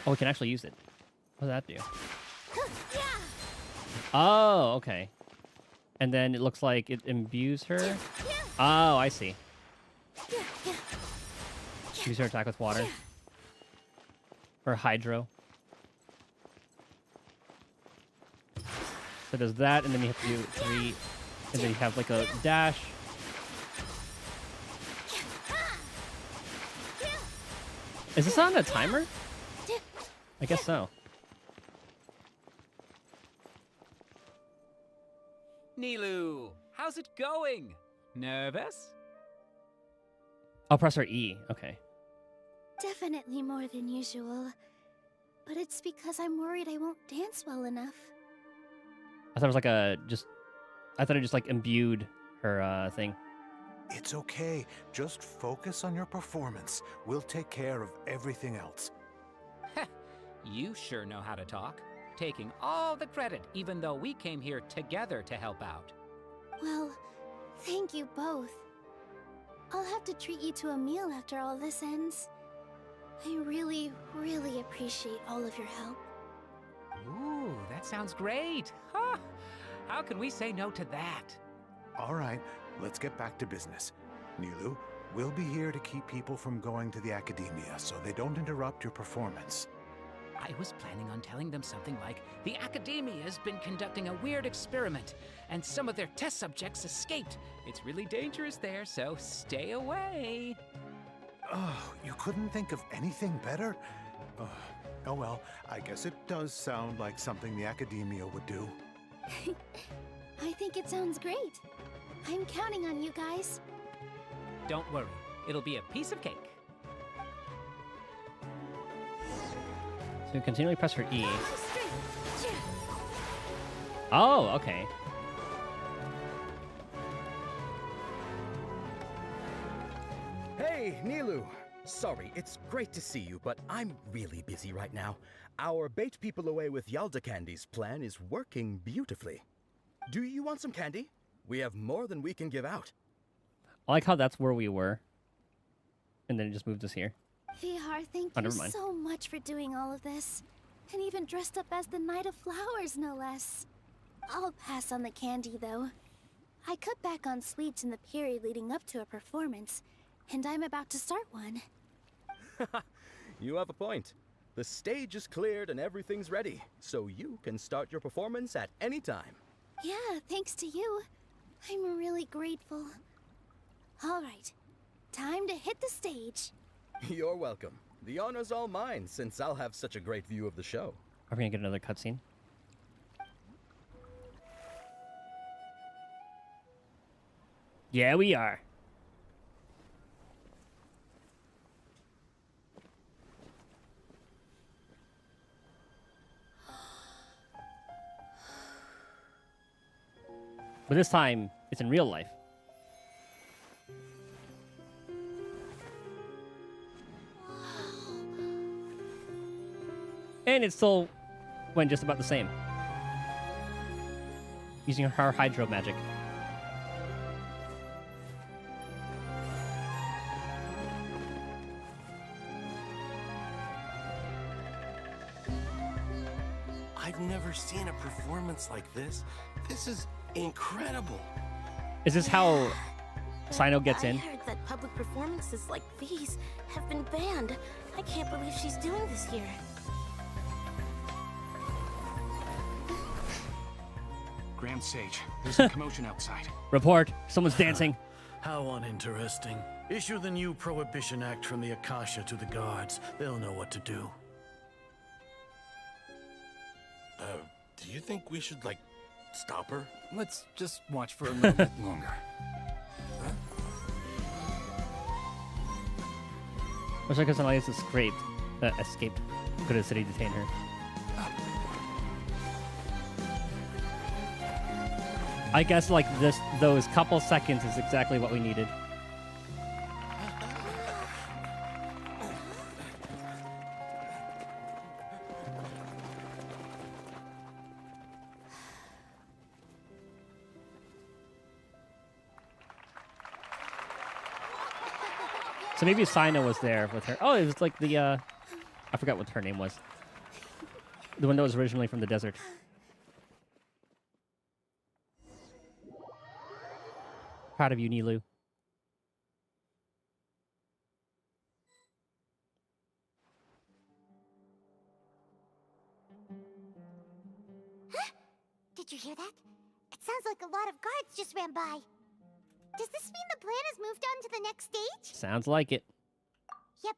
Oh, we can actually use it. What does that do? Oh, okay. And then it looks like it imbues her. Oh, I see. Use her attack with water. Or hydro. So it does that, and then you have to do 3, and then you have like a dash. Is this on a timer? I guess so. Nilu, how's it going? Nervous? I'll press her E. Okay. Definitely more than usual. But it's because I'm worried I won't dance well enough. I thought it was like I thought it just like imbued her thing. It's okay. Just focus on your performance. We'll take care of everything else. You sure know how to talk. Taking all the credit, even though we came here together to help out. Well, thank you both. I'll have to treat you to a meal after all this ends. I really, really appreciate all of your help. Ooh, that sounds great. Huh. How can we say no to that? All right, let's get back to business. Nilu, we'll be here to keep people from going to the academia so they don't interrupt your performance. I was planning on telling them something like, the academia has been conducting a weird experiment, and some of their test subjects escaped. It's really dangerous there, so stay away. Oh, you couldn't think of anything better? Oh well, I guess it does sound like something the academia would do. I think it sounds great. I'm counting on you guys. Don't worry, it'll be a piece of cake. So you continually press her E. Oh, okay. Hey, Nilu! Sorry, it's great to see you, but I'm really busy right now. Our Bait People Away with Yalda Candies plan is working beautifully. Do you want some candy? We have more than we can give out. I like how that's where we were. And then it just moved us here. Vihar, thank Oh, you never mind. so much for doing all of this. And even dressed up as the Knight of Flowers, no less. I'll pass on the candy, though. I cut back on sweets in the period leading up to a performance, and I'm about to start one. You have a point. The stage is cleared and everything's ready, so you can start your performance at any time. Yeah, thanks to you. I'm really grateful. All right, time to hit the stage. You're welcome. The honor's all mine, since I'll have such a great view of the show. Are we gonna get another cutscene? Yeah, we are. But this time, it's in real life. And it still went just about the same. Using her hydro magic. I've never seen a performance like this. This is incredible. Is this how Sino gets in? I heard that public performances like these have been banned. I can't believe she's doing this here. Grand Sage, there's a commotion outside. Report. Someone's dancing. How uninteresting. Issue the new Prohibition Act from the Akasha to the guards. They'll know what to do. Do you think we should, like, stop her? Let's just watch for a little bit longer. Looks like Kusanagi has escaped. Could have city detain her. I guess like those couple seconds is exactly what we needed. So maybe Sino was there with her. Oh, it was like the, I forgot what her name was. The one that was originally from the desert. Proud of you, Nilu. Did you hear that? It sounds like a lot of guards just ran by. Does this mean the plan has moved on to the next stage? Sounds like it. Yep.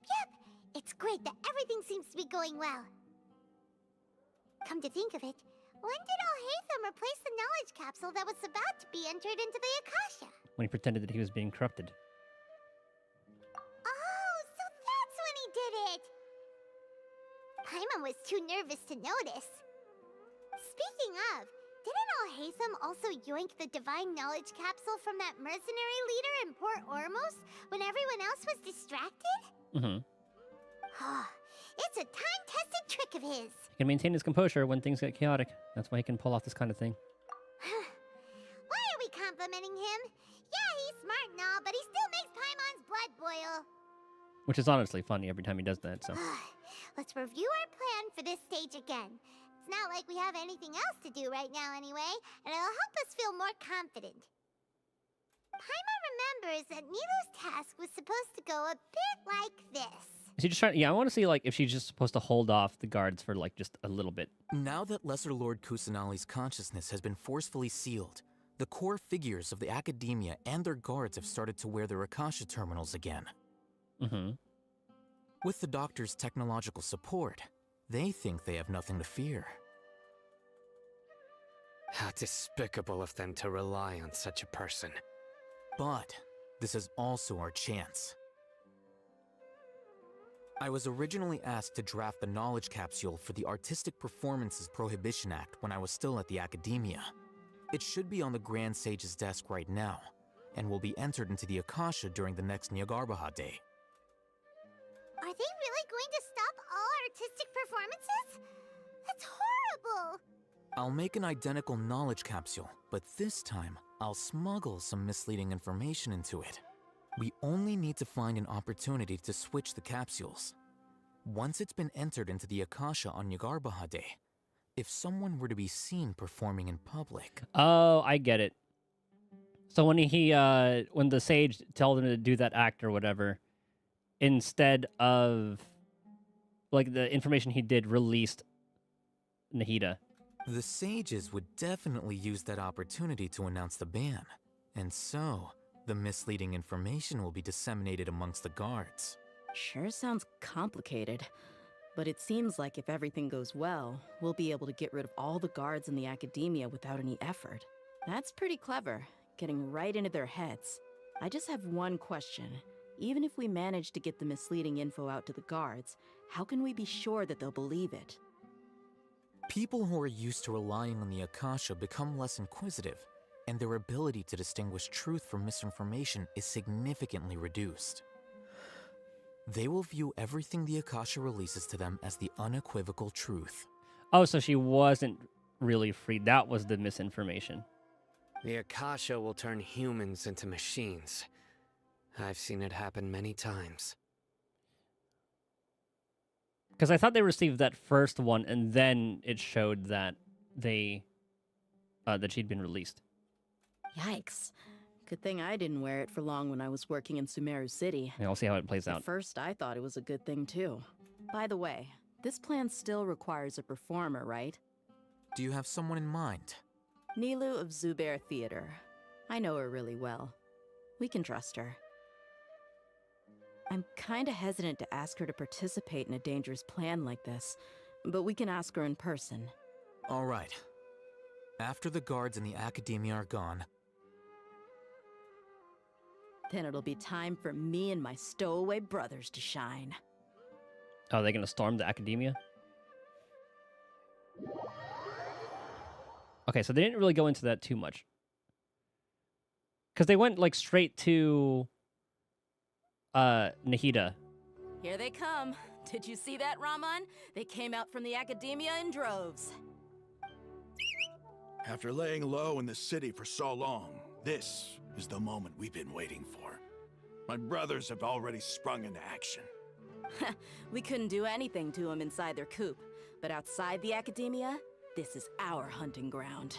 It's great that everything seems to be going well. Come to think of it, when did Alhaitham replace the knowledge capsule that was about to be entered into the Akasha? When he pretended that he was being corrupted. Oh, so that's when he did it! Paimon was too nervous to notice. Speaking of, didn't Alhaitham also yoink the divine knowledge capsule from that mercenary leader in Port Ormos when everyone else was distracted? Mm-hmm. It's a time-tested trick of his. He can maintain his composure when things get chaotic. That's why he can pull off this kind of thing. Why are we complimenting him? Yeah, he's smart and all, but he still makes Paimon's blood boil. Which is honestly funny every time he does that, so. Let's review our plan for this stage again. It's not like we have anything else to do right now anyway, and it'll help us feel more confident. Paimon remembers that Nilu's task was supposed to go a bit like this. Is he just trying? Yeah, I want to see like if she's just supposed to hold off the guards for like just a little bit. Now that Lesser Lord Kusanali's consciousness has been forcefully sealed, the core figures of the academia and their guards have started to wear their Akasha terminals again. Mm-hmm. With the doctor's technological support, they think they have nothing to fear. How despicable of them to rely on such a person. But this is also our chance. I was originally asked to draft the knowledge capsule for the Artistic Performances Prohibition Act when I was still at the academia. It should be on the Grand Sage's desk right now, and will be entered into the Akasha during the next Nyargarbaha Day. Are they really going to stop all artistic performances? That's horrible! I'll make an identical knowledge capsule, but this time, I'll smuggle some misleading information into it. We only need to find an opportunity to switch the capsules. Once it's been entered into the Akasha on Nyargarbaha Day, if someone were to be seen performing in public... Oh, I get it. So when when the sage told him to do that act or whatever, instead of, like, the information he did released Nahida. The sages would definitely use that opportunity to announce the ban. And so, the misleading information will be disseminated amongst the guards. Sure sounds complicated, but it seems like if everything goes well, we'll be able to get rid of all the guards in the academia without any effort. That's pretty clever, getting right into their heads. I just have one question. Even if we manage to get the misleading info out to the guards, how can we be sure that they'll believe it? People who are used to relying on the Akasha become less inquisitive, and their ability to distinguish truth from misinformation is significantly reduced. They will view everything the Akasha releases to them as the unequivocal truth. Oh, so she wasn't really freed. That was the misinformation. The Akasha will turn humans into machines. I've seen it happen many times. Because I thought they received that first one, and then it showed that they that she'd been released. Yikes. Good thing I didn't wear it for long when I was working in Sumeru City. Yeah, we'll see how it plays out. At first, I thought it was a good thing, too. By the way, this plan still requires a performer, right? Do you have someone in mind? Nilu of Zubair Theater. I know her really well. We can trust her. I'm kinda hesitant to ask her to participate in a dangerous plan like this, but we can ask her in person. All right. After the guards in the Academia are gone, then it'll be time for me and my stowaway brothers to shine. Oh, are they gonna storm the Academia? Okay, so they didn't really go into that too much. Because they went, like, straight to Nahida. Here they come. Did you see that, Raman? They came out from the Academia in droves. After laying low in the city for so long, this is the moment we've been waiting for. My brothers have already sprung into action. We couldn't do anything to them inside their coop, but outside the Academia, this is our hunting ground.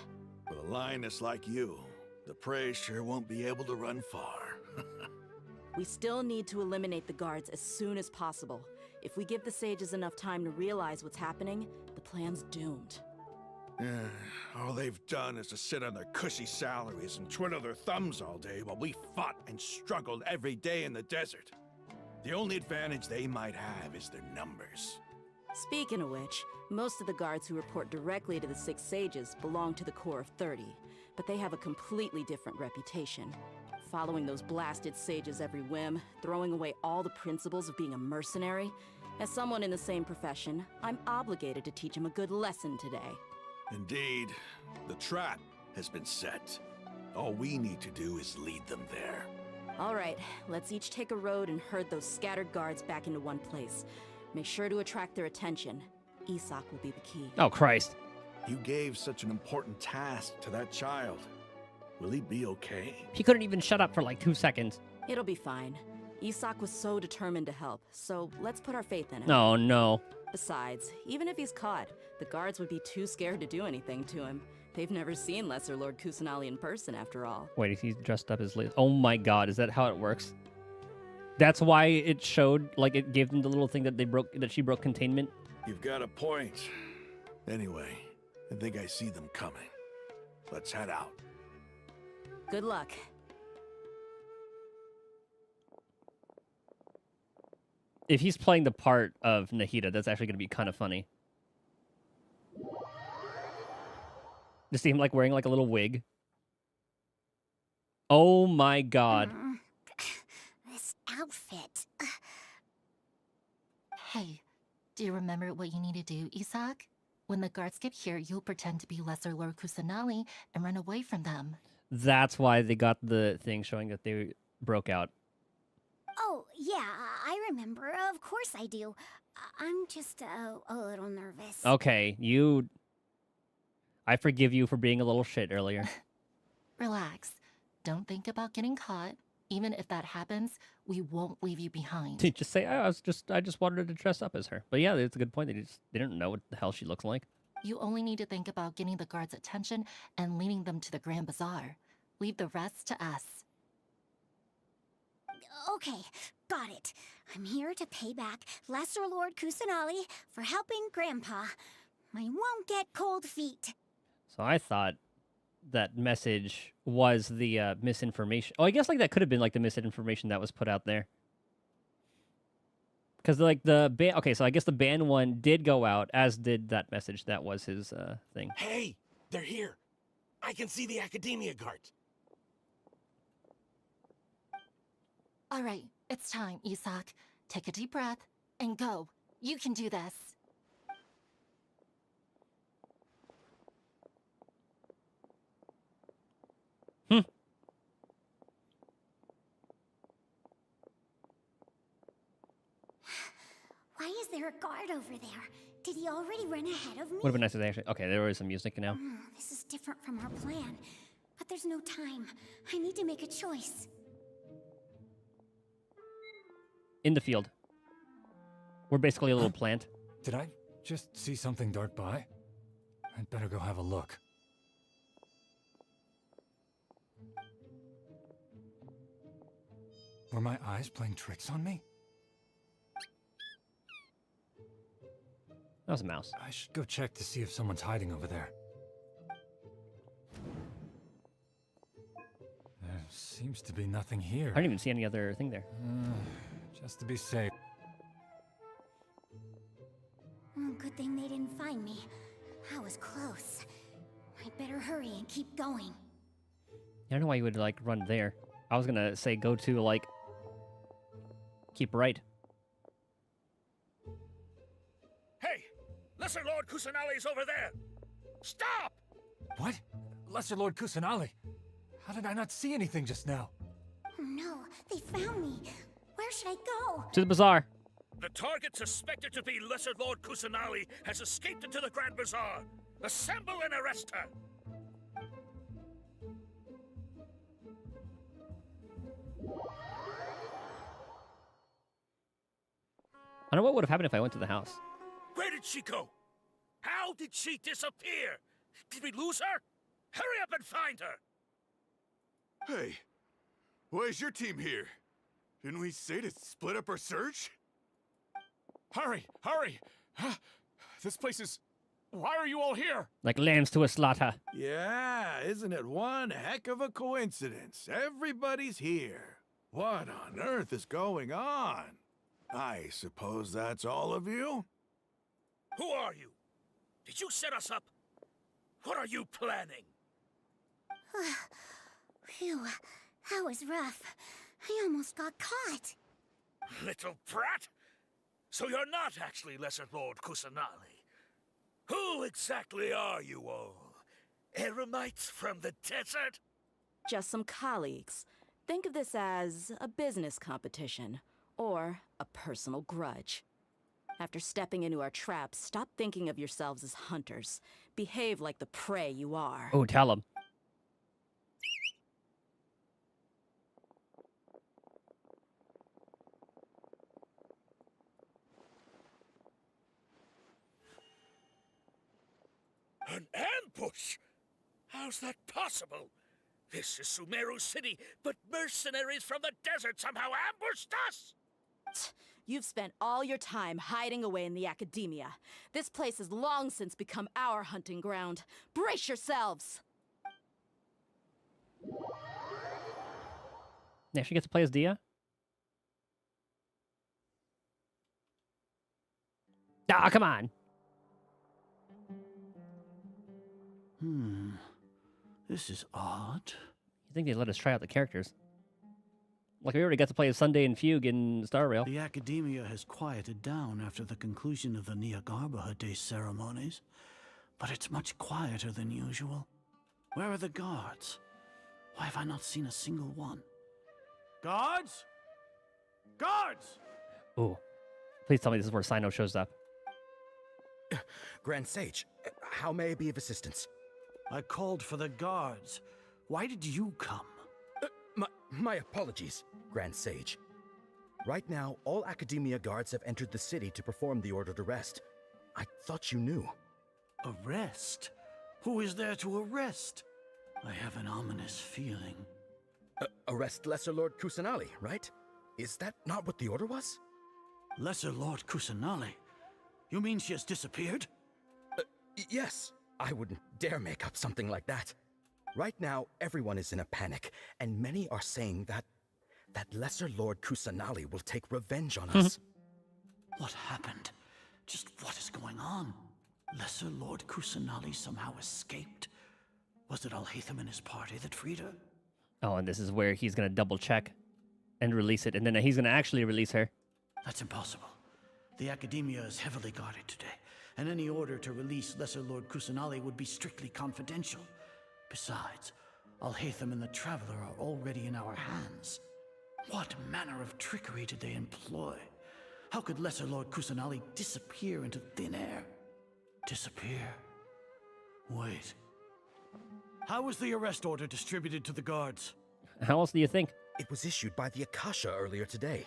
With a lioness like you, the prey sure won't be able to run far. We still need to eliminate the guards as soon as possible. If we give the sages enough time to realize what's happening, the plan's doomed. All they've done is to sit on their cushy salaries and twiddle their thumbs all day while we fought and struggled every day in the desert. The only advantage they might have is their numbers. Speaking of which, most of the guards who report directly to the Six Sages belong to the Corps of 30, but they have a completely different reputation. Following those blasted sages every whim, throwing away all the principles of being a mercenary. As someone in the same profession, I'm obligated to teach them a good lesson today. Indeed, the trap has been set. All we need to do is lead them there. All right, let's each take a road and herd those scattered guards back into one place. Make sure to attract their attention. Isak will be the key. Oh, Christ. You gave such an important task to that child. Will he be okay? He couldn't even shut up for like 2 seconds. It'll be fine. Isak was so determined to help, so let's put our faith in him. Oh, no. Besides, even if he's caught, the guards would be too scared to do anything to him. They've never seen Lesser Lord Kusanali in person, after all. Wait, he's dressed up as Liz. Oh my god, is that how it works? That's why it showed, like, it gave them the little thing that she broke containment? You've got a point. Anyway, I think I see them coming. Let's head out. Good luck. If he's playing the part of Nahida, that's actually going to be kind of funny. To see him, like, wearing, like, a little wig. Oh my god. This outfit. Hey, do you remember what you need to do, Isak? When the guards get here, you'll pretend to be Lesser Lord Kusanali and run away from them. That's why they got the thing showing that they broke out. Oh, yeah, I remember. Of course I do. I'm just a little nervous. Okay, I forgive you for being a little shit earlier. Relax. Don't think about getting caught. Even if that happens, we won't leave you behind. Just say, I just wanted to dress up as her. But yeah, it's a good point. They didn't know what the hell she looks like. You only need to think about getting the guards' attention and leading them to the Grand Bazaar. Leave the rest to us. Okay, got it. I'm here to pay back Lesser Lord Kusanali for helping Grandpa. I won't get cold feet. So I thought that message was the misinformation. Oh, I guess like that could have been like the misinformation that was put out there. Because like the ban. Okay, so I guess the ban one did go out, as did that message. That was his thing. Hey, they're here. I can see the Academia guards. All right, it's time, Isak. Take a deep breath and go. You can do this. there a guard over there? Did he already run ahead of me? Would have been nice if they actually. Okay, there was some music now. This is different from our plan. But there's no time. I need to make a choice. In the field. We're basically a little plant. Did I just see something dart by? I'd better go have a look. Were my eyes playing tricks on me? That was a mouse. I should go check to see if someone's hiding over there. There seems to be nothing here. I didn't even see any other thing there. Just to be safe. Good thing they didn't find me. I was close. I'd better hurry and keep going. I don't know why you would, like, run there. I was gonna say go to, like, keep right. Hey! Lesser Lord Kusanali's over there! Stop! What? Lesser Lord Kusanali? How did I not see anything just now? Oh no, they found me. Where should I go? To the bazaar. The target suspected to be Lesser Lord Kusanali has escaped into the Grand Bazaar. Assemble and arrest her! I don't know what would have happened if I went to the house. Where did she go? How did she disappear? Did we lose her? Hurry up and find her! Hey, why is your team here? Didn't we say to split up our search? Hurry! Hurry! This place is... Why are you all here? Like lambs to a slaughter. Yeah, isn't it one heck of a coincidence? Everybody's here. What on earth is going on? I suppose that's all of you? Who are you? Did you set us up? What are you planning? Phew, that was rough. I almost got caught. Little brat! So you're not actually Lesser Lord Kusanali. Who exactly are you all? Eremites from the desert? Just some colleagues. Think of this as a business competition, or a personal grudge. After stepping into our traps, stop thinking of yourselves as hunters. Behave like the prey you are. Oh, tell him. An ambush? How's that possible? This is Sumeru City, but mercenaries from the desert somehow ambushed us! You've spent all your time hiding away in the academia. This place has long since become our hunting ground. Brace yourselves! Yeah, she gets to play as Dia? Ah, come on! This is odd. You think they'd let us try out the characters? Like, we already got to play as Sunday and Fugue in Star Rail. The academia has quieted down after the conclusion of the Niagarbaha Day ceremonies, but it's much quieter than usual. Where are the guards? Why have I not seen a single one? Guards? Guards! Ooh. Please tell me this is where Sino shows up. Grand Sage, how may I be of assistance? I called for the guards. Why did you come? My apologies, Grand Sage. Right now, all Academia guards have entered the city to perform the ordered arrest. I thought you knew. Arrest? Who is there to arrest? I have an ominous feeling. Arrest Lesser Lord Kusanali, right? Is that not what the order was? Lesser Lord Kusanali? You mean she has disappeared? Yes. I wouldn't dare make up something like that. Right now, everyone is in a panic, and many are saying that Lesser Lord Kusanali will take revenge on us. What happened? Just what is going on? Lesser Lord Kusanali somehow escaped? Was it Alhaitham and his party that freed her? Oh, and this is where he's gonna double check and release it, and then he's gonna actually release her. That's impossible. The Academia is heavily guarded today, and any order to release Lesser Lord Kusanali would be strictly confidential. Besides, Alhaitham and the Traveler are already in our hands. What manner of trickery did they employ? How could Lesser Lord Kusanali disappear into thin air? Disappear? Wait. How was the arrest order distributed to the guards? How else do you think? It was issued by the Akasha earlier today.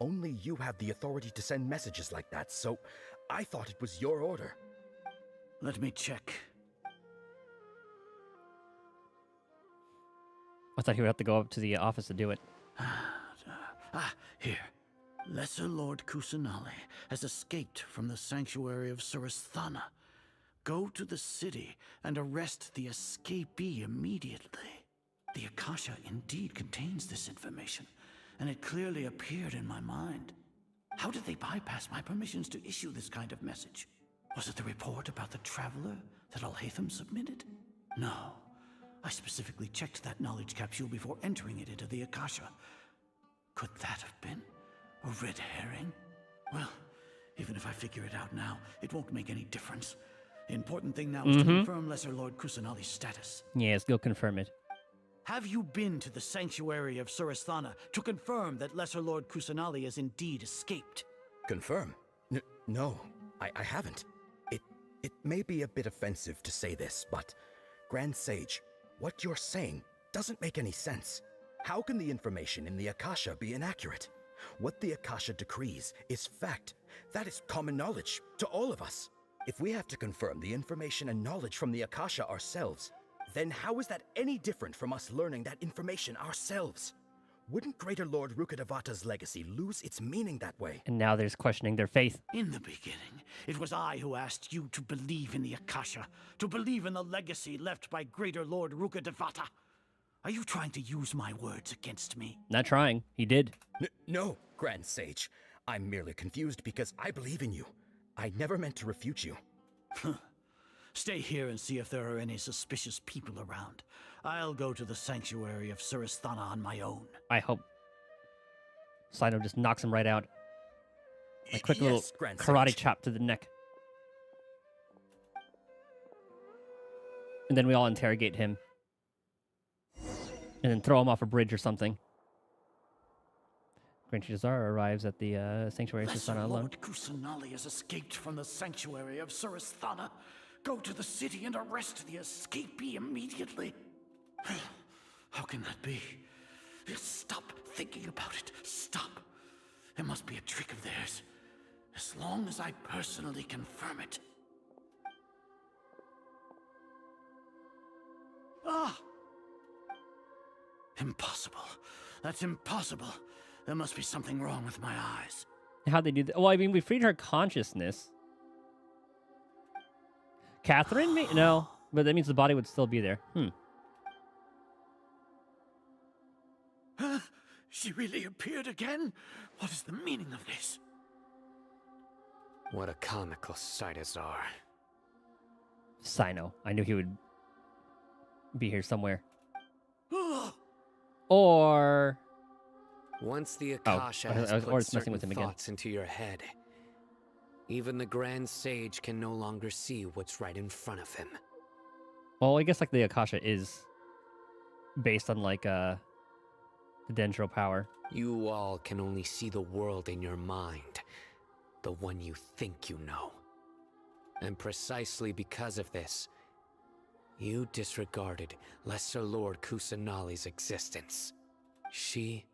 Only you have the authority to send messages like that, so I thought it was your order. Let me check. I thought he would have to go up to the office to do it. Here. Lesser Lord Kusanali has escaped from the sanctuary of Surasthana. Go to the city and arrest the escapee immediately. The Akasha indeed contains this information, and it clearly appeared in my mind. How did they bypass my permissions to issue this kind of message? Was it the report about the traveler that Alhaitham submitted? No. I specifically checked that knowledge capsule before entering it into the Akasha. Could that have been a red herring? Well, even if I figure it out now, it won't make any difference. The important thing now is to confirm Lesser Lord Kusanali's status. Yes, go confirm it. Have you been to the sanctuary of Surasthana to confirm that Lesser Lord Kusanali has indeed escaped? Confirm? No, I haven't. It may be a bit offensive to say this, but Grand Sage, what you're saying doesn't make any sense. How can the information in the Akasha be inaccurate? What the Akasha decrees is fact. That is common knowledge to all of us. If we have to confirm the information and knowledge from the Akasha ourselves, then how is that any different from us learning that information ourselves? Wouldn't Greater Lord Rukkhadevata's legacy lose its meaning that way? And now there's questioning their faith. In the beginning, it was I who asked you to believe in the Akasha, to believe in the legacy left by Greater Lord Rukkhadevata. Are you trying to use my words against me? Not trying. He did. No, Grand Sage. I'm merely confused because I believe in you. I never meant to refute you. Stay here and see if there are any suspicious people around. I'll go to the sanctuary of Surasthana on my own. I hope Sino just knocks him right out. A quick little karate chop to the neck. And then we all interrogate him. And then throw him off a bridge or something. Grand Shizar arrives at the sanctuary of Surasthana alone. Lord Kusanali has escaped from the sanctuary of Surasthana. Go to the city and arrest the escapee immediately. How can that be? Stop thinking about it. Stop. It must be a trick of theirs. As long as I personally confirm it. Ah! Impossible. That's impossible. There must be something wrong with my eyes. How'd they do that? Well, I mean, we freed her consciousness. Catherine? No, but that means the body would still be there. She really appeared again? What is the meaning of this? What a comical sight, Azar. Sino. I knew he would be here somewhere. Or... Once the Akasha has put certain thoughts into your head, even the Grand Sage can no longer see what's right in front of him. Well, I guess like the Akasha is based on like the Dendro power. You all can only see the world in your mind, the one you think you know. And precisely because of this, you disregarded Lesser Lord Kusanali's existence. She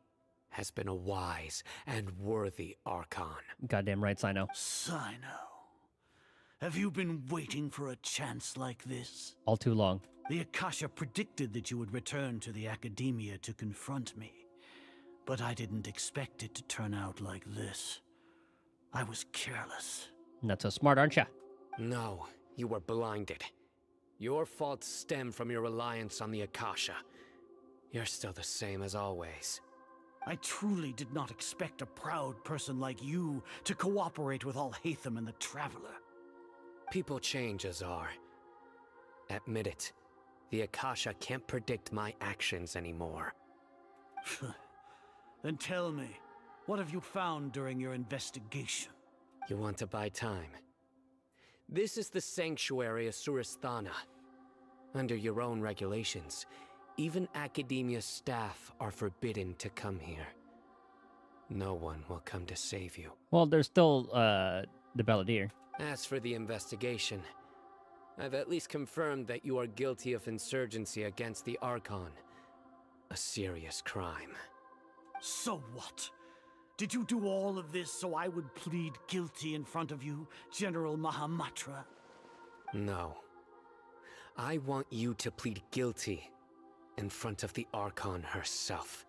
has been a wise and worthy Archon. Goddamn right, Sino. Sino. Have you been waiting for a chance like this? All too long. The Akasha predicted that you would return to the Academia to confront me. But I didn't expect it to turn out like this. I was careless. Not so smart, aren't you? No, you were blinded. Your faults stem from your reliance on the Akasha. You're still the same as always. I truly did not expect a proud person like you to cooperate with Alhaitham and the Traveler. People change, Azar. Admit it. The Akasha can't predict my actions anymore. Then tell me, what have you found during your investigation? You want to buy time? This is the sanctuary of Surasthana. Under your own regulations, even Academia staff are forbidden to come here. No one will come to save you. Well, there's still the Balladeer. As for the investigation, I've at least confirmed that you are guilty of insurgency against the Archon. A serious crime. So what? Did you do all of this so I would plead guilty in front of you, General Mahamatra? No. I want you to plead guilty in front of the Archon herself.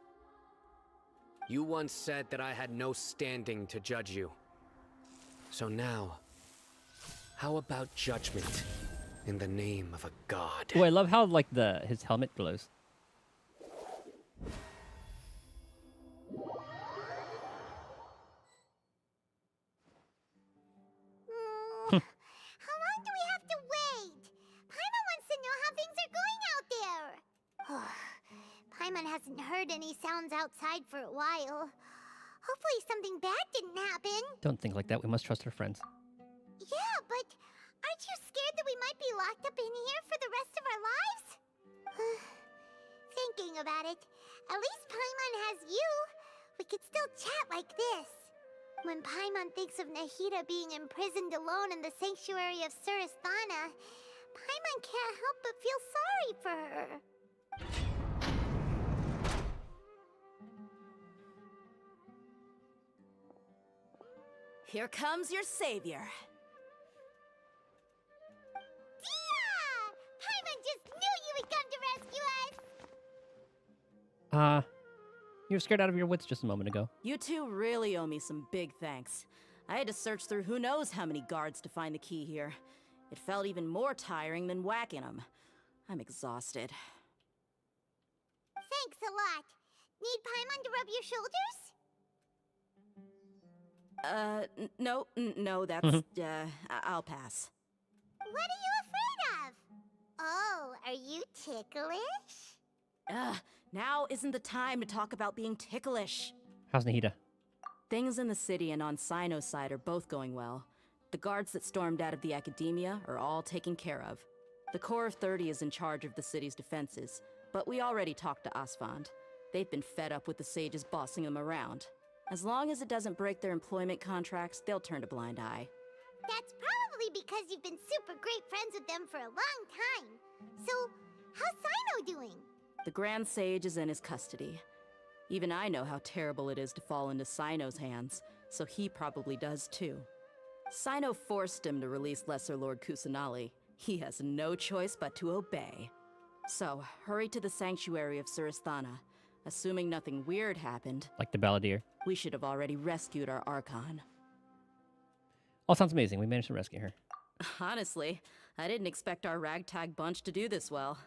You once said that I had no standing to judge you. So now, how about judgment in the name of a god? Oh, I love how like his helmet glows. How long do we have to wait? Paimon wants to know how things are going out there. Paimon hasn't heard any sounds outside for a while. Hopefully something bad didn't happen. Don't think like that. We must trust our friends. Yeah, but aren't you scared that we might be locked up in here for the rest of our lives? Thinking about it, at least Paimon has you. We could still chat like this. When Paimon thinks of Nahida being imprisoned alone in the sanctuary of Surasthana, Paimon can't help but feel sorry for her. Here comes your savior. Dia! Paimon just knew you would come to rescue us! You were scared out of your wits just a moment ago. You two really owe me some big thanks. I had to search through who knows how many guards to find the key here. It felt even more tiring than whacking them. I'm exhausted. Thanks a lot. Need Paimon to rub your shoulders? No, that's, I'll pass. What are you afraid of? Oh, are you ticklish? Now isn't the time to talk about being ticklish. How's Nahida? Things in the city and on Sino's side are both going well. The guards that stormed out of the academia are all taken care of. The Corps of 30 is in charge of the city's defenses, but we already talked to Asfand. They've been fed up with the sages bossing them around. As long as it doesn't break their employment contracts, they'll turn a blind eye. That's probably because you've been super great friends with them for a long time. So, how's Sino doing? The Grand Sage is in his custody. Even I know how terrible it is to fall into Sino's hands, so he probably does too. Sino forced him to release Lesser Lord Kusanali. He has no choice but to obey. So, hurry to the sanctuary of Surasthana. Assuming nothing weird happened, Like the Balladeer. we should have already rescued our Archon. All sounds amazing. We managed to rescue her. Honestly, I didn't expect our ragtag bunch to do this well.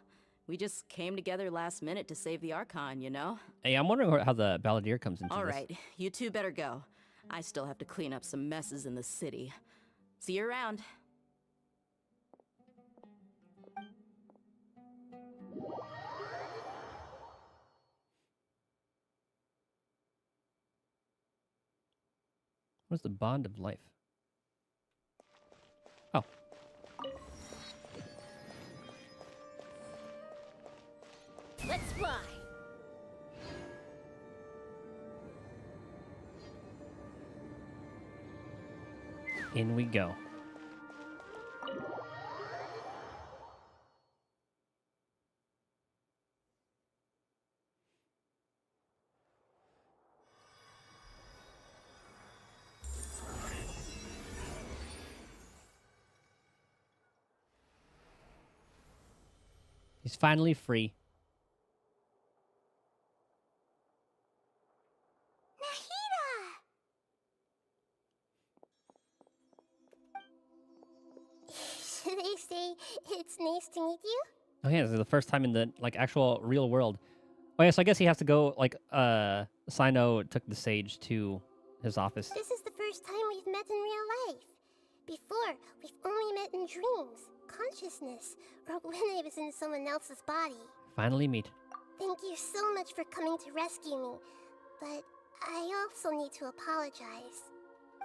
We just came together last minute to save the Archon, you know? Hey, I'm wondering how the Balladeer comes into All this. right, you two better go. I still have to clean up some messes in the city. See you around. What's the bond of life? Oh. Let's fly. In we go. He's finally free. Should they say it's nice to meet you? Oh yeah, this is the first time in the like actual real world. Oh yeah, so I guess he has to go like Sino took the sage to his office. This is the first time we've met in real life. Before, we've only met in dreams, consciousness, or when I was in someone else's body. Finally meet. Thank you so much for coming to rescue me, but I also need to apologize.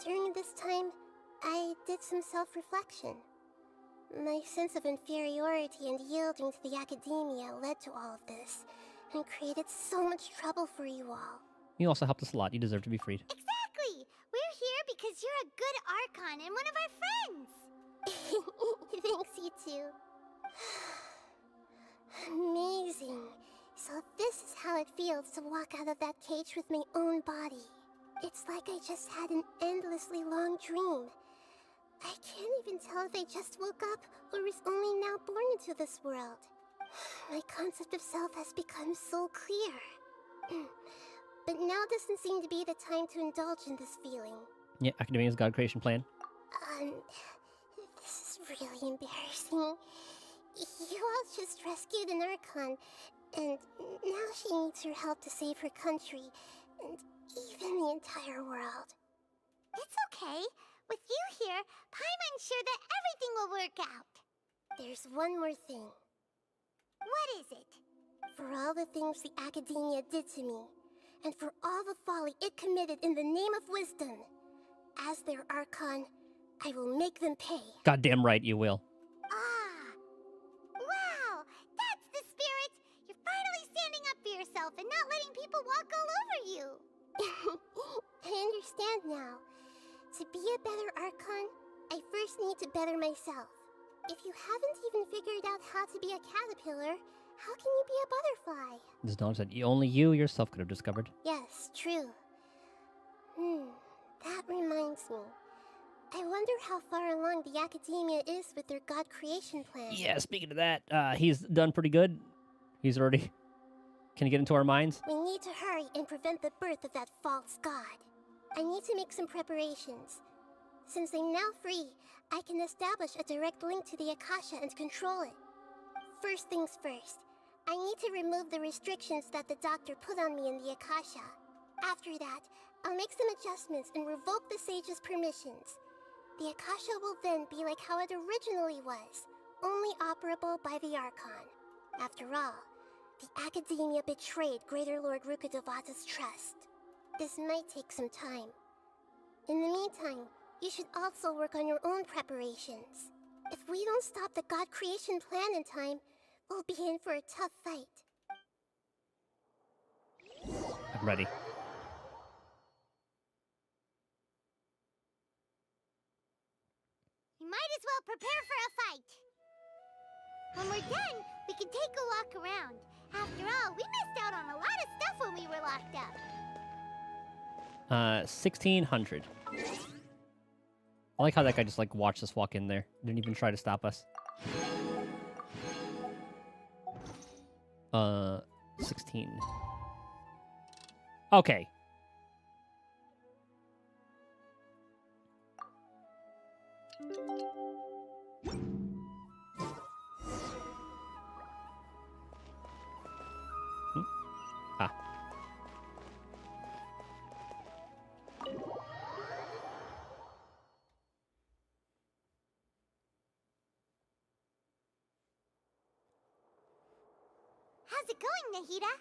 During this time, I did some self-reflection. My sense of inferiority and yielding to the academia led to all of this, and created so much trouble for you all. You also helped us a lot. You deserve to be freed. Exactly! We're here because you're a good Archon and one of our friends! Thanks, you two. Amazing. So this is how it feels to walk out of that cage with my own body. It's like I just had an endlessly long dream. I can't even tell if I just woke up or was only now born into this world. My concept of self has become so clear. But now doesn't seem to be the time to indulge in this feeling. Yeah, Academia's God creation plan. This is really embarrassing. You all just rescued an Archon, and now she needs your help to save her country, and even the entire world. It's okay. With you here, Paimon's sure that everything will work out. There's one more thing. What is it? For all the things the Academia did to me, and for all the folly it committed in the name of wisdom, as their Archon, I will make them pay. Goddamn right you will. Wow! That's the spirit! You're finally standing up for yourself and not letting people walk all over you! I understand now. To be a better Archon, I first need to better myself. If you haven't even figured out how to be a caterpillar, how can you be a butterfly? This Dawn said only you yourself could have discovered. Yes, true. That reminds me. I wonder how far along the Academia is with their God creation plan. Yeah, speaking of that, he's done pretty good. He's already... Can you get into our minds? We need to hurry and prevent the birth of that false god. I need to make some preparations. Since I'm now free, I can establish a direct link to the Akasha and control it. First things first, I need to remove the restrictions that the doctor put on me in the Akasha. After that, I'll make some adjustments and revoke the sage's permissions. The Akasha will then be like how it originally was, only operable by the Archon. After all, the Academia betrayed Greater Lord Rukkhadevata's trust. This might take some time. In the meantime, you should also work on your own preparations. If we don't stop the God creation plan in time, we'll be in for a tough fight. I'm ready. You might as well prepare for a fight. When we're done, we can take a walk around. After all, we missed out on a lot of stuff when we were locked up. 1600. I like how that guy just like watched us walk in there. Didn't even try to stop us. 16. Okay. Ah. How's it going, Nahida?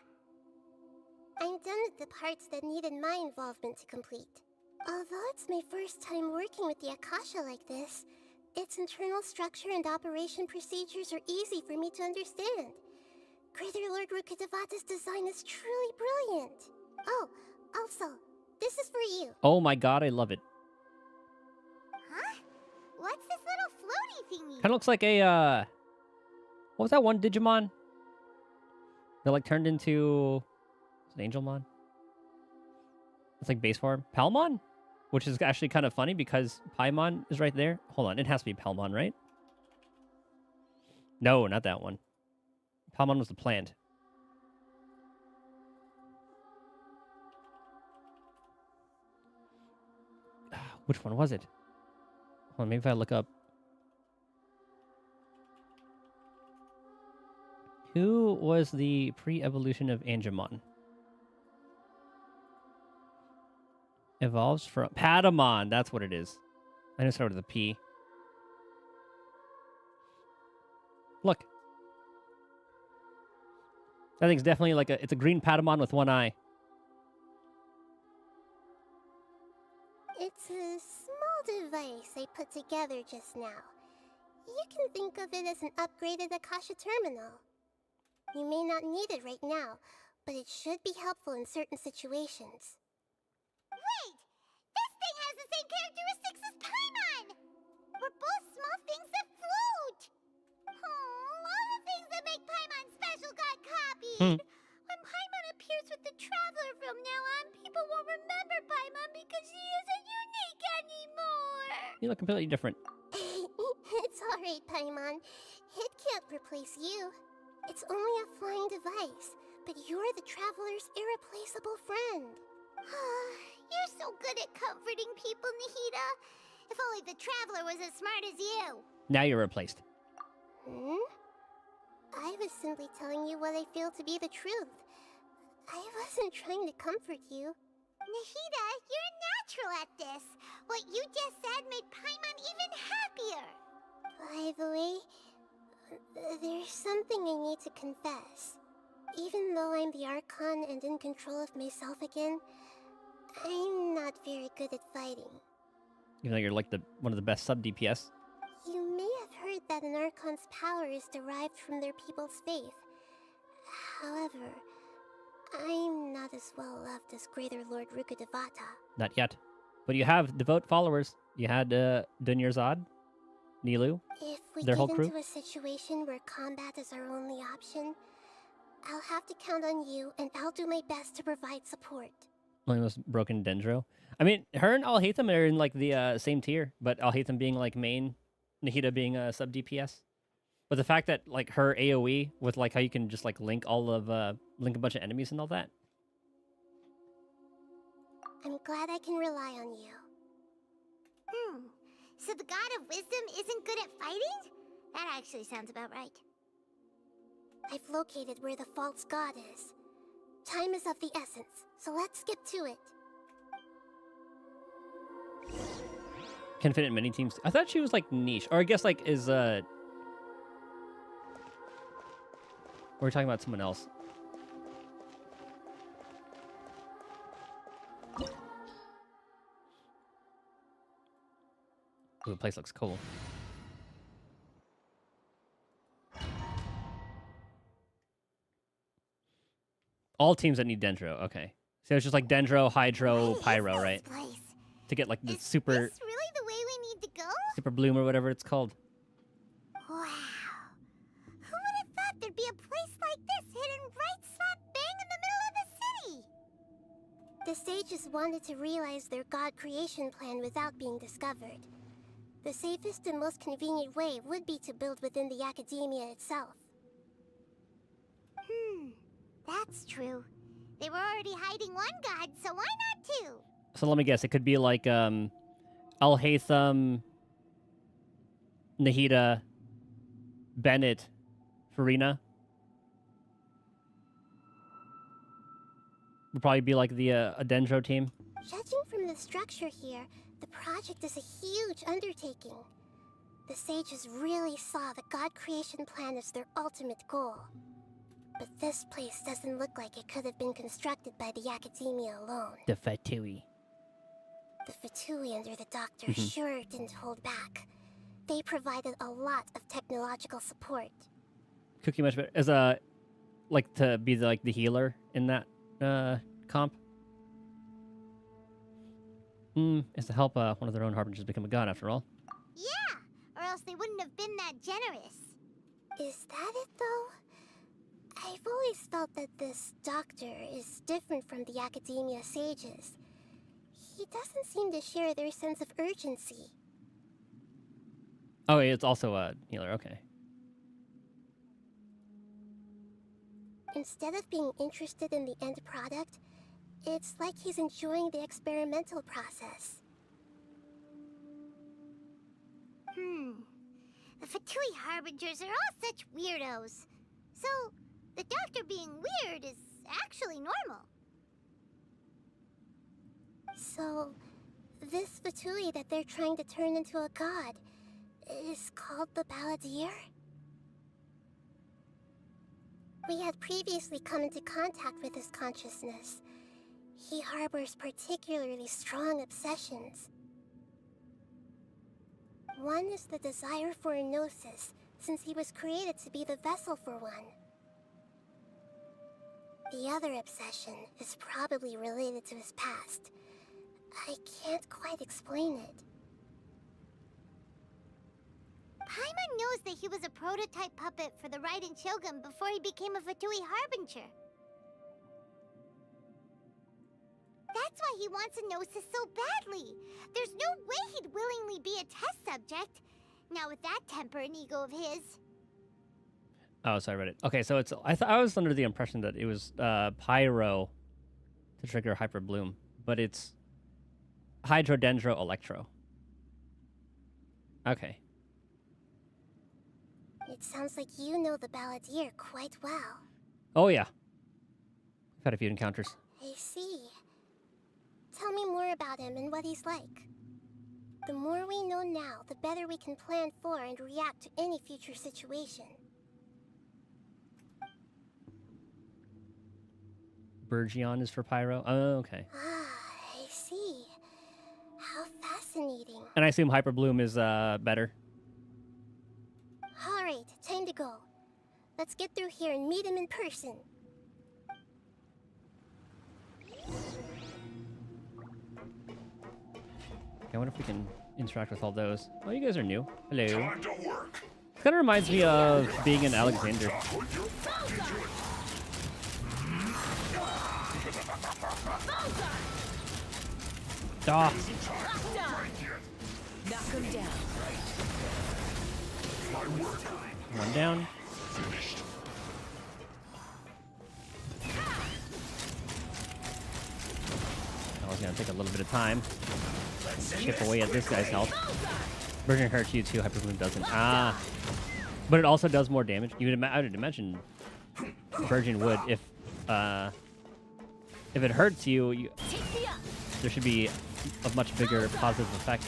I'm done with the parts that needed my involvement to complete. Although it's my first time working with the Akasha like this, its internal structure and operation procedures are easy for me to understand. Greater Lord Rukkhadevata's design is truly brilliant. Oh, also, this is for you. Oh my god, I love it. Huh? What's this little floaty thingy? Kind of looks like a, what was that one Digimon? That like turned into... Is it Angelmon? It's like base form. Palmon? Which is actually kind of funny because Paimon is right there. Hold on, it has to be Palmon, right? No, not that one. Palmon was the plant. Which one was it? Hold on, maybe if I look up. Who was the pre-evolution of Angemon? Evolves from... Patamon! That's what it is. I know it started with a P. Look. That thing's definitely like a... It's a green Patamon with one eye. It's a small device I put together just now. You can think of it as an upgraded Akasha terminal. You may not need it right now, but it should be helpful in certain situations. Wait! This thing has the same characteristics as Paimon! We're both small things that float! Oh, all the things that make Paimon special got copied! When Paimon appears with the Traveler from now on, people won't remember Paimon because she isn't unique anymore! You look completely different. It's alright, Paimon. It can't replace you. It's only a flying device, but you're the Traveler's irreplaceable friend. You're so good at comforting people, Nahida. If only the Traveler was as smart as you. Now you're replaced. I was simply telling you what I feel to be the truth. I wasn't trying to comfort you. Nahida, you're natural at this. What you just said made Paimon even happier. By the way, there's something I need to confess. Even though I'm the Archon and in control of myself again, I'm not very good at fighting. Even though you're like one of the best sub DPS. You may have heard that an Archon's power is derived from their people's faith. However, I'm not as well loved as Greater Lord Rukkhadevata. Not yet. But you have devout followers. You had Dunyarzad, Nilou, If we their get whole crew. into a situation where combat is our only option, I'll have to count on you, and I'll do my best to provide support. Almost broken Dendro. I mean, her and Alhaitham are in like the same tier, but Alhaitham being like main, Nahida being sub DPS. But the fact that like her AoE with like how you can just like link a bunch of enemies and all that. I'm glad I can rely on you. So the God of Wisdom isn't good at fighting? That actually sounds about right. I've located where the false god is. Time is of the essence, so let's skip to it. Can fit in many teams. I thought she was like niche, or I guess like is we're talking about someone else. Ooh, the place looks cool. All teams that need Dendro, okay. So it's just like Dendro, Hydro, Pyro, right? To get like the super Is this really the way we need to go? super bloom or whatever it's called. Wow. Who would have thought there'd be a place like this hidden right slap bang in the middle of the city? The sages wanted to realize their god creation plan without being discovered. The safest and most convenient way would be to build within the academia itself. That's true. They were already hiding one god, so why not two? So let me guess, it could be like Alhaitham, Nahida, Bennett, Farina. Would probably be like the a Dendro team. Judging from the structure here, the project is a huge undertaking. The sages really saw the god creation plan as their ultimate goal. But this place doesn't look like it could have been constructed by the academia alone. The Fatui. The Fatui under the Doctor sure didn't hold back. They provided a lot of technological support. Cookie much better as like to be the healer in that comp. Is to help one of their own harbingers become a god after all. Yeah, or else they wouldn't have been that generous. Is that it though? I've always felt that this Doctor is different from the academia sages. He doesn't seem to share their sense of urgency. Oh, it's also a healer, okay. Instead of being interested in the end product, it's like he's enjoying the experimental process. The Fatui Harbingers are all such weirdos. So, the Doctor being weird is actually normal. So, this Fatui that they're trying to turn into a god is called the Balladeer? We had previously come into contact with his consciousness. He harbors particularly strong obsessions. One is the desire for a gnosis, since he was created to be the vessel for one. The other obsession is probably related to his past. I can't quite explain it. Paimon knows that he was a prototype puppet for the Raiden Shogun before he became a Fatui Harbinger. That's why he wants a Gnosis so badly. There's no way he'd willingly be a test subject. Not with that temper and ego of his. Oh, so I read it. Okay, so it's I was under the impression that it was Pyro to trigger Hyper Bloom, but it's Hydro Dendro Electro. Okay. It sounds like you know the Balladeer quite well. Oh yeah. I've had a few encounters. I see. Tell me more about him and what he's like. The more we know now, the better we can plan for and react to any future situation. Burgeon is for Pyro. Oh, okay. Ah, I see. How fascinating. And I assume Hyper Bloom is better. Alright, time to go. Let's get through here and meet him in person. I wonder if we can interact with all those. Oh, you guys are new. Hello. Time to work. It kind of reminds me of being in Alexander. Ah. Knock him down. One down. Oh, it's gonna take a little bit of time. Chip away at this guy's health. Burgeon hurts you too, Hyper Bloom doesn't. Ah. But it also does more damage. I would imagine Burgeon would if it hurts you, there should be a much bigger positive effect.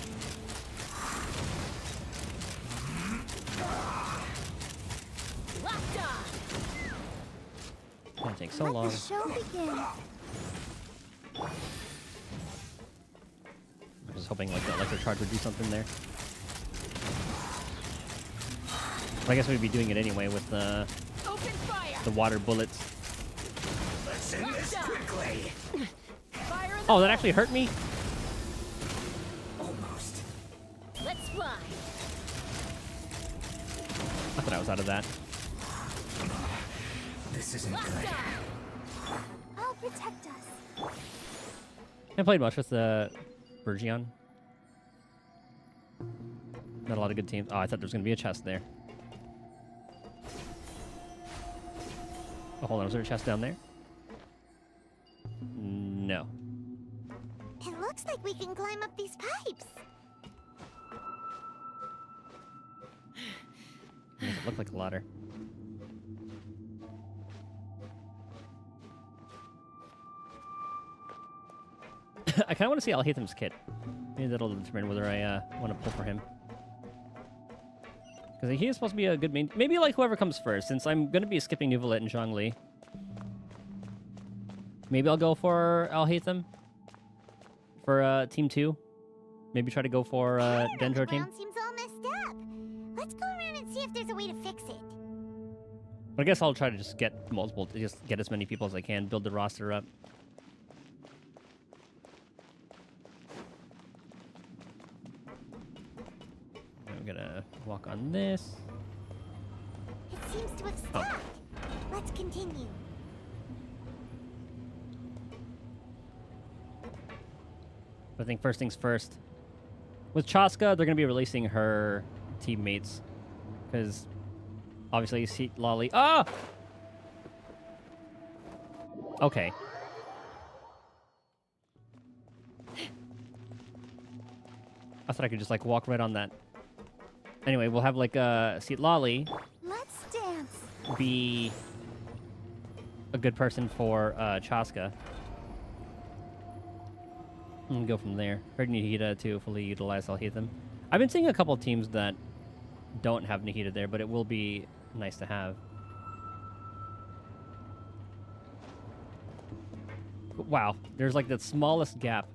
It's gonna take so long. Let the show begin. I was hoping like the electric charge would do something there. But I guess we'd be doing it anyway with the water bullets. Let's end this quickly. Oh, that actually hurt me? Almost. Let's fly. I thought I was out of that. This isn't good. I'll protect us. I played much with the Burgeon. Not a lot of good teams. Oh, I thought there was going to be a chest there. Oh, hold on. Was there a chest down there? No. It looks like we can climb up these pipes. Makes it look like a ladder. I kind of want to see Alhaitham's kit. Maybe that'll determine whether I want to pull for him. Because he is supposed to be a good main... Maybe like whoever comes first, since I'm going to be skipping Nuvalet and Zhongli. Maybe I'll go for Alhaitham. For Team 2. Maybe try to go for Dendro team. Seems all messed up. Let's go around and see if there's a way to fix it. But I guess I'll try to just get multiple... Just get as many people as I can. Build the roster up. I'm gonna walk on this. It seems to have stopped. Let's continue. I think first things first. With Chaska, they're gonna be releasing her teammates. Because obviously see Lolly. Ah! Okay. I thought I could just like walk right on that. Anyway, we'll have like Seat Lolly Let's dance. be a good person for Chaska. And go from there. Heard Nihida to fully utilize Alhaitham. I've been seeing a couple teams that don't have Nihida there, but it will be nice to have. Wow, there's like the smallest gap.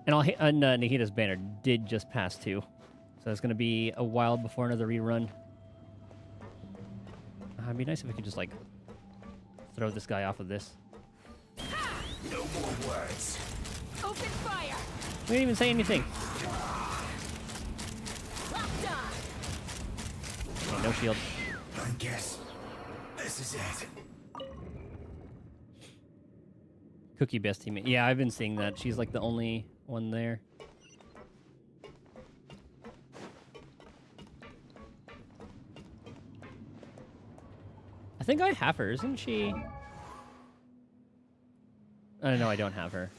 And No, Nahida's banner did just pass 2. So it's going to be a while before another rerun. It'd be nice if we could just, like, throw this guy off of this. No more words. Open fire. We didn't even say anything. Locked on. Okay, no shield. I guess this is it. Cookie best teammate. Yeah, I've been seeing that. She's like the only one there. I think I have her, isn't she? I don't know, I don't have her.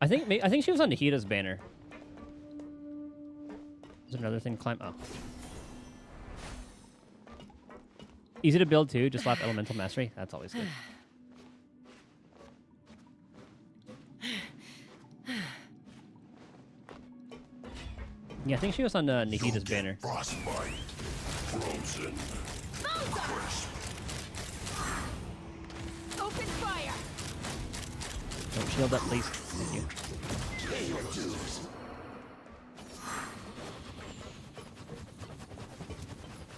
I think she was on Nahida's banner. Is there another thing to climb? Oh. Easy to build too, just slap elemental mastery. That's always good. Yeah, I think she was on Nahida's banner. Frostbite. Frozen. Crisp. Open fire. Don't shield up, please. Thank you. Pay your dues.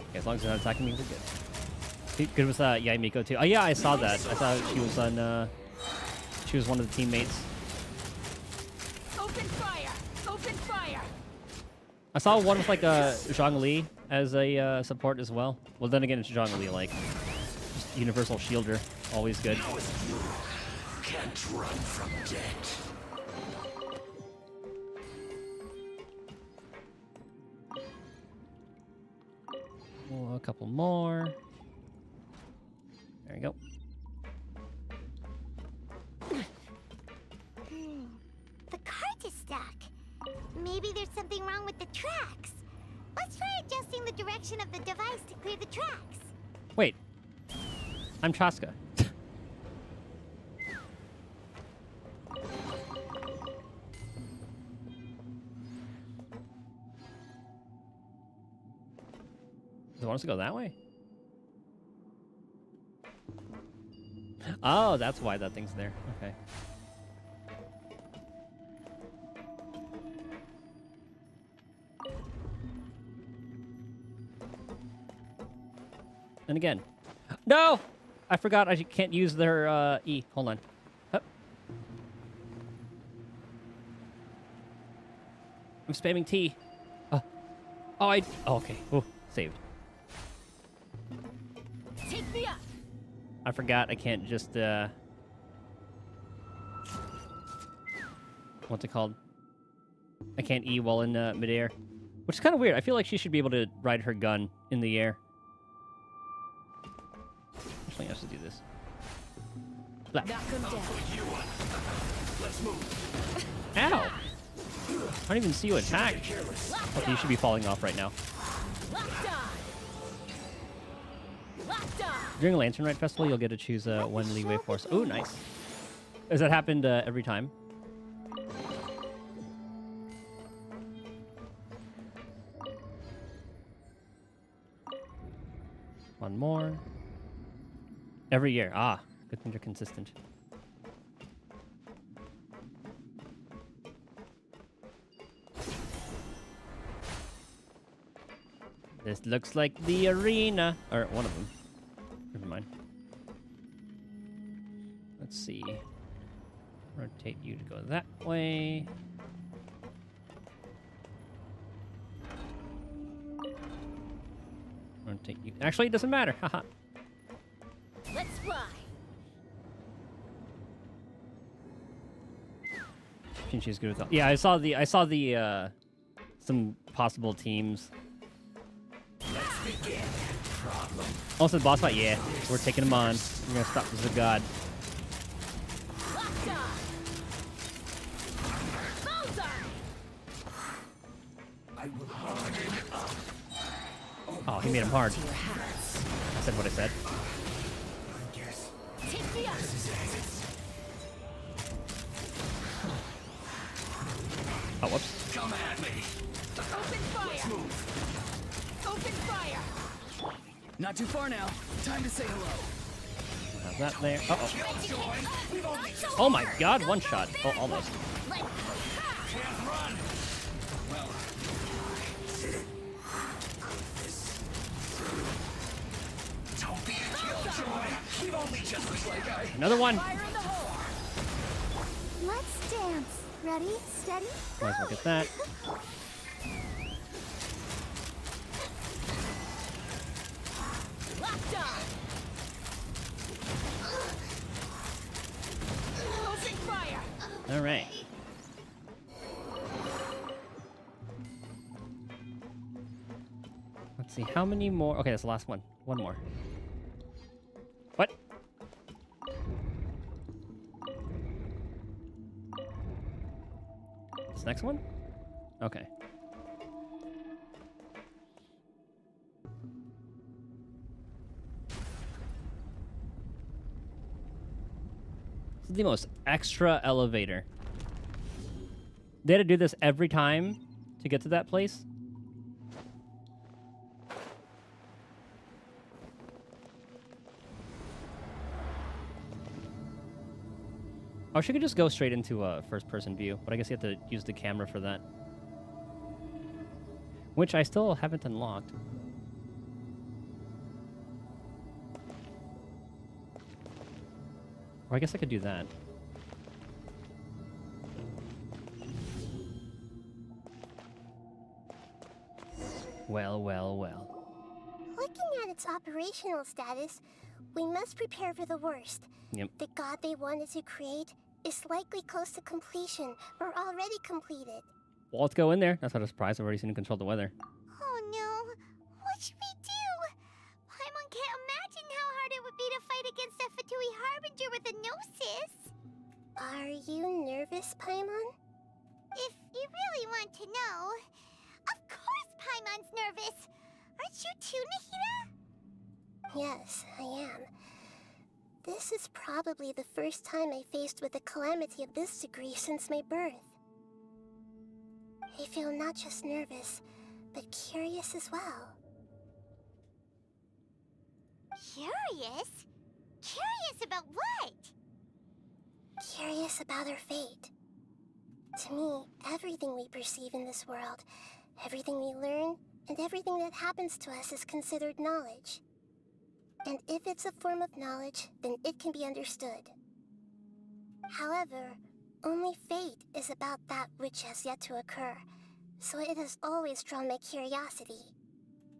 Okay, as long as they're not attacking me, we're good. Good with Yaimiko too. Oh yeah, I saw that. I thought she was on. She was one of the teammates. Open fire. Open fire. I saw one with like Zhongli as a support as well. Well, then again, it's Zhongli, like just universal shielder, always good. Can't run from death. Oh, a couple more. There you go. The cart is stuck. Maybe there's something wrong with the tracks. Let's try adjusting the direction of the device to clear the tracks. Wait. I'm Chaska. Does it want us to go that way? Oh, that's why that thing's there. Okay. And again. No! I forgot I can't use their E. Hold on. Hup. I'm spamming T. Oh, oh, okay. Oh, saved. Take me up. I forgot I can't just, what's it called? I can't E while in midair. Which is kind of weird. I feel like she should be able to ride her gun in the air. Actually, I have to do this. Black. Knock them down. Let's move. Ow! I don't even see you attack. Okay, you should be falling off right now. Locked on. Locked on. During a Lantern Rite Festival, you'll get to choose one leeway force. Oh, nice. Has that happened every time? One more. Every year. Ah, good thing they're consistent. This looks like the arena. Or one of them. Never mind. Let's see. Rotate you to go that way. Rotate you. Actually, it doesn't matter. Haha. Let's fly. Shinji's good with that. Yeah, I saw the some possible teams. Let's begin. Problem. Also, the boss fight. Yeah, we're taking him on. We're gonna stop the god. Locked on. Bullseye. I will harden up. Oh, he made him hard. I said what I said. I guess. Take me up. This is it. Oh, whoops. Come at me. Open fire. Let's move. Open fire. Not too far now. Time to say hello. That there. Uh-oh. Oh my god, one shot. Oh, almost. Another one. Let's dance. Ready, steady, Might as well get that. Locked on. Closing fire. All right. Let's see, how many more? Okay, that's the last one. One more. What? This next one? Okay. This is the most extra elevator. They had to do this every time to get to that place. I wish you could just go straight into a first-person view, but I guess you have to use the camera for that. Which I still haven't unlocked. Or I guess I could do that. Well, well, well. Looking at its operational status, we must prepare for the worst. Yep. The god they wanted to create is likely close to completion or already completed. Well, let's go in there. That's not a surprise. I've already seen him control the weather. Oh no, what should we do? Paimon can't imagine how hard it would be to fight against a Fatui Harbinger with a Gnosis. Are you nervous, Paimon? If you really want to know, of course Paimon's nervous. Aren't you too, Nahida? Yes, I am. This is probably the first time I faced with a calamity of this degree since my birth. I feel not just nervous, but curious as well. Curious? Curious about what? Curious about our fate. To me, everything we perceive in this world, everything we learn, and everything that happens to us is considered knowledge. And if it's a form of knowledge, then it can be understood. However, only fate is about that which has yet to occur, so it has always drawn my curiosity.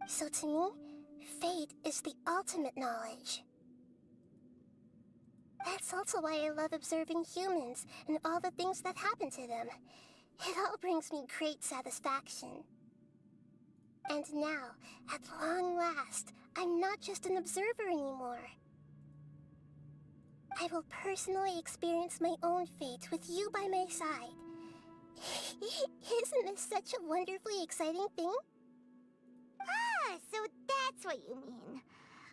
So to me, fate is the ultimate knowledge. That's also why I love observing humans and all the things that happen to them. It all brings me great satisfaction. And now, at long last, I'm not just an observer anymore. I will personally experience my own fate with you by my side. Isn't this such a wonderfully exciting thing? Ah, so that's what you mean.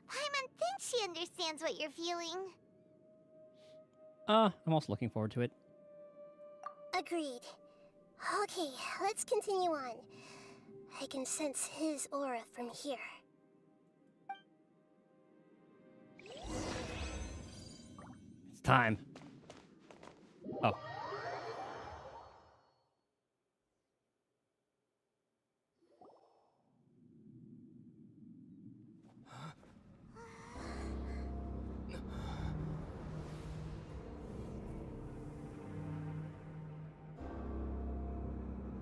Paimon thinks she understands what you're feeling. I'm also looking forward to it. Agreed. Okay, let's continue on. I can sense his aura from here. It's time. Oh.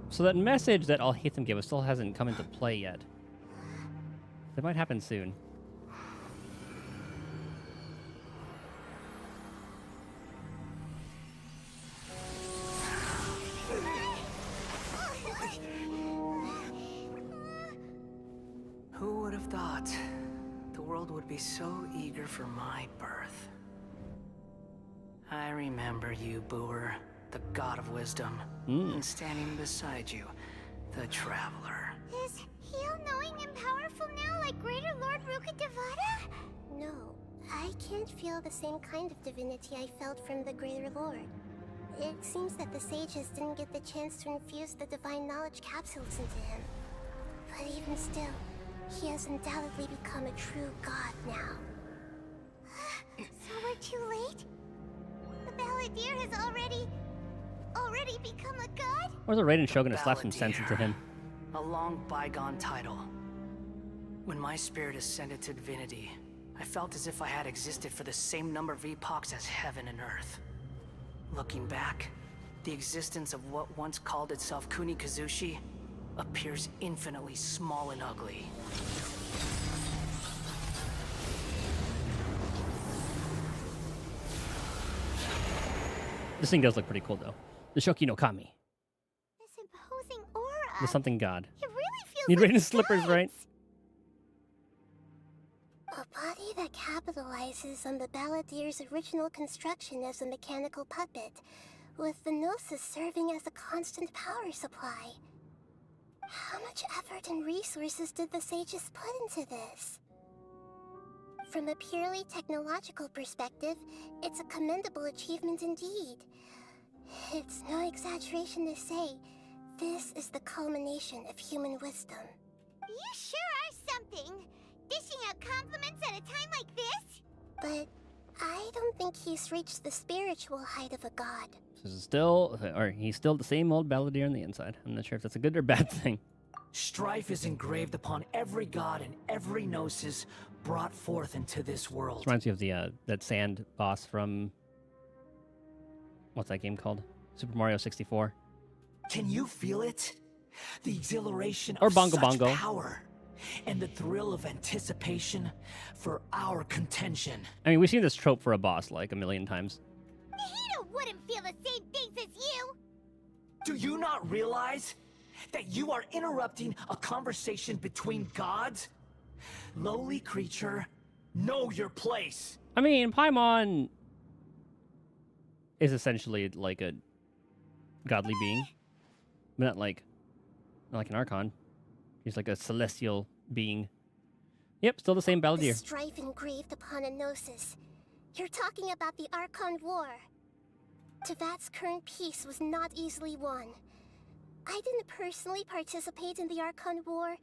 So that message that Alhaitham gave us still hasn't come into play yet. That might happen soon. Who would have thought the world would be so eager for my birth? I remember you, Booer, the god of wisdom, and standing beside you, the traveler. Is he all-knowing and powerful now, like Greater Lord Rukkhadevata? No, I can't feel the same kind of divinity I felt from the Greater Lord. It seems that the sages didn't get the chance to infuse the divine knowledge capsules into him. But even still, he has undoubtedly become a true god now. So we're too late? The Balladeer has already become a god? Or the Raiden Shogun to slap some sense into him? A long bygone title. When my spirit ascended to divinity, I felt as if I had existed for the same number of epochs as heaven and earth. Looking back, the existence of what once called itself Kunikazushi appears infinitely small and ugly. This thing does look pretty cool, though. The Shoki no Kami. This imposing aura. The something god. It really feels Need like Raiden's slippers, right? A body that capitalizes on the Balladeer's original construction as a mechanical puppet, with the Gnosis serving as a constant power supply. How much effort and resources did the sages put into this? From a purely technological perspective, it's a commendable achievement indeed. It's no exaggeration to say, this is the culmination of human wisdom. You sure are something! Dishing out compliments at a time like this? But I don't think he's reached the spiritual height of a god. This is still, or he's still the same old Balladeer on the inside. I'm not sure if that's a good or bad thing. Strife is engraved upon every god and every gnosis brought forth into this world. This reminds me of the that sand boss from, what's that game called? Super Mario 64. Can you feel it? The exhilaration Or of Bongo such Bongo. power. And the thrill of anticipation for our contention. I mean, we've seen this trope for a boss like a million times. Nahida wouldn't feel the same things as you! Do you not realize that you are interrupting a conversation between gods? Lowly creature, know your place. I mean, Paimon is essentially like a godly being. But not like an Archon. He's like a celestial being. Yep, still the same The Balladeer. strife engraved upon a Gnosis. You're talking about the Archon War. Tevat's current peace was not easily won. I didn't personally participate in the Archon War,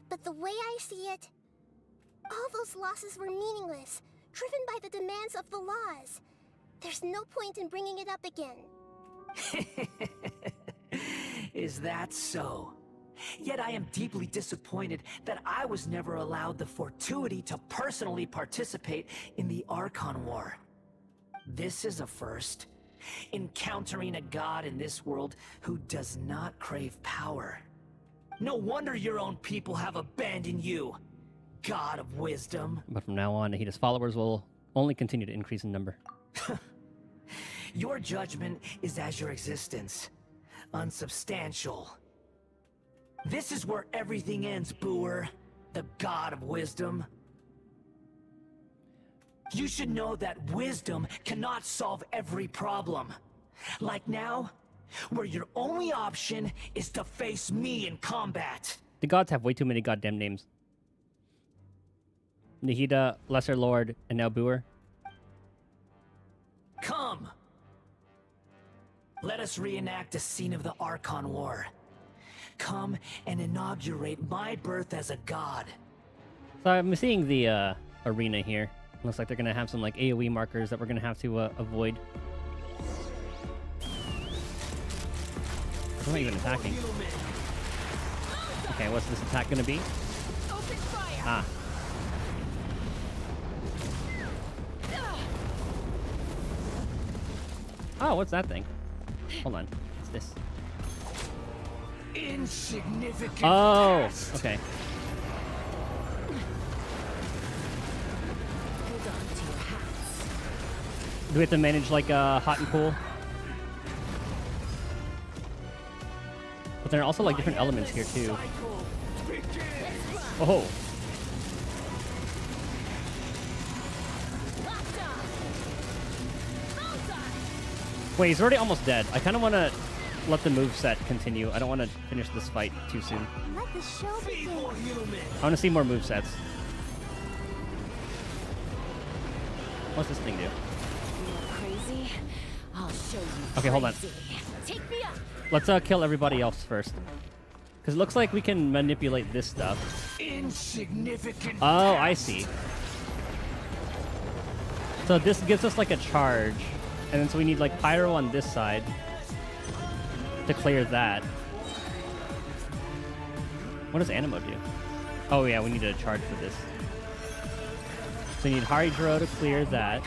but the way I see it, all those losses were meaningless, driven by the demands of the laws. There's no point in bringing it up again. Is that so? Yet I am deeply disappointed that I was never allowed the fortuity to personally participate in the Archon War. This is a first. Encountering a god in this world who does not crave power. No wonder your own people have abandoned you, God of Wisdom. But from now on, Nahida's followers will only continue to increase in number. Your judgment is as your existence. Unsubstantial. This is where everything ends, Booer. The God of Wisdom. You should know that wisdom cannot solve every problem. Like now, where your only option is to face me in combat. The gods have way too many goddamn names. Nahida, Lesser Lord, and now Booer. Come! Let us reenact a scene of the Archon War. Come and inaugurate my birth as a god. So I'm seeing the arena here. Looks like they're gonna have some like AoE markers that we're gonna have to avoid. I'm not even attacking. Okay, what's this attack gonna be? Ah. Oh, what's that thing? Hold on. What's this? Insignificant. Oh, past. okay. Do we have to manage like hot and cool? But there are also like different elements here too. Oh. Wait, he's already almost dead. I kind of want to let the moveset continue. I don't want to finish this fight too soon. Let the show begin. I want to see more movesets. What's this thing do? Crazy? I'll show you. Okay, hold on. Take me up. Let's kill everybody else first. Because it looks like we can manipulate this stuff. Insignificant. Oh, I see. So this gives us like a charge, and then so we need like pyro on this side to clear that. What does Animo do? Oh yeah, we need a charge for this. So you need Hydro to clear that.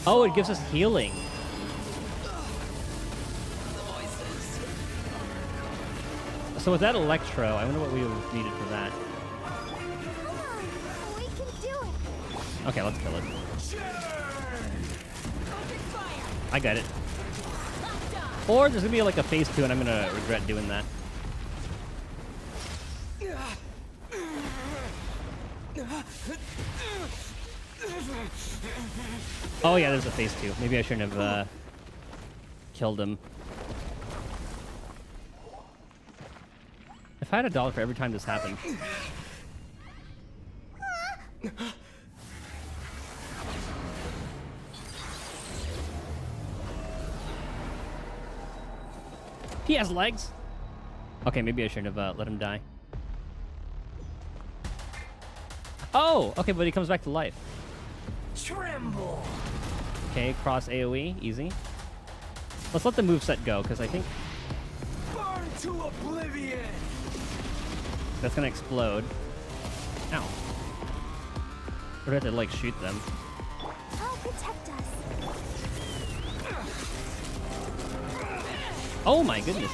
Oh, it gives us healing. So with that Electro, I wonder what we would have needed for that. We can do it. Okay, let's kill it. I got it. Or there's gonna be like a phase 2 and I'm gonna regret doing that. Oh yeah, there's a phase 2. Maybe I shouldn't have killed him. If I had $1 for every time this happened. He has legs. Okay, maybe I shouldn't have let him die. Oh, okay, but he comes back to life. Tremble. Okay, cross AoE, easy. Let's let the moveset go, because I think Burn to oblivion. that's gonna explode. Ow. We're gonna have to like shoot them. I'll protect us. Oh my goodness.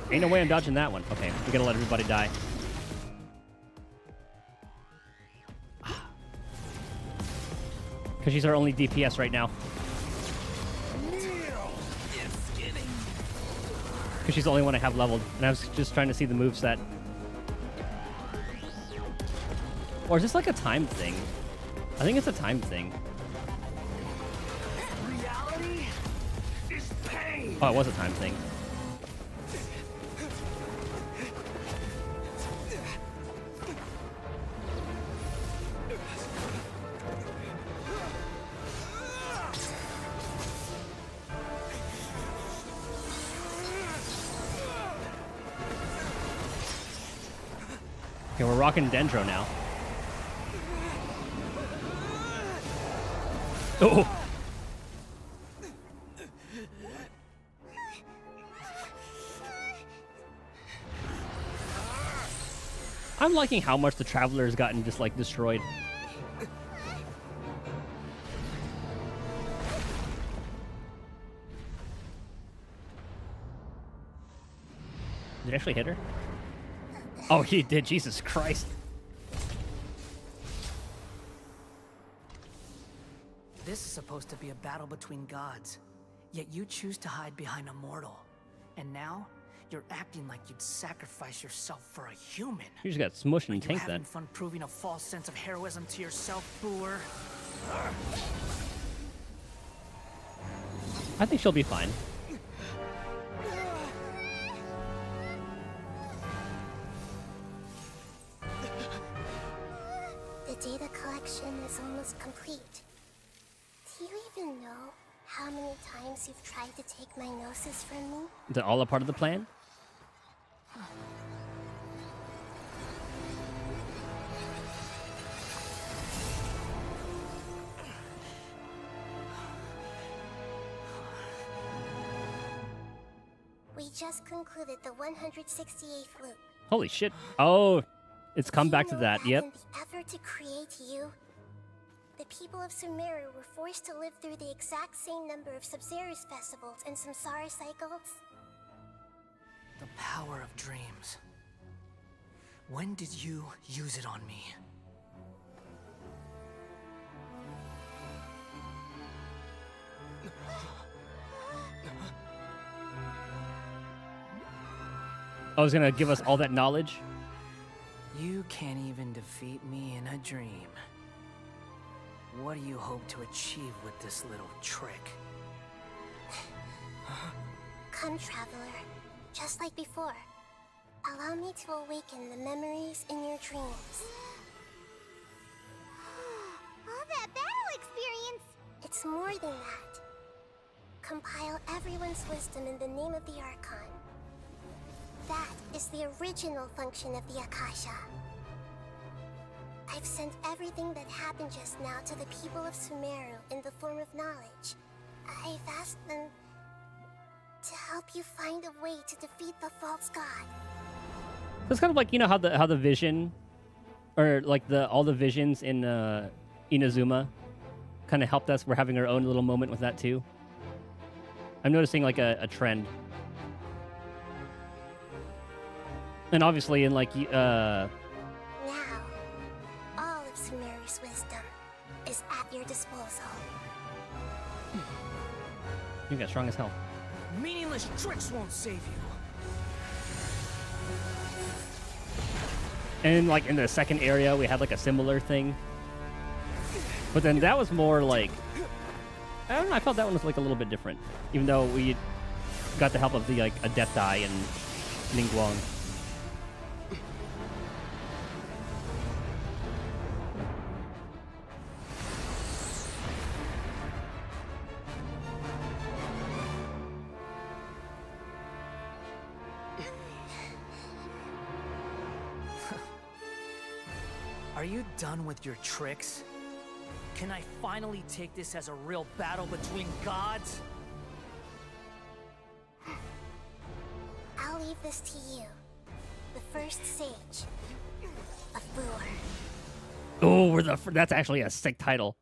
Ain't no way I'm dodging that one. Okay, we gotta let everybody die. Because she's our only DPS right now. Because she's the only one I have leveled. And I was just trying to see the moveset. Or is this like a time thing? I think it's a time thing. Reality is pain. Oh, it was a time thing. Okay, we're rocking Dendro now. Oh! I'm liking how much the Traveler has gotten just like destroyed. Did he actually hit her? Oh, he did. Jesus Christ. This is supposed to be a battle between gods, yet you choose to hide behind a mortal. And now, you're acting like you'd sacrifice yourself for a human. You just got smushed and You tanked having then. fun proving a false sense of heroism to yourself, Booer? I think she'll be fine. The data collection is almost complete. Do you even know how many times you've tried to take my gnosis from me? Is it all a part of the plan? We just concluded the 168th loop. Holy shit. Oh, it's come back to that. Yep. In the effort to create you, the people of Sumeru were forced to live through the exact same number of Sub-Zerus festivals and Samsara cycles. The power of dreams. When did you use it on me? I was gonna give us all that knowledge. You can't even defeat me in a dream. What do you hope to achieve with this little trick? Come, Traveler. Just like before. Allow me to awaken the memories in your dreams. All that battle experience! It's more than that. compile everyone's wisdom in the name of the Archon. That is the original function of the Akasha. I've sent everything that happened just now to the people of Sumeru in the form of knowledge. I've asked them to help you find a way to defeat the false god. So it's kind of like, you know how the vision, or like all the visions in Inazuma kind of helped us. We're having our own little moment with that too. I'm noticing like a trend. And obviously in like Now, all of Sumeru's wisdom is at your disposal. you got strong as hell. Meaningless tricks won't save you. And like in the second area, we had like a similar thing. But then that was more like, I don't know, I felt that one was like a little bit different. Even though we got the help of the like Adepti and Ningguang. Are you done with your tricks? Can I finally take this as a real battle between gods? I'll leave this to you. The first sage. A Foor. Oh, that's actually a sick title.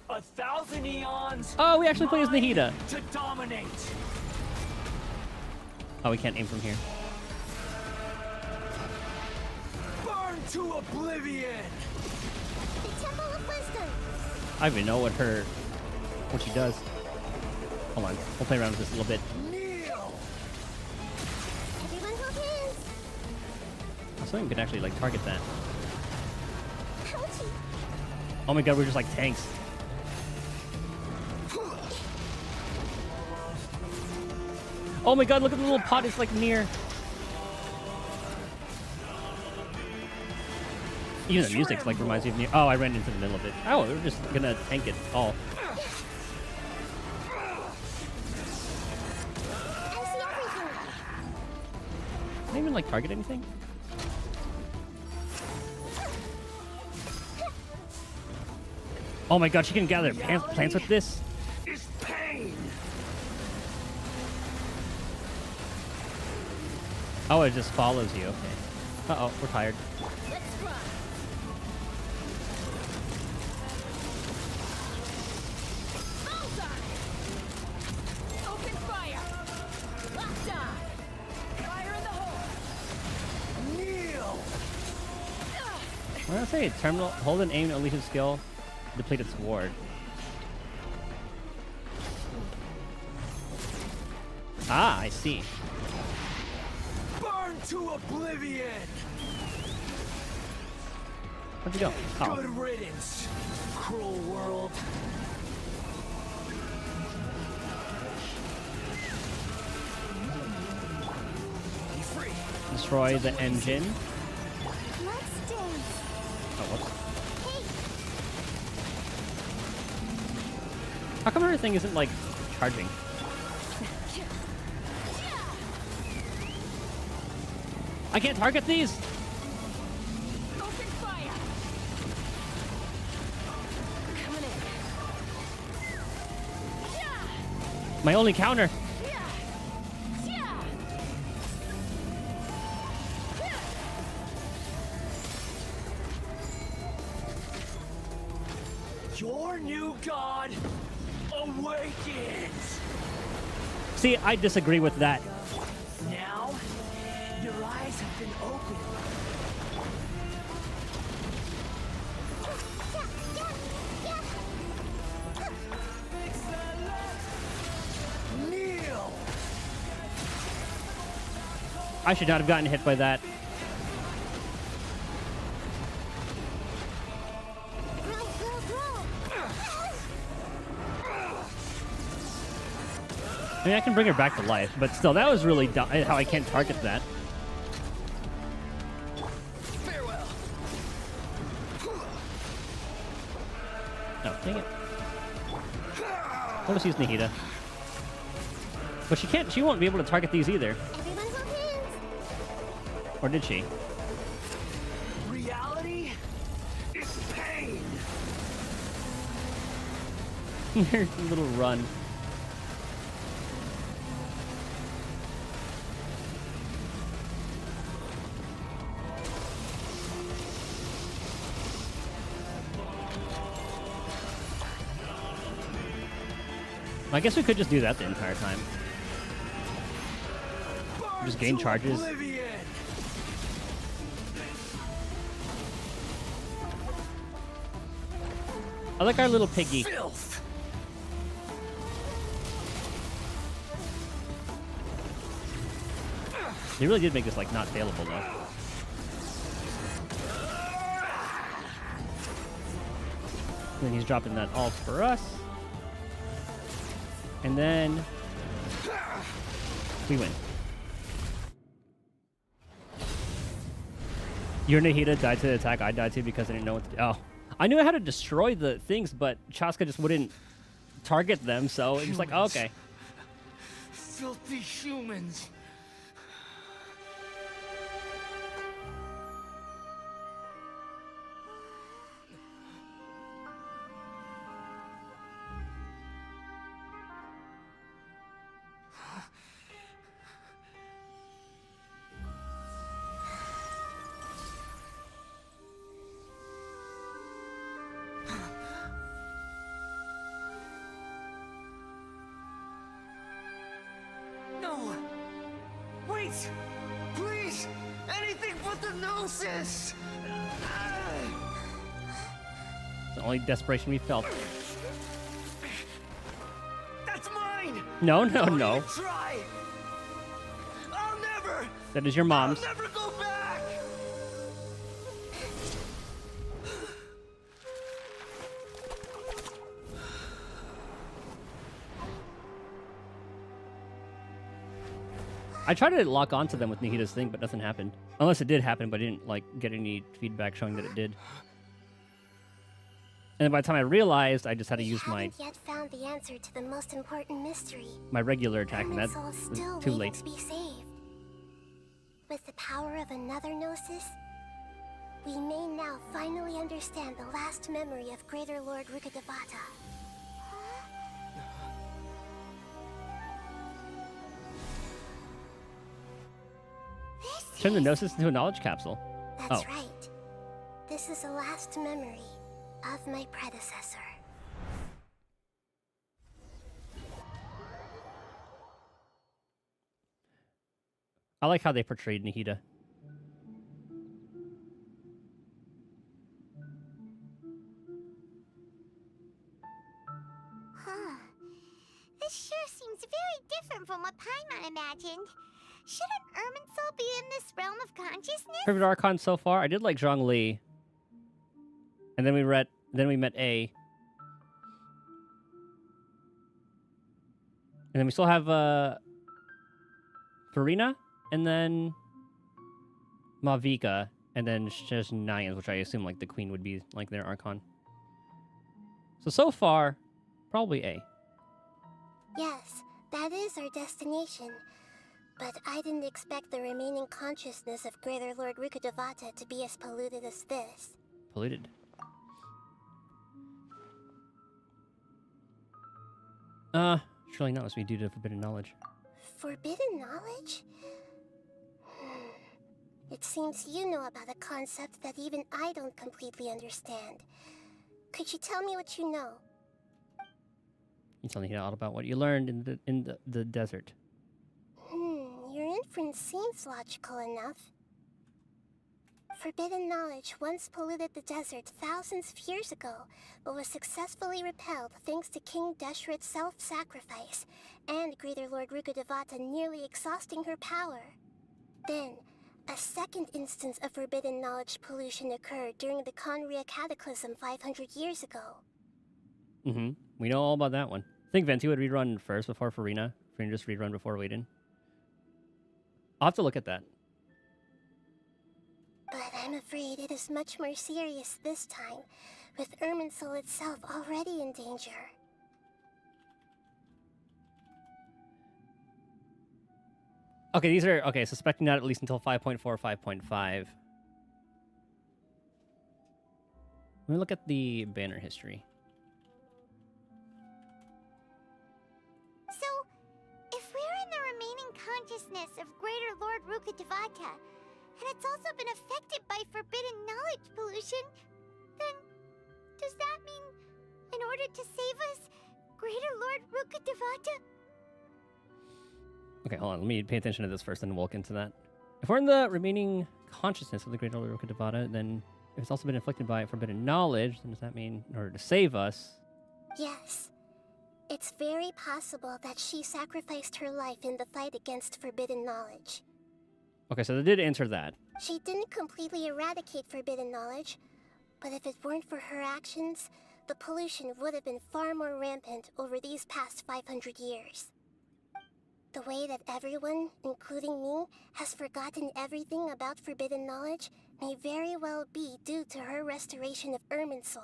1,000 eons. Oh, we actually play as Nahida. To dominate. Oh, we can't aim from here. Burn to oblivion. The Temple of Wisdom. I don't even know what she does. Hold on, we'll play around with this a little bit. Kneel. Everyone hold hands. So we can actually like target that. Ouchie. Oh my god, we're just like tanks. Oh my god, look at the little pot, it's like near. Even the music's like reminds me of near. Oh, I ran into the middle of it. Oh, we're just gonna tank it all. Can I even like target anything? Oh my god, she can gather plants with this? Is pain. Oh, it just follows you. Okay. Uh-oh, we're tired. Let's run. Bullseye. Open fire. Locked on. Fire in the hole. Kneel. What did I say? Terminal. Hold and aim to unleash his skill. Deplete its ward. Ah, I see. Burn to oblivion. Where'd you go? Oh. Good riddance, cruel world. Be free. Destroy the engine. Let's dance. Oh, whoops. How come everything isn't like charging? I can't target these. Open fire. Coming in. My only counter. Your new god awakens. See, I disagree with that. Now, your eyes have been opened. Kneel. I should not have gotten hit by that. I mean, I can bring her back to life, but still, that was really dumb how I can't target that. Farewell. Oh, dang it. I'll just use Nahida. But she can't. She won't be able to target these either. Everyone hold hands. Or did she? Reality is pain. Her little run. I guess we could just do that the entire time. Just gain charges. I like our little piggy. Filth. They really did make this like not failable though. And then he's dropping that all for us. And then we win. Your Nahida died to the attack. I died to because I didn't know what to do. Oh. I knew how to destroy the things, but Chaska just wouldn't target them, so it was like, oh, okay. Filthy humans. No! Wait! Please! Anything but the Gnosis! It's the only desperation we felt. That's mine! No, no, Don't no. even try! I'll never! That is your mom's. I'll never go back! I tried to lock onto them with Nahida's thing, but nothing happened. Unless it did happen, but I didn't like get any feedback showing that it did. And then by the time I realized, I just had to use my Haven't yet found the answer to the most important mystery. regular attack, and that Soul was still too waiting late. to be saved. With the power of another Gnosis, we may now finally understand the last memory of Greater Lord Rukkhadevata. Turn the Gnosis into a knowledge capsule. That's Oh. right. This is the last memory of my predecessor. I like how they portrayed Nahida. Huh. This sure seems very different from what Paimon imagined. Shouldn't Irminsul be in this realm of consciousness? Favorite Archon so far? I did like Zhongli. And then we met A. And then we still have Farina, and then Mavika, and then just Nayans, which I assume like the queen would be like their Archon. So far, probably A. Yes, that is our destination. But I didn't expect the remaining consciousness of Greater Lord Rukkhadevata to be as polluted as this. Polluted. Surely not, must be due to forbidden knowledge. Forbidden knowledge? It seems you know about a concept that even I don't completely understand. Could you tell me what you know? You tell me all about what you learned in the desert. Your inference seems logical enough. Forbidden knowledge once polluted the desert thousands of years ago, but was successfully repelled thanks to King Deshret's self-sacrifice, and Greater Lord Rukkhadevata nearly exhausting her power. Then, a second instance of forbidden knowledge pollution occurred during the Conria Cataclysm 500 years ago. Mm-hmm. We know all about that one. I think Venti would rerun first before Farina. Farina just rerun before Waden. I'll have to look at that. But I'm afraid it is much more serious this time, with Irminsul itself already in danger. Okay, these are okay. Suspecting not at least until 5.4, 5.5. Let me look at the banner history. So, if we're in the remaining consciousness of Greater Lord Rukkhadevata, and it's also been affected by forbidden knowledge pollution, then does that mean, in order to save us, Greater Lord Rukkhadevata? Okay, hold on. Let me pay attention to this first, then we'll look into that. If we're in the remaining consciousness of the Great Lord Rukkhadevata, then if it's also been inflicted by forbidden knowledge, then does that mean in order to save us? Yes. It's very possible that she sacrificed her life in the fight against forbidden knowledge. Okay, so they did answer that. She didn't completely eradicate forbidden knowledge, but if it weren't for her actions, the pollution would have been far more rampant over these past 500 years. The way that everyone, including me, has forgotten everything about forbidden knowledge may very well be due to her restoration of Irminsul.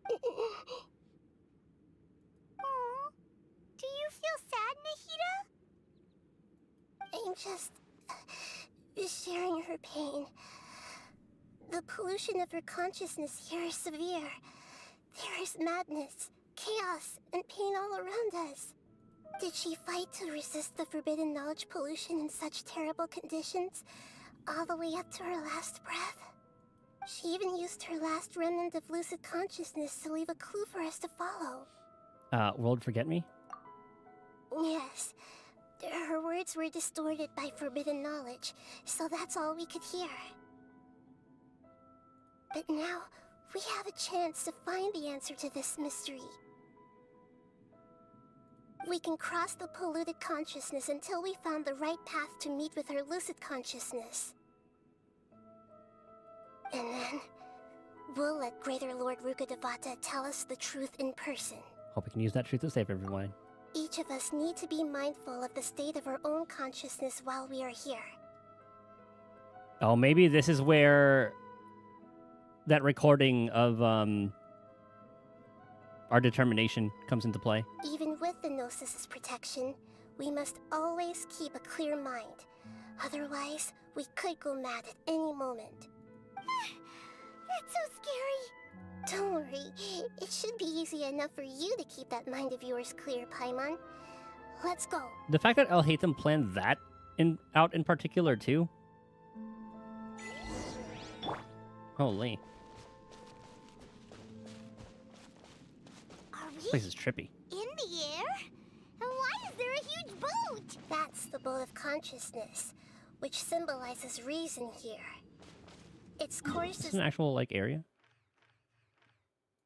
Aww. Do you feel sad, Nahida? I'm just sharing her pain. The pollution of her consciousness here is severe. There is madness, chaos, and pain all around us. Did she fight to resist the forbidden knowledge pollution in such terrible conditions, all the way up to her last breath? She even used her last remnant of lucid consciousness to leave a clue for us to follow. World Forget Me? Yes. Her words were distorted by forbidden knowledge, so that's all we could hear. But now, we have a chance to find the answer to this mystery. We can cross the polluted consciousness until we found the right path to meet with her lucid consciousness. And then, we'll let Greater Lord Rukkhadevata tell us the truth in person. Hope we can use that truth to save everyone. Each of us need to be mindful of the state of our own consciousness while we are here. Oh, maybe this is where that recording of our determination comes into play. Even with the Gnosis' protection, we must always keep a clear mind. Otherwise, we could go mad at any moment. That's so scary. Don't worry, it should be easy enough for you to keep that mind of yours clear, Paimon. Let's go. The fact that Alhaitham planned that out in particular too. Holy. Are This we place is trippy. in the air? And why is there a huge boat? That's the boat of consciousness, which symbolizes reason here. Its course Is this is an actual like area?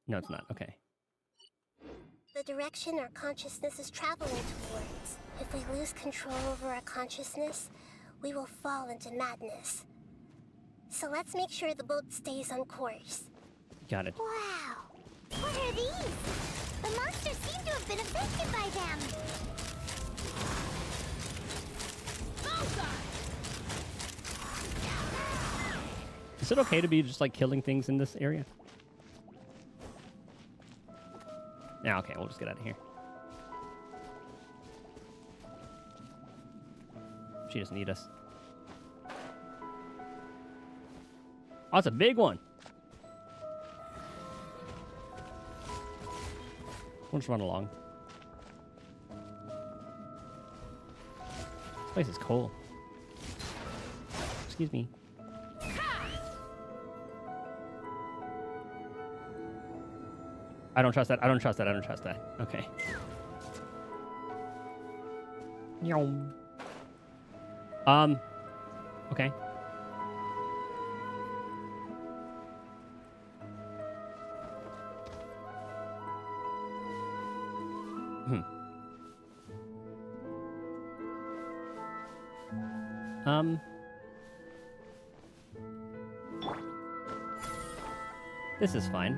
No, it's not. Okay. the direction our consciousness is traveling towards. If we lose control over our consciousness, we will fall into madness. So let's make sure the boat stays on course. Got it. Wow. What are these? The monsters seem to have been affected by them. Is it okay to be just like killing things in this area? Yeah, okay, we'll just get out of here. She doesn't need us. Oh, it's a big one. We'll just run along. This place is cool. Excuse me. I don't trust that. I don't trust that. I don't trust that. Okay. Yum. Okay. This is fine.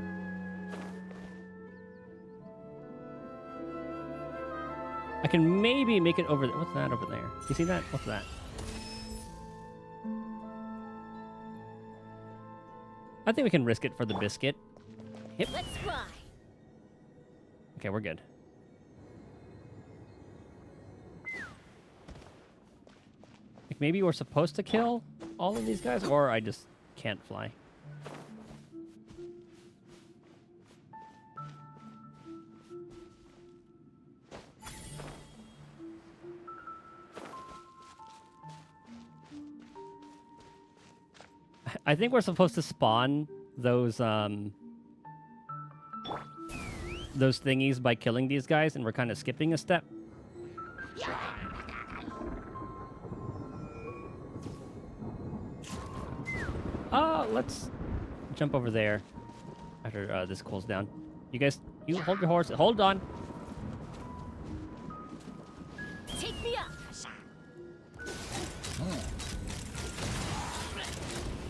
I can maybe make it over there. What's that over there? You see that? What's that? I think we can risk it for the biscuit. Yep. Let's fly. Okay, we're good. maybe we're supposed to kill all of these guys, or I just can't fly. I think we're supposed to spawn those thingies by killing these guys, and we're kind of skipping a step. Let's jump over there after this cools down. You guys, you hold your horse. Hold on. Take me up.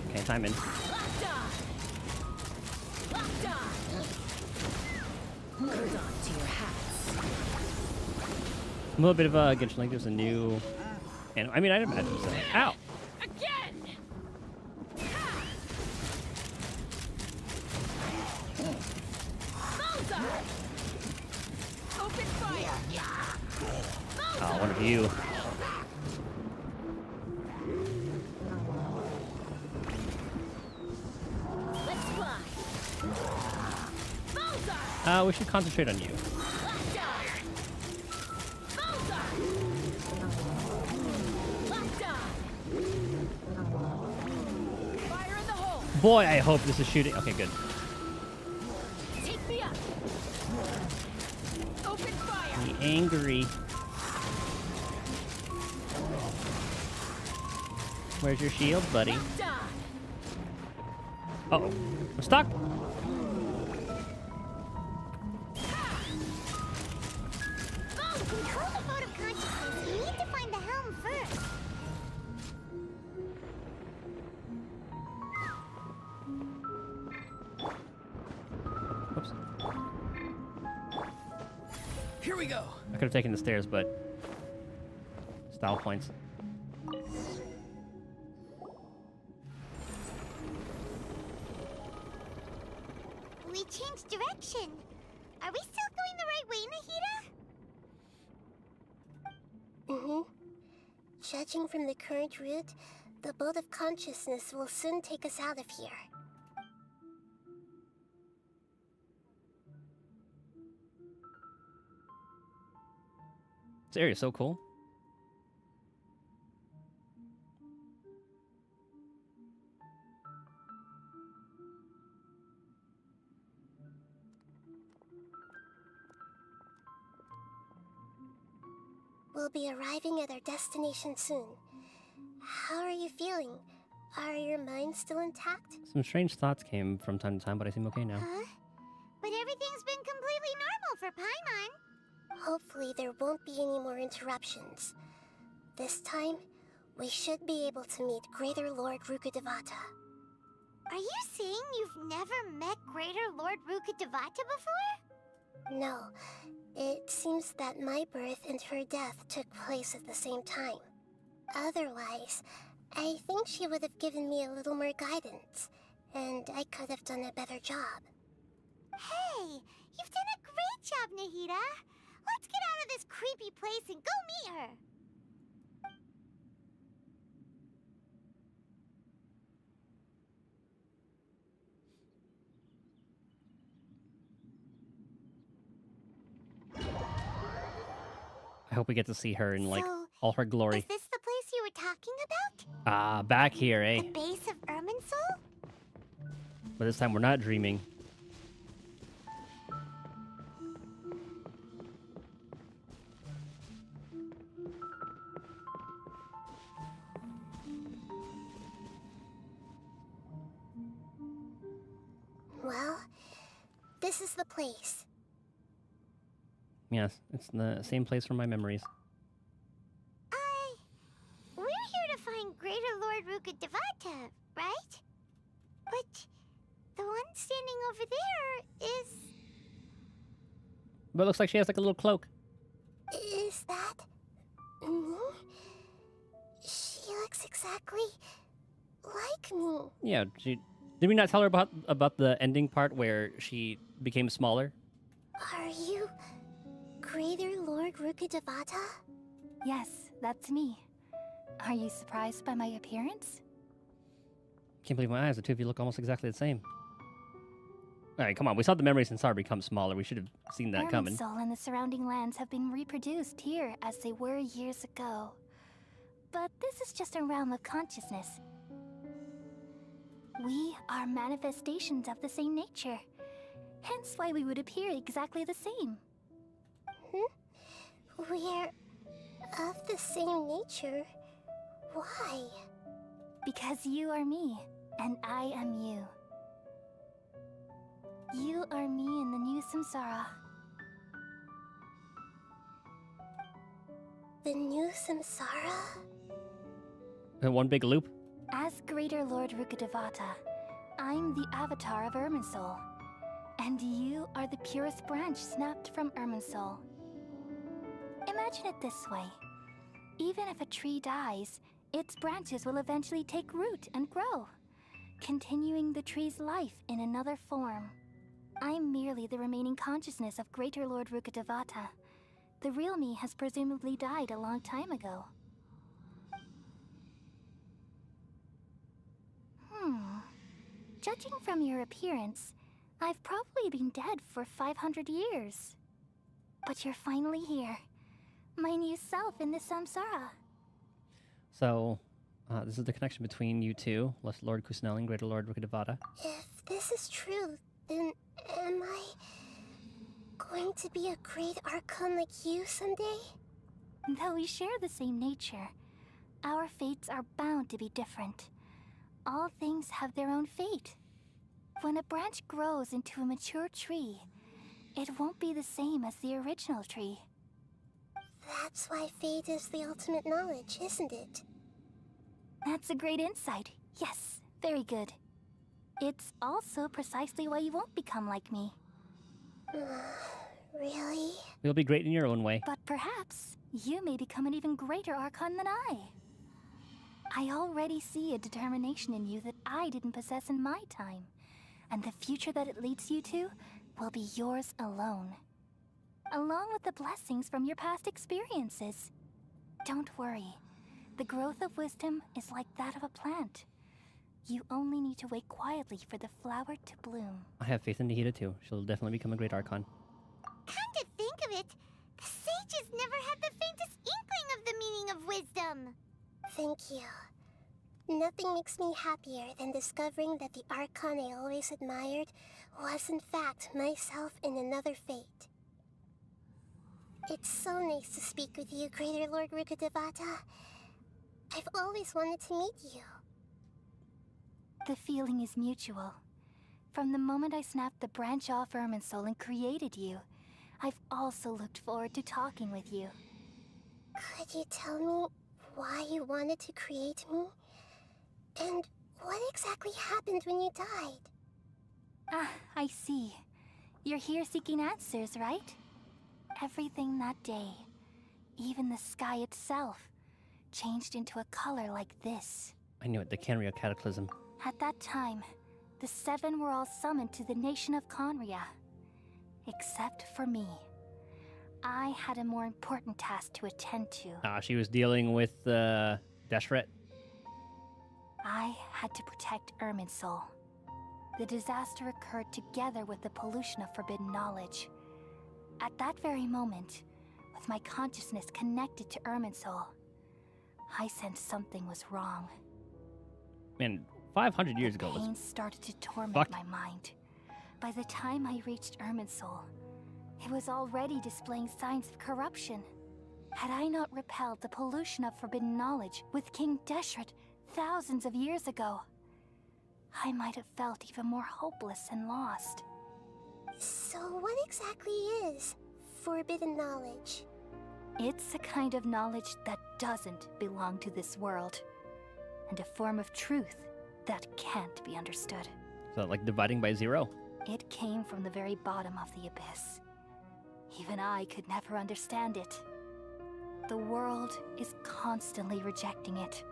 Okay, time in. Locked on. Locked on. Hold on to your hats. A little bit of a Genshin Link. There's a new, and I mean, I'd imagine so. Ow! Again. Open fire. Oh, one of you. Let's fly. We should concentrate on you. Fire in the hole. Boy, I hope this is shooting. Okay, good. Take me up. Open fire. Be angry. Where's your shield, buddy? Uh-oh. I'm stuck. Control the boat of consciousness. You need to find the helm first. Oops. Here we go. I could have taken the stairs, but style points. We changed direction. Are we still going the right way, Nahida? Mm-hmm. Judging from the current route, the boat of consciousness will soon take us out of here. This area's so cool. We'll be arriving at our destination soon. How are you feeling? Are your minds still intact? Some strange thoughts came from time to time, but I seem okay now. Huh? But everything's been completely normal for Paimon. Hopefully there won't be any more interruptions. This time, we should be able to meet Greater Lord Rukkhadevata. Are you saying you've never met Greater Lord Rukkhadevata before? No. It seems that my birth and her death took place at the same time. Otherwise, I think she would have given me a little more guidance, and I could have done a better job. Hey, you've done a great job, Nahida. Let's get out of this creepy place and go meet her. I hope we get to see her in, like, So, all her glory. Is this the place you were talking about? Back here, eh? The base of Irminsul? But this time we're not dreaming. Well, this is the place. Yes, it's the same place from my memories. We're here to find Greater Lord Rukkhadevata, right? But the one standing over there is... But it looks like she has like a little cloak. Is that... me? She looks exactly like me. Yeah, did we not tell her about the ending part where she became smaller? Are you Greater Lord Rukkhadevata? Yes, that's me. Are you surprised by my appearance? Can't believe my eyes. The two of you look almost exactly the same. All right, come on. We saw the memory sensor become smaller. We should have seen that coming. Irminsul and the surrounding lands have been reproduced here as they were years ago. But this is just a realm of consciousness. We are manifestations of the same nature. Hence why we would appear exactly the same. We're of the same nature? Why? Because you are me, and I am you. You are me in the new samsara. The new samsara? One big loop? As Greater Lord Rukkhadevata, I'm the avatar of Irminsul. And you are the purest branch snapped from Irminsul. Imagine it this way. Even if a tree dies, its branches will eventually take root and grow, continuing the tree's life in another form. I'm merely the remaining consciousness of Greater Lord Rukkhadevata. The real me has presumably died a long time ago. Judging from your appearance, I've probably been dead for 500 years. But you're finally here. My new self in the samsara. So, this is the connection between you two, Lesser Lord Kusanali and Greater Lord Rukkhadevata. If this is true, then am I going to be a great Archon like you someday? Though we share the same nature, our fates are bound to be different. All things have their own fate. When a branch grows into a mature tree, it won't be the same as the original tree. That's why fate is the ultimate knowledge, isn't it? That's a great insight. Yes, very good. It's also precisely why you won't become like me. Really? You'll be great in your own way. But perhaps you may become an even greater Archon than I. I already see a determination in you that I didn't possess in my time. And the future that it leads you to will be yours alone. Along with the blessings from your past experiences. Don't worry. The growth of wisdom is like that of a plant. You only need to wait quietly for the flower to bloom. I have faith in Nahida too. She'll definitely become a great Archon. Come to think of it, the sages never had the faintest inkling of the meaning of wisdom. Thank you. Nothing makes me happier than discovering that the Archon I always admired was in fact myself in another fate. It's so nice to speak with you, Greater Lord Rukkhadevata. I've always wanted to meet you. The feeling is mutual. From the moment I snapped the branch off Irminsul and created you, I've also looked forward to talking with you. Could you tell me why you wanted to create me? And what exactly happened when you died? Ah, I see. You're here seeking answers, right? Everything that day, even the sky itself, changed into a color like this. I knew it, the Canria Cataclysm. At that time, the seven were all summoned to the nation of Conria. Except for me. I had a more important task to attend to. She was dealing with Deshret. I had to protect Irminsul. The disaster occurred together with the pollution of forbidden knowledge. At that very moment, with my consciousness connected to Irminsul, I sensed something was wrong. Man, 500 years ago. Pain started to torment fucked. my mind. By the time I reached Irminsul, it was already displaying signs of corruption. Had I not repelled the pollution of forbidden knowledge with King Deshret thousands of years ago, I might have felt even more hopeless and lost. So what exactly is forbidden knowledge? It's a kind of knowledge that doesn't belong to this world, and a form of truth that can't be understood. So like dividing by zero? It came from the very bottom of the abyss. Even I could never understand it. The world is constantly rejecting it,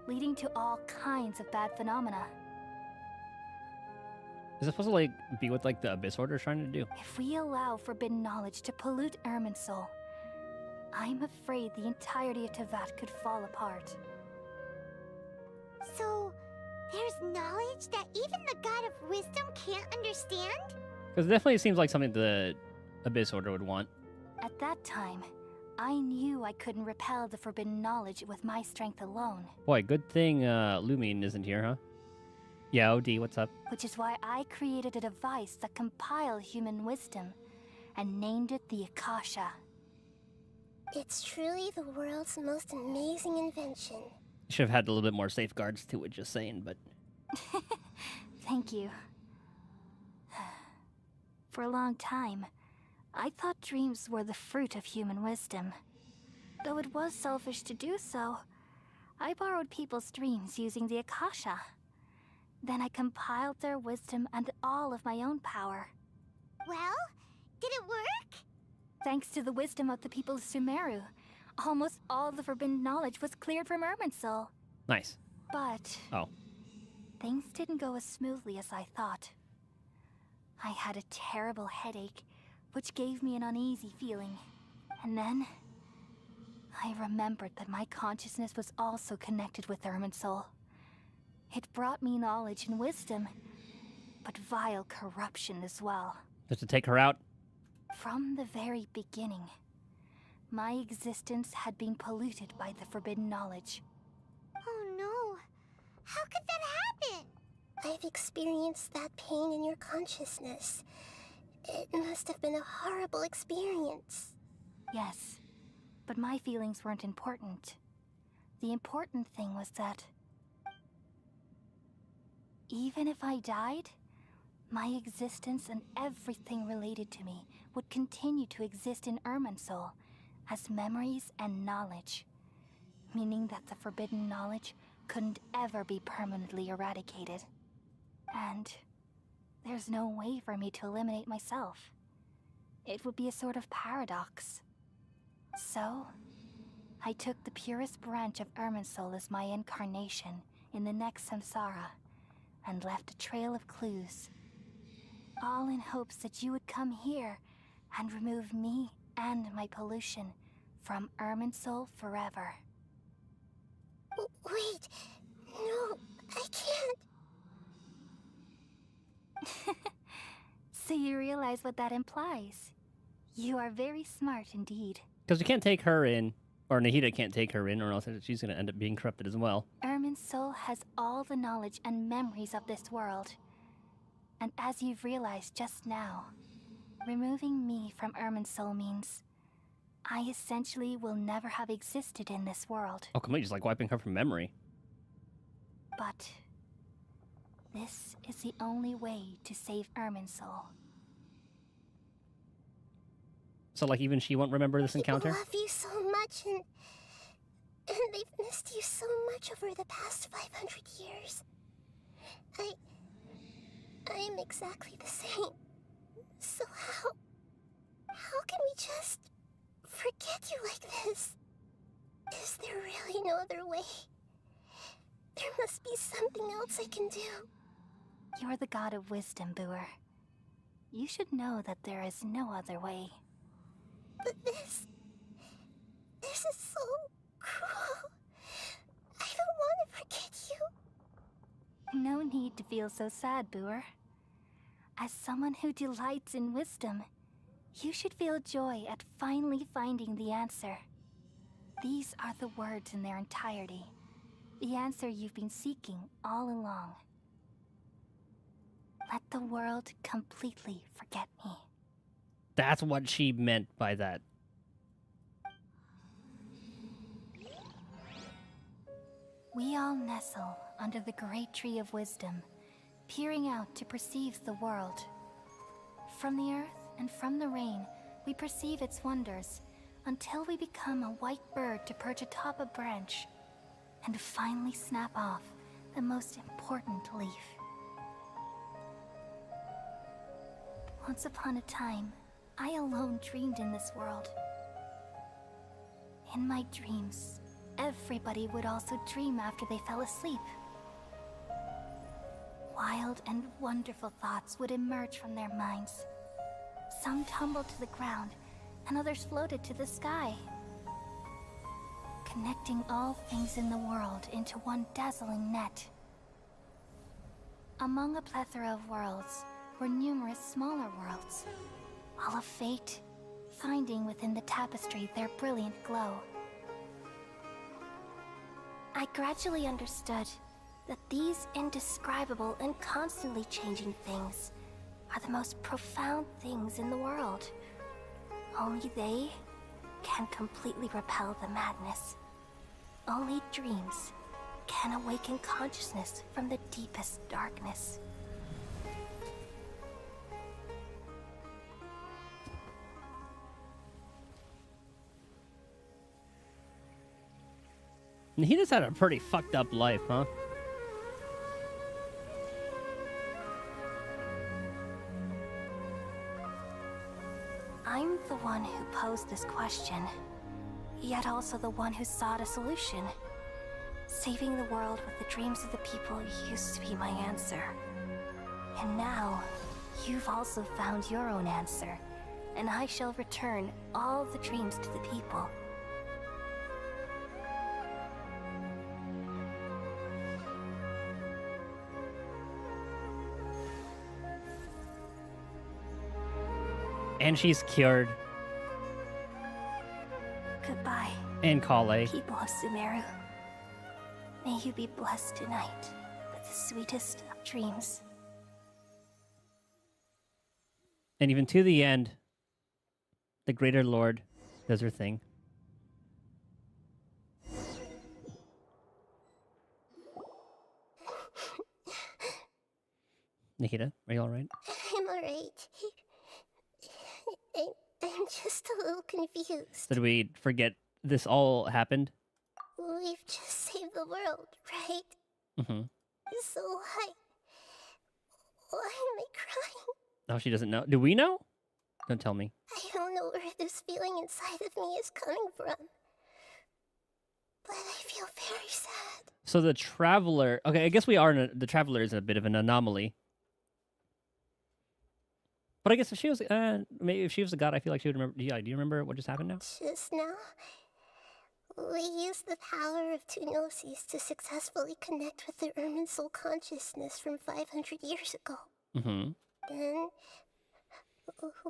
leading to all kinds of bad phenomena. Is it supposed to like be what like the Abyss Order is trying to do? If we allow forbidden knowledge to pollute Irminsul, I'm afraid the entirety of Tevat could fall apart. knowledge that even the God of Wisdom can't understand? Because it definitely seems like something the Abyss Order would want. At that time, I knew I couldn't repel the forbidden knowledge with my strength alone. Boy, good thing Lumine isn't here, huh? Yeah, OD, what's up? Which is why I created a device that compiled human wisdom and named it the Akasha. It's truly the world's most amazing invention. Should have had a little bit more safeguards to it, just saying, but... Thank you. For a long time, I thought dreams were the fruit of human wisdom. Though it was selfish to do so, I borrowed people's dreams using the Akasha. Then I compiled their wisdom and all of my own power. Well, did it work? Thanks to the wisdom of the people of Sumeru, almost all the forbidden knowledge was cleared from Irminsul. Nice. But... Oh. Things didn't go as smoothly as I thought. I had a terrible headache, which gave me an uneasy feeling. And then... I remembered that my consciousness was also connected with Irminsul. It brought me knowledge and wisdom, but vile corruption as well. Just to take her out? From the very beginning, my existence had been polluted by the forbidden knowledge. Oh no! How could that happen? I've experienced that pain in your consciousness. It must have been a horrible experience. Yes, but my feelings weren't important. The important thing was that even if I died, my existence and everything related to me would continue to exist in Irminsul as memories and knowledge, meaning that the forbidden knowledge couldn't ever be permanently eradicated. And there's no way for me to eliminate myself. It would be a sort of paradox. So, I took the purest branch of Irminsul as my incarnation in the next samsara, and left a trail of clues, all in hopes that you would come here and remove me and my pollution from Irminsul forever. Wait, no, I can't. So you realize what that implies. You are very smart indeed. Because we can't take her in, or Nahida can't take her in, or else she's going to end up being corrupted as well. Irminsul has all the knowledge and memories of this world. And as you've realized just now, removing me from Irminsul means I essentially will never have existed in this world. Oh, completely, just like wiping her from memory. But this is the only way to save Irminsul. So, like, even she won't remember this encounter? I love you so much, and they've missed you so much over the past 500 years. I am exactly the same. So how can we just forget you like this? Is there really no other way? There must be something else I can do. You're the god of wisdom, Booer. You should know that there is no other way. But this is so cruel. I don't want to forget you. No need to feel so sad, Booer. As someone who delights in wisdom, you should feel joy at finally finding the answer. These are the words in their entirety. The answer you've been seeking all along. Let the world completely forget me. That's what she meant by that. We all nestle under the great tree of wisdom, peering out to perceive the world. From the earth and from the rain, we perceive its wonders, until we become a white bird to perch atop a branch, and finally snap off the most important leaf. Once upon a time, I alone dreamed in this world. In my dreams, everybody would also dream after they fell asleep. Wild and wonderful thoughts would emerge from their minds. Some tumbled to the ground, and others floated to the sky, connecting all things in the world into one dazzling net. Among a plethora of worlds were numerous smaller worlds, all of fate, finding within the tapestry their brilliant glow. I gradually understood that these indescribable and constantly changing things are the most profound things in the world. Only they can completely repel the madness. Only dreams can awaken consciousness from the deepest darkness. He just had a pretty fucked up life, huh? I'm the one who posed this question, yet also the one who sought a solution. Saving the world with the dreams of the people used to be my answer. And now, you've also found your own answer, and I shall return all the dreams to the people. And she's cured. Goodbye. And Kale. People of Sumeru. May you be blessed tonight with the sweetest of dreams. And even to the end, the Greater Lord does her thing. Nikita, are you alright? I'm alright. I'm just a little confused. Did we forget this all happened? We've just saved the world, right? Mm-hmm. So why am I crying? Oh, she doesn't know. Do we know? Don't tell me. I don't know where this feeling inside of me is coming from. But I feel very sad. So the Traveler... Okay, I guess we are... the Traveler is a bit of an anomaly. But I guess if she was... maybe if she was a god, I feel like she would remember... Yeah, do you remember what just happened now? Just now, we used the power of two gnosis to successfully connect with the Ermin soul consciousness from 500 years ago. Mm-hmm. Then,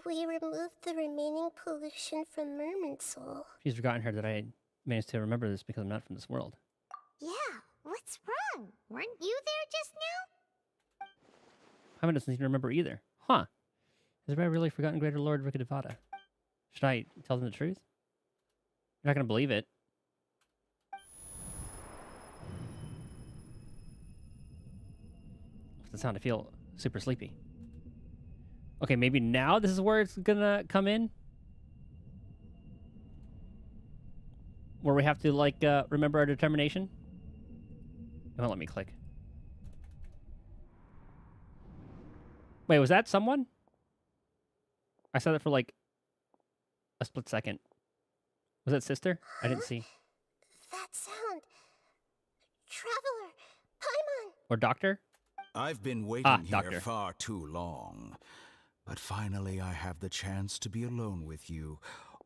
we removed the remaining pollution from Merman soul. She's forgotten her that I managed to remember this because I'm not from this world. Yeah, what's wrong? Weren't you there just now? Paimon doesn't seem to remember either. Huh. Has everybody really forgotten Greater Lord Rikadevata? Should I tell them the truth? You're not going to believe it. What's the sound? I feel super sleepy. Okay, maybe now this is where it's gonna come in? Where we have to, like, remember our determination? It won't let me click. Wait, was that someone? I saw that for, like, a split second. Was that sister? I didn't see. That sound. Traveler, Paimon. Or doctor? I've been waiting here doctor. far too long. But finally I have the chance to be alone with you.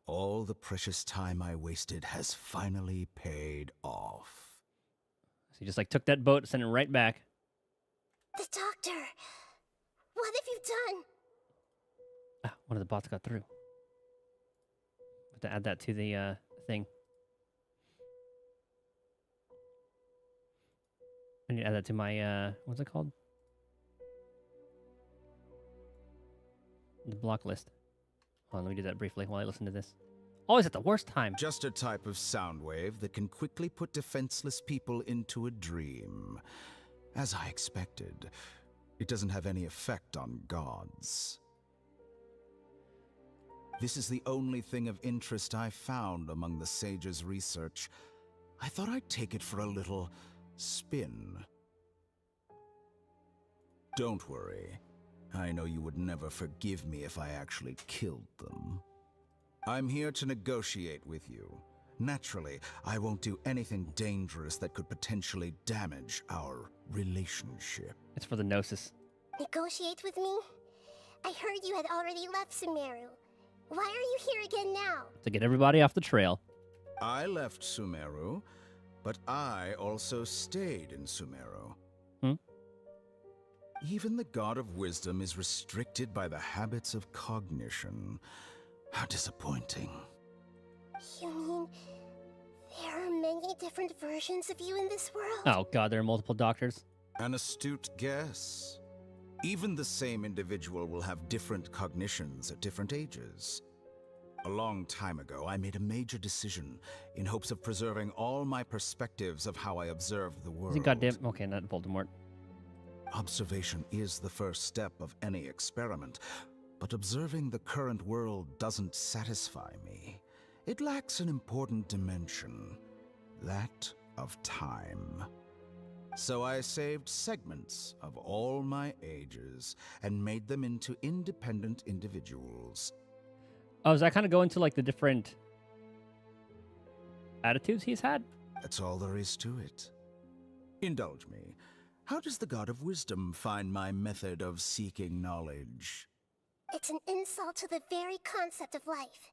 All the precious time I wasted has finally paid off. So you just, like, took that boat, sent it right back. The doctor. What have you done? Ah, one of the bots got through. Have to add that to the thing. I need to add that to my what's it called? The block list. Hold on, let me do that briefly while I listen to this. Always at the worst time. Just a type of sound wave that can quickly put defenseless people into a dream. As I expected, it doesn't have any effect on gods. This is the only thing of interest I found among the sage's research. I thought I'd take it for a little spin. Don't worry. I know you would never forgive me if I actually killed them. I'm here to negotiate with you. Naturally, I won't do anything dangerous that could potentially damage our relationship. It's for the Gnosis. Negotiate with me? I heard you had already left Sumeru. Why are you here again now? To get everybody off the trail. I left Sumeru, but I also stayed in Sumeru. Even the God of Wisdom is restricted by the habits of cognition. How disappointing. You mean there are many different versions of you in this world? Oh god, there are multiple doctors. An astute guess. Even the same individual will have different cognitions at different ages. A long time ago, I made a major decision in hopes of preserving all my perspectives of how I observed the world. Is he goddamn... Okay, not Voldemort. Observation is the first step of any experiment, but observing the current world doesn't satisfy me. It lacks an important dimension, that of time. So I saved segments of all my ages and made them into independent individuals. Oh, does that kind of go into like the different attitudes he's had? That's all there is to it. Indulge me. How does the God of Wisdom find my method of seeking knowledge? It's an insult to the very concept of life.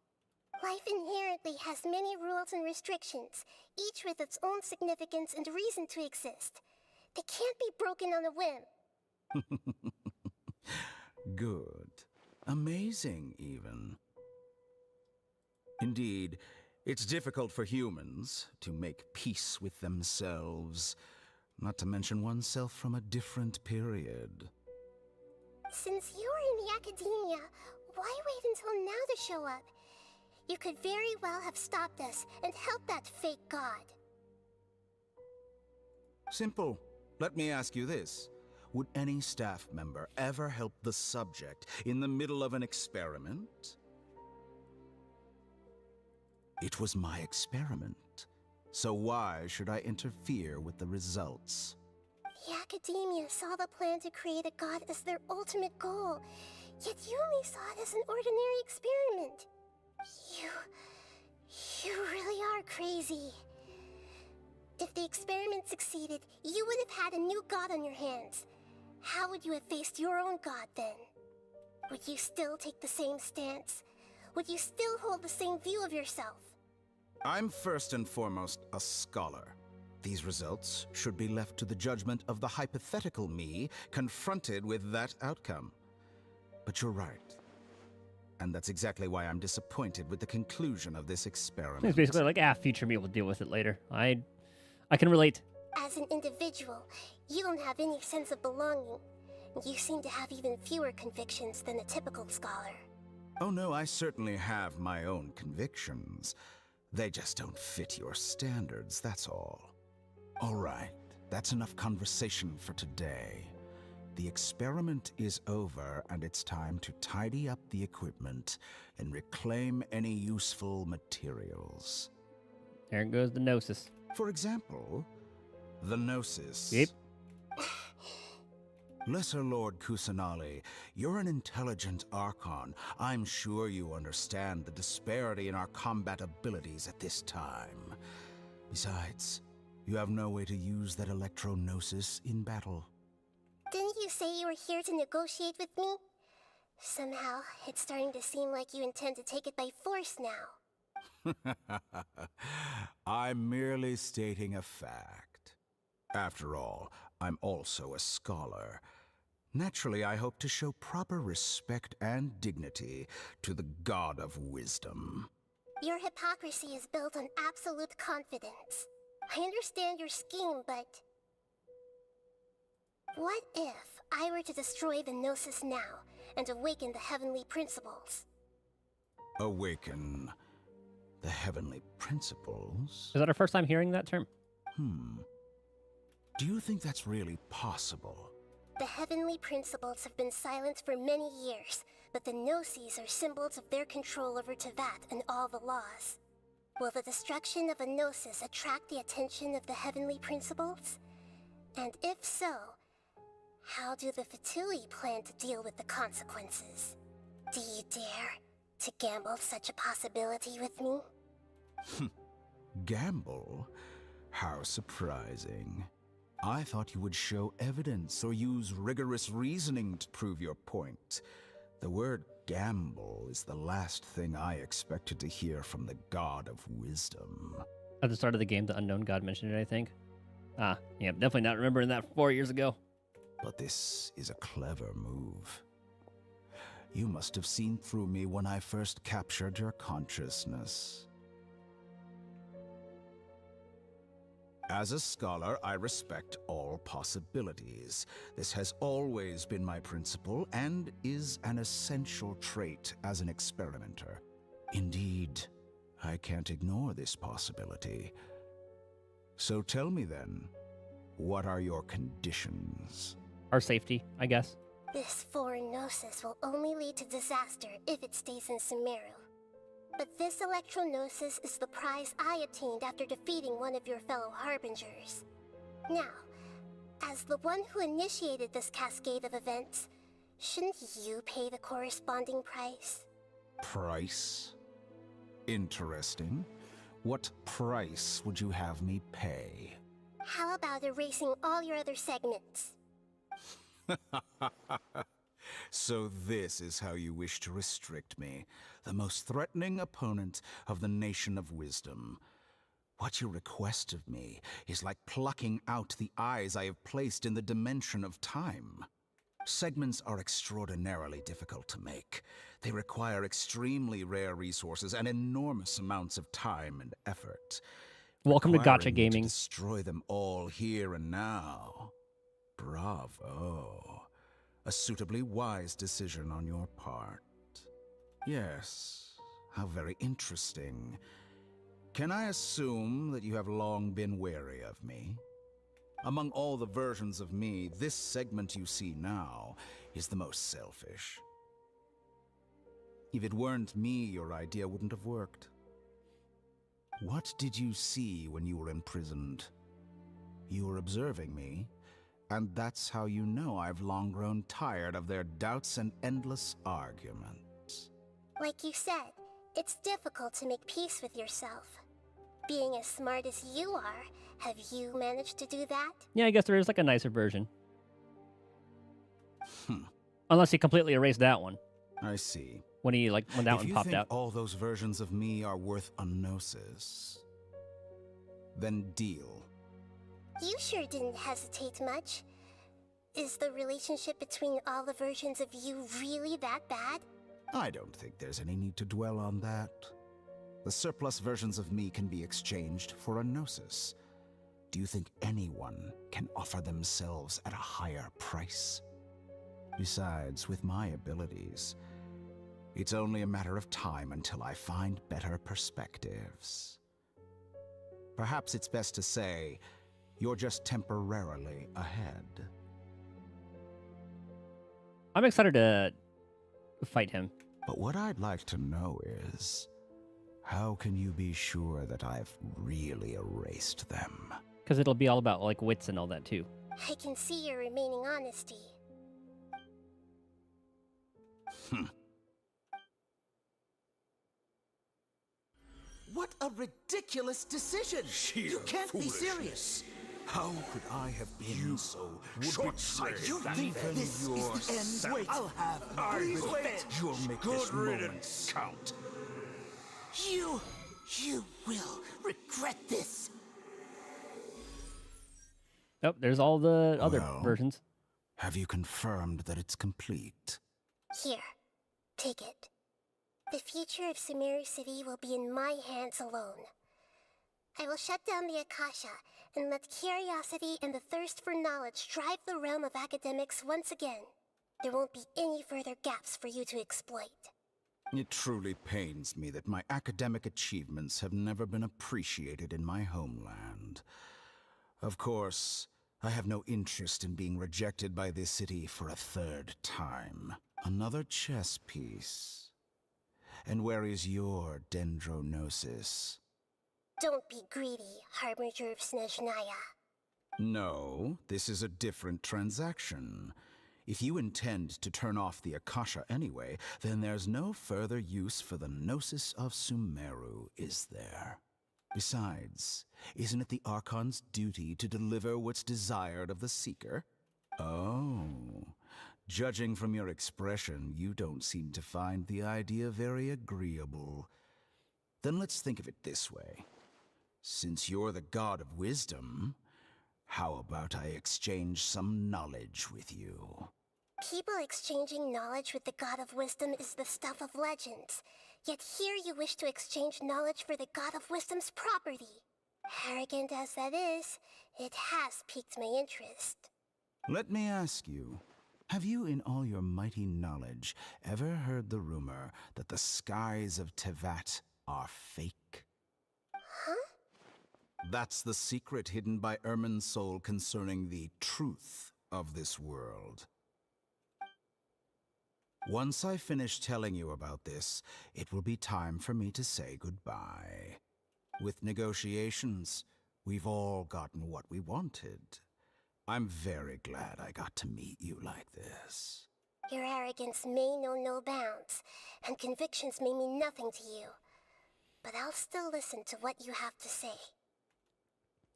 Life inherently has many rules and restrictions, each with its own significance and reason to exist. They can't be broken on a whim. Good. Amazing, even. Indeed, it's difficult for humans to make peace with themselves, not to mention oneself from a different period. Since you're in the academia, why wait until now to show up? You could very well have stopped us and helped that fake god. Simple. Let me ask you this. Would any staff member ever help the subject in the middle of an experiment? It was my experiment, so why should I interfere with the results? The academia saw the plan to create a god as their ultimate goal, yet you only saw it as an ordinary experiment. You really are crazy. If the experiment succeeded, you would have had a new god on your hands. How would you have faced your own god then? Would you still take the same stance? Would you still hold the same view of yourself? I'm first and foremost a scholar. These results should be left to the judgment of the hypothetical me confronted with that outcome. But you're right. And that's exactly why I'm disappointed with the conclusion of this experiment. It's basically like, future me will deal with it later. I can relate. As an individual, you don't have any sense of belonging. You seem to have even fewer convictions than a typical scholar. Oh no, I certainly have my own convictions. They just don't fit your standards, that's all. All right, that's enough conversation for today. The experiment is over, and it's time to tidy up the equipment and reclaim any useful materials. There goes the Gnosis. For example, the Gnosis. Yep. Lesser Lord Kusanali, you're an intelligent Archon. I'm sure you understand the disparity in our combat abilities at this time. Besides, you have no way to use that Electro-Gnosis in battle. Didn't you say you were here to negotiate with me? Somehow, it's starting to seem like you intend to take it by force now. I'm merely stating a fact. After all, I'm also a scholar. Naturally, I hope to show proper respect and dignity to the God of Wisdom. Your hypocrisy is built on absolute confidence. I understand your scheme, but... what if I were to destroy the Gnosis now and awaken the heavenly principles? Awaken the heavenly principles? Is that our first time hearing that term? Do you think that's really possible? The heavenly principles have been silent for many years, but the Gnosis are symbols of their control over Tevat and all the laws. Will the destruction of a Gnosis attract the attention of the heavenly principles? And if so, how do the Fatui plan to deal with the consequences? Do you dare to gamble such a possibility with me? Gamble? How surprising. I thought you would show evidence or use rigorous reasoning to prove your point. The word gamble is the last thing I expected to hear from the God of Wisdom. At the start of the game, the unknown god mentioned it, I think. Yeah, definitely not remembering that 4 years ago. But this is a clever move. You must have seen through me when I first captured your consciousness. As a scholar, I respect all possibilities. This has always been my principle and is an essential trait as an experimenter. Indeed, I can't ignore this possibility. So tell me then, what are your conditions? Our safety, I guess. This foreign gnosis will only lead to disaster if it stays in Sumeru. But this electro-gnosis is the prize I obtained after defeating one of your fellow Harbingers. Now, as the one who initiated this cascade of events, shouldn't you pay the corresponding price? Price? Interesting. What price would you have me pay? How about erasing all your other segments? So this is how you wish to restrict me, the most threatening opponent of the Nation of Wisdom. What you request of me is like plucking out the eyes I have placed in the dimension of time. Segments are extraordinarily difficult to make. They require extremely rare resources and enormous amounts of time and effort. Welcome to Gacha Requiring me Gaming. To destroy them all here and now. Bravo. A suitably wise decision on your part. Yes, how very interesting. Can I assume that you have long been wary of me? Among all the versions of me, this segment you see now is the most selfish. If it weren't me, your idea wouldn't have worked. What did you see when you were imprisoned? You were observing me, and that's how you know I've long grown tired of their doubts and endless arguments. Like you said, it's difficult to make peace with yourself. Being as smart as you are, have you managed to do that? Yeah, I guess there is like a nicer version. Unless he completely erased that one. I see. When that one popped If you think out. all those versions of me are worth a gnosis, then deal. You sure didn't hesitate much. Is the relationship between all the versions of you really that bad? I don't think there's any need to dwell on that. The surplus versions of me can be exchanged for a gnosis. Do you think anyone can offer themselves at a higher price? Besides, with my abilities, it's only a matter of time until I find better perspectives. Perhaps it's best to say, you're just temporarily ahead. I'm excited to fight him. But what I'd like to know is, how can you be sure that I've really erased them? Because it'll be all about like wits and all that too. I can see your remaining honesty. What a ridiculous decision! You can't be serious! How could I have been so short-sighted? You think this is the end? Wait, I'll have Please revenge. wait. You'll make this moment count. You will regret this. Oh, there's all the other Well, versions. Have you confirmed that it's complete? Here, take it. The future of Sumeru City will be in my hands alone. I will shut down the Akasha and let curiosity and the thirst for knowledge drive the realm of academics once again. There won't be any further gaps for you to exploit. It truly pains me that my academic achievements have never been appreciated in my homeland. Of course, I have no interest in being rejected by this city for a third time. Another chess piece. And where is your dendronosis? Don't be greedy, Harbinger of Snezhnaya. No, this is a different transaction. If you intend to turn off the Akasha anyway, then there's no further use for the Gnosis of Sumeru, is there? Besides, isn't it the Archon's duty to deliver what's desired of the Seeker? Oh, judging from your expression, you don't seem to find the idea very agreeable. Then let's think of it this way. Since you're the god of wisdom, How about I exchange some knowledge with you? People exchanging knowledge with the God of Wisdom is the stuff of legends. Yet here you wish to exchange knowledge for the God of Wisdom's property. Arrogant as that is, it has piqued my interest. Let me ask you, have you in all your mighty knowledge ever heard the rumor that the skies of Tevat are fake? Huh? That's the secret hidden by Irminsul concerning the truth of this world. Once I finish telling you about this, it will be time for me to say goodbye. With negotiations, we've all gotten what we wanted. I'm very glad I got to meet you like this. Your arrogance may know no bounds, and convictions may mean nothing to you. But I'll still listen to what you have to say.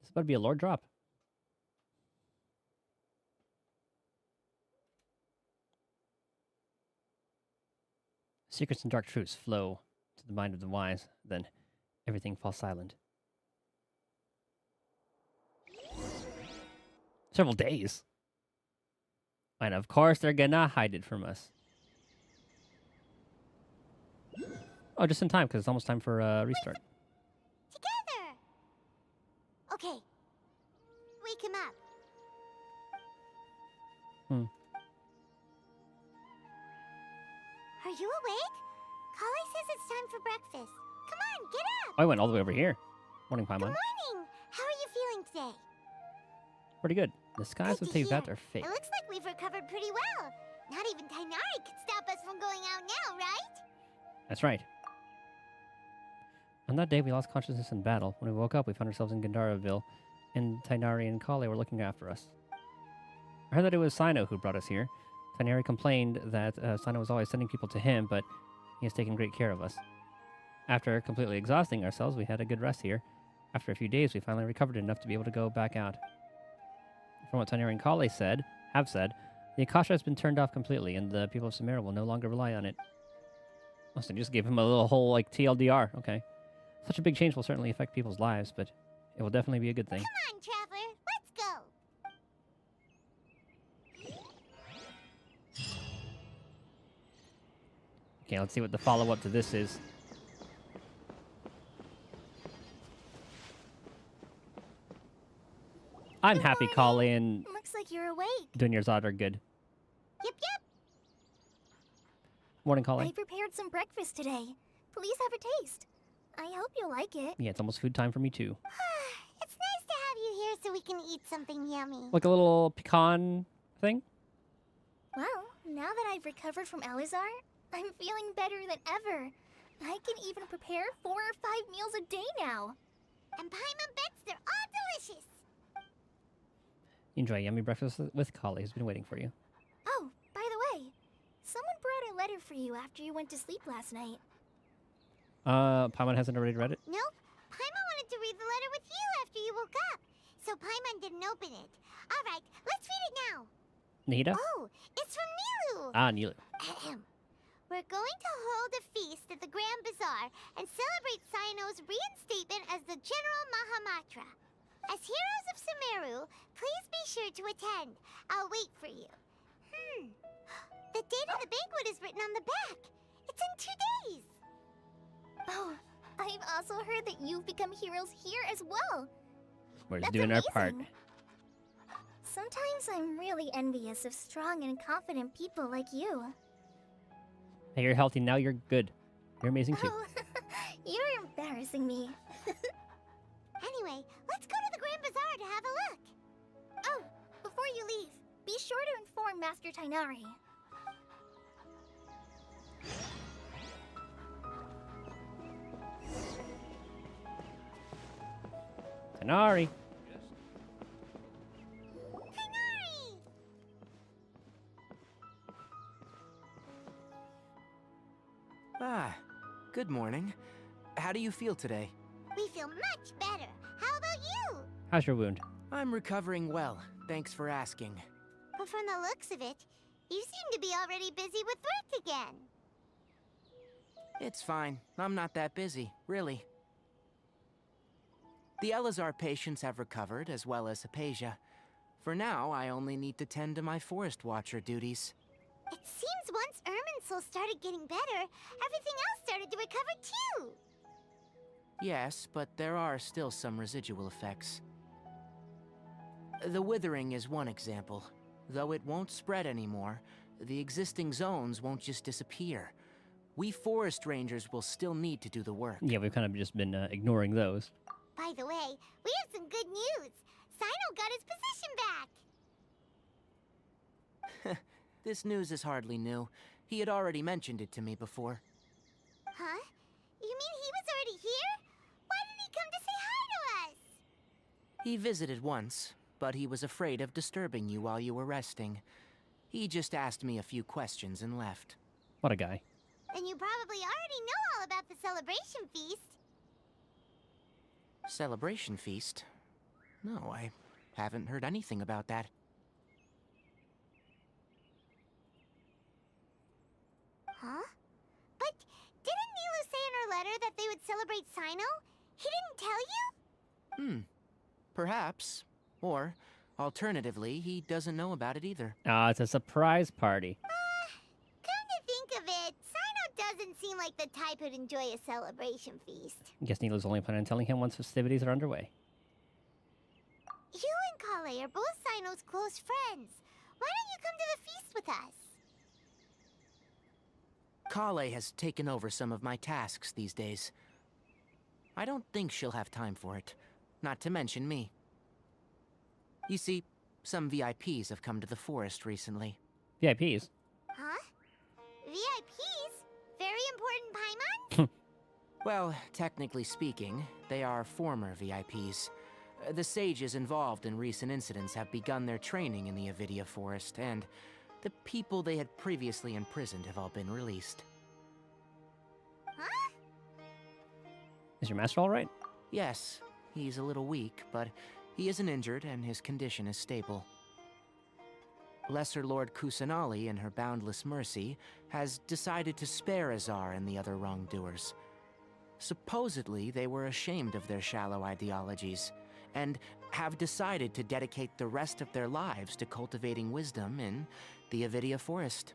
It's about to be a lore drop. Secrets and dark truths flow to the mind of the wise, then everything falls silent. Several days. And of course, they're gonna hide it from us. Oh, just in time, because it's almost time for restart. Together! Okay. Wake him up. Are you awake? Kale says it's time for breakfast. Come on, get up! I went all the way over here. Morning, Paimon. Good morning! How are you feeling today? Pretty good. The skies of Tevat are fake. It looks like we've recovered pretty well. Not even Tainari could stop us from going out now, right? That's right. On that day, we lost consciousness in battle. When we woke up, we found ourselves in Gandaraville, and Tainari and Kale were looking after us. I heard that it was Sino who brought us here. Tainari complained that Sino was always sending people to him, but he has taken great care of us. After completely exhausting ourselves, we had a good rest here. After a few days, we finally recovered enough to be able to go back out. From what Tainari and Kale have said, the Akasha has been turned off completely, and the people of Sumeru will no longer rely on it. Oh, so just gave him a little whole, like, TLDR. Okay. Such a big change will certainly affect people's lives, but it will definitely be a good thing. Come on, Traveler, let's go! Okay, let's see what the follow-up to this is. I'm happy Kale and Looks like you're awake. Dunyarzad are good. Yep. Morning, Kale. I prepared some breakfast today. Please have a taste. I hope you'll like it. Yeah, it's almost food time for me, too. It's nice to have you here so we can eat something yummy. Like a little pecan thing? Well, now that I've recovered from Alizar, I'm feeling better than ever. I can even prepare 4 or 5 meals a day now. And Paimon bets they're all delicious. Enjoy yummy breakfast with Kale. He's been waiting for you. Oh, by the way, someone brought a letter for you after you went to sleep last night. Paimon hasn't already read it? Nope. Paimon wanted to read the letter with you after you woke up. So Paimon didn't open it. All right, let's read it now. Nihida? Oh, it's from Nilu. Ah, Nilu. We're going to hold a feast at the Grand Bazaar and celebrate Sino's reinstatement as the General Mahamatra. As heroes of Sumeru, please be sure to attend. I'll wait for you. The date of the banquet is written on the back. It's in 2 days. Oh, I've also heard that you've become heroes here as well. We're just That's doing our part. amazing. Sometimes I'm really envious of strong and confident people like you. Hey, you're healthy now. You're good. You're amazing, too. Oh, you're embarrassing me. Anyway, let's go to the Grand Bazaar to have a look. Oh, before you leave, be sure to inform Master Tainari. Tainari. Ah, good morning. How do you feel today? We feel much better. How about you? How's your wound? I'm recovering well. Thanks for asking. But from the looks of it, you seem to be already busy with work again. It's fine. I'm not that busy, really. The Elazar patients have recovered, as well as Hypatia. For now, I only need to tend to my Forest Watcher duties. It seems once Irminsul started getting better, everything else started to recover too. Yes, but there are still some residual effects. The withering is one example. Though it won't spread anymore, the existing zones won't just disappear. We forest rangers will still need to do the work. Yeah, we've kind of just been ignoring those. By the way, we have some good news. Sino got his position back. This news is hardly new. He had already mentioned it to me before. Huh? You mean he was already here? Why didn't he come to say hi to us? He visited once, but he was afraid of disturbing you while you were resting. He just asked me a few questions and left. What a guy. Then you probably already know all about the celebration feast. Celebration feast? No, I haven't heard anything about that. Huh? But didn't Nilu say in her letter that they would celebrate Sino? He didn't tell you? Perhaps. Or, alternatively, he doesn't know about it either. It's a surprise party. Come to think of it, Sino doesn't seem like the type who'd enjoy a celebration feast. I guess Nilo's only planning on telling him once festivities are underway. You and Kale are both Sino's close friends. Why don't you come to the feast with us? Kale has taken over some of my tasks these days. I don't think she'll have time for it, not to mention me. You see, some VIPs have come to the forest recently. VIPs? Huh? VIPs? Very important Paimon? Well, technically speaking, they are former VIPs. The sages involved in recent incidents have begun their training in the Avidia Forest, and the people they had previously imprisoned have all been released. Huh? Is your master all right? Yes, he's a little weak, but he isn't injured and his condition is stable. Lesser Lord Kusanali, in her boundless mercy, has decided to spare Azar and the other wrongdoers. Supposedly, they were ashamed of their shallow ideologies, and have decided to dedicate the rest of their lives to cultivating wisdom in the Avidia Forest.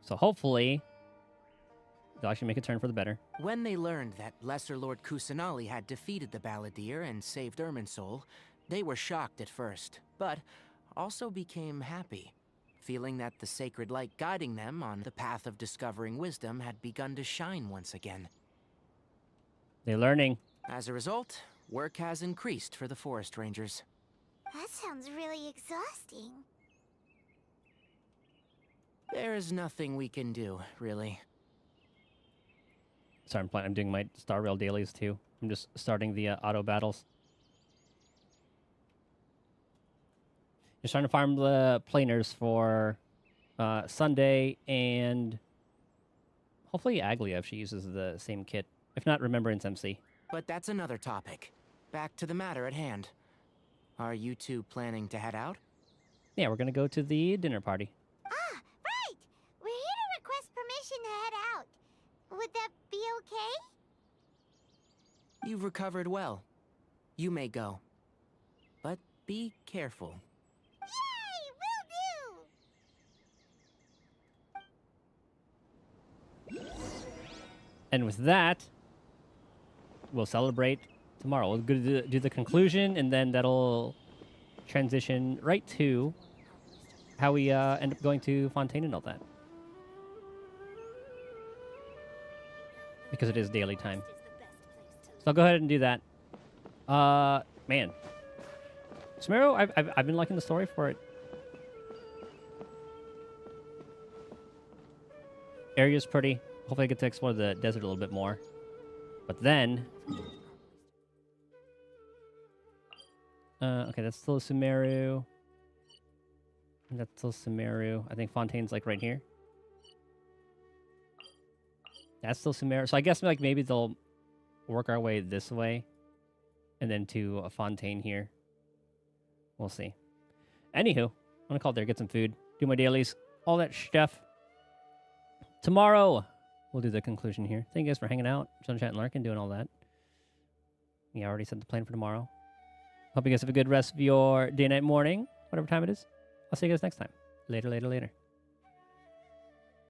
So hopefully, they'll actually make a turn for the better. When they learned that Lesser Lord Kusanali had defeated the Balladeer and saved Irminsul, they were shocked at first, but also became happy, feeling that the sacred light guiding them on the path of discovering wisdom had begun to shine once again. They're learning. As a result, work has increased for the forest rangers. That sounds really exhausting. There's nothing we can do, really. Sorry, I'm doing my Star Rail dailies too. I'm just starting the auto battles. Just trying to farm the planers for Sunday and hopefully Aglia if she uses the same kit. If not, Remembrance MC. But that's another topic. Back to the matter at hand. Are you two planning to head out? Yeah, we're gonna go to the dinner party. Ah, right! We're here to request permission to head out. Would that be okay? You've recovered well. You may go. But be careful. Yay! Will do! And with that, we'll celebrate tomorrow. We'll do the conclusion, and then that'll transition right to how we end up going to Fontaine and all that. Because it is daily time. So I'll go ahead and do that. Man. Sumeru, I've been liking the story for it. Area's pretty. Hopefully I get to explore the desert a little bit more. But then... okay, that's still Sumeru. That's still Sumeru. I think Fontaine's like right here. That's still Sumeru. So I guess like maybe they'll work our way this way. And then to a Fontaine here. We'll see. Anywho, I'm gonna call it there, get some food, do my dailies, all that stuff. Tomorrow, we'll do the conclusion here. Thank you guys for hanging out, chilling, chatting, lurking, doing all that. Yeah, I already set the plan for tomorrow. Hope you guys have a good rest of your day, night, morning, whatever time it is. I'll see you guys next time. Later, later, later.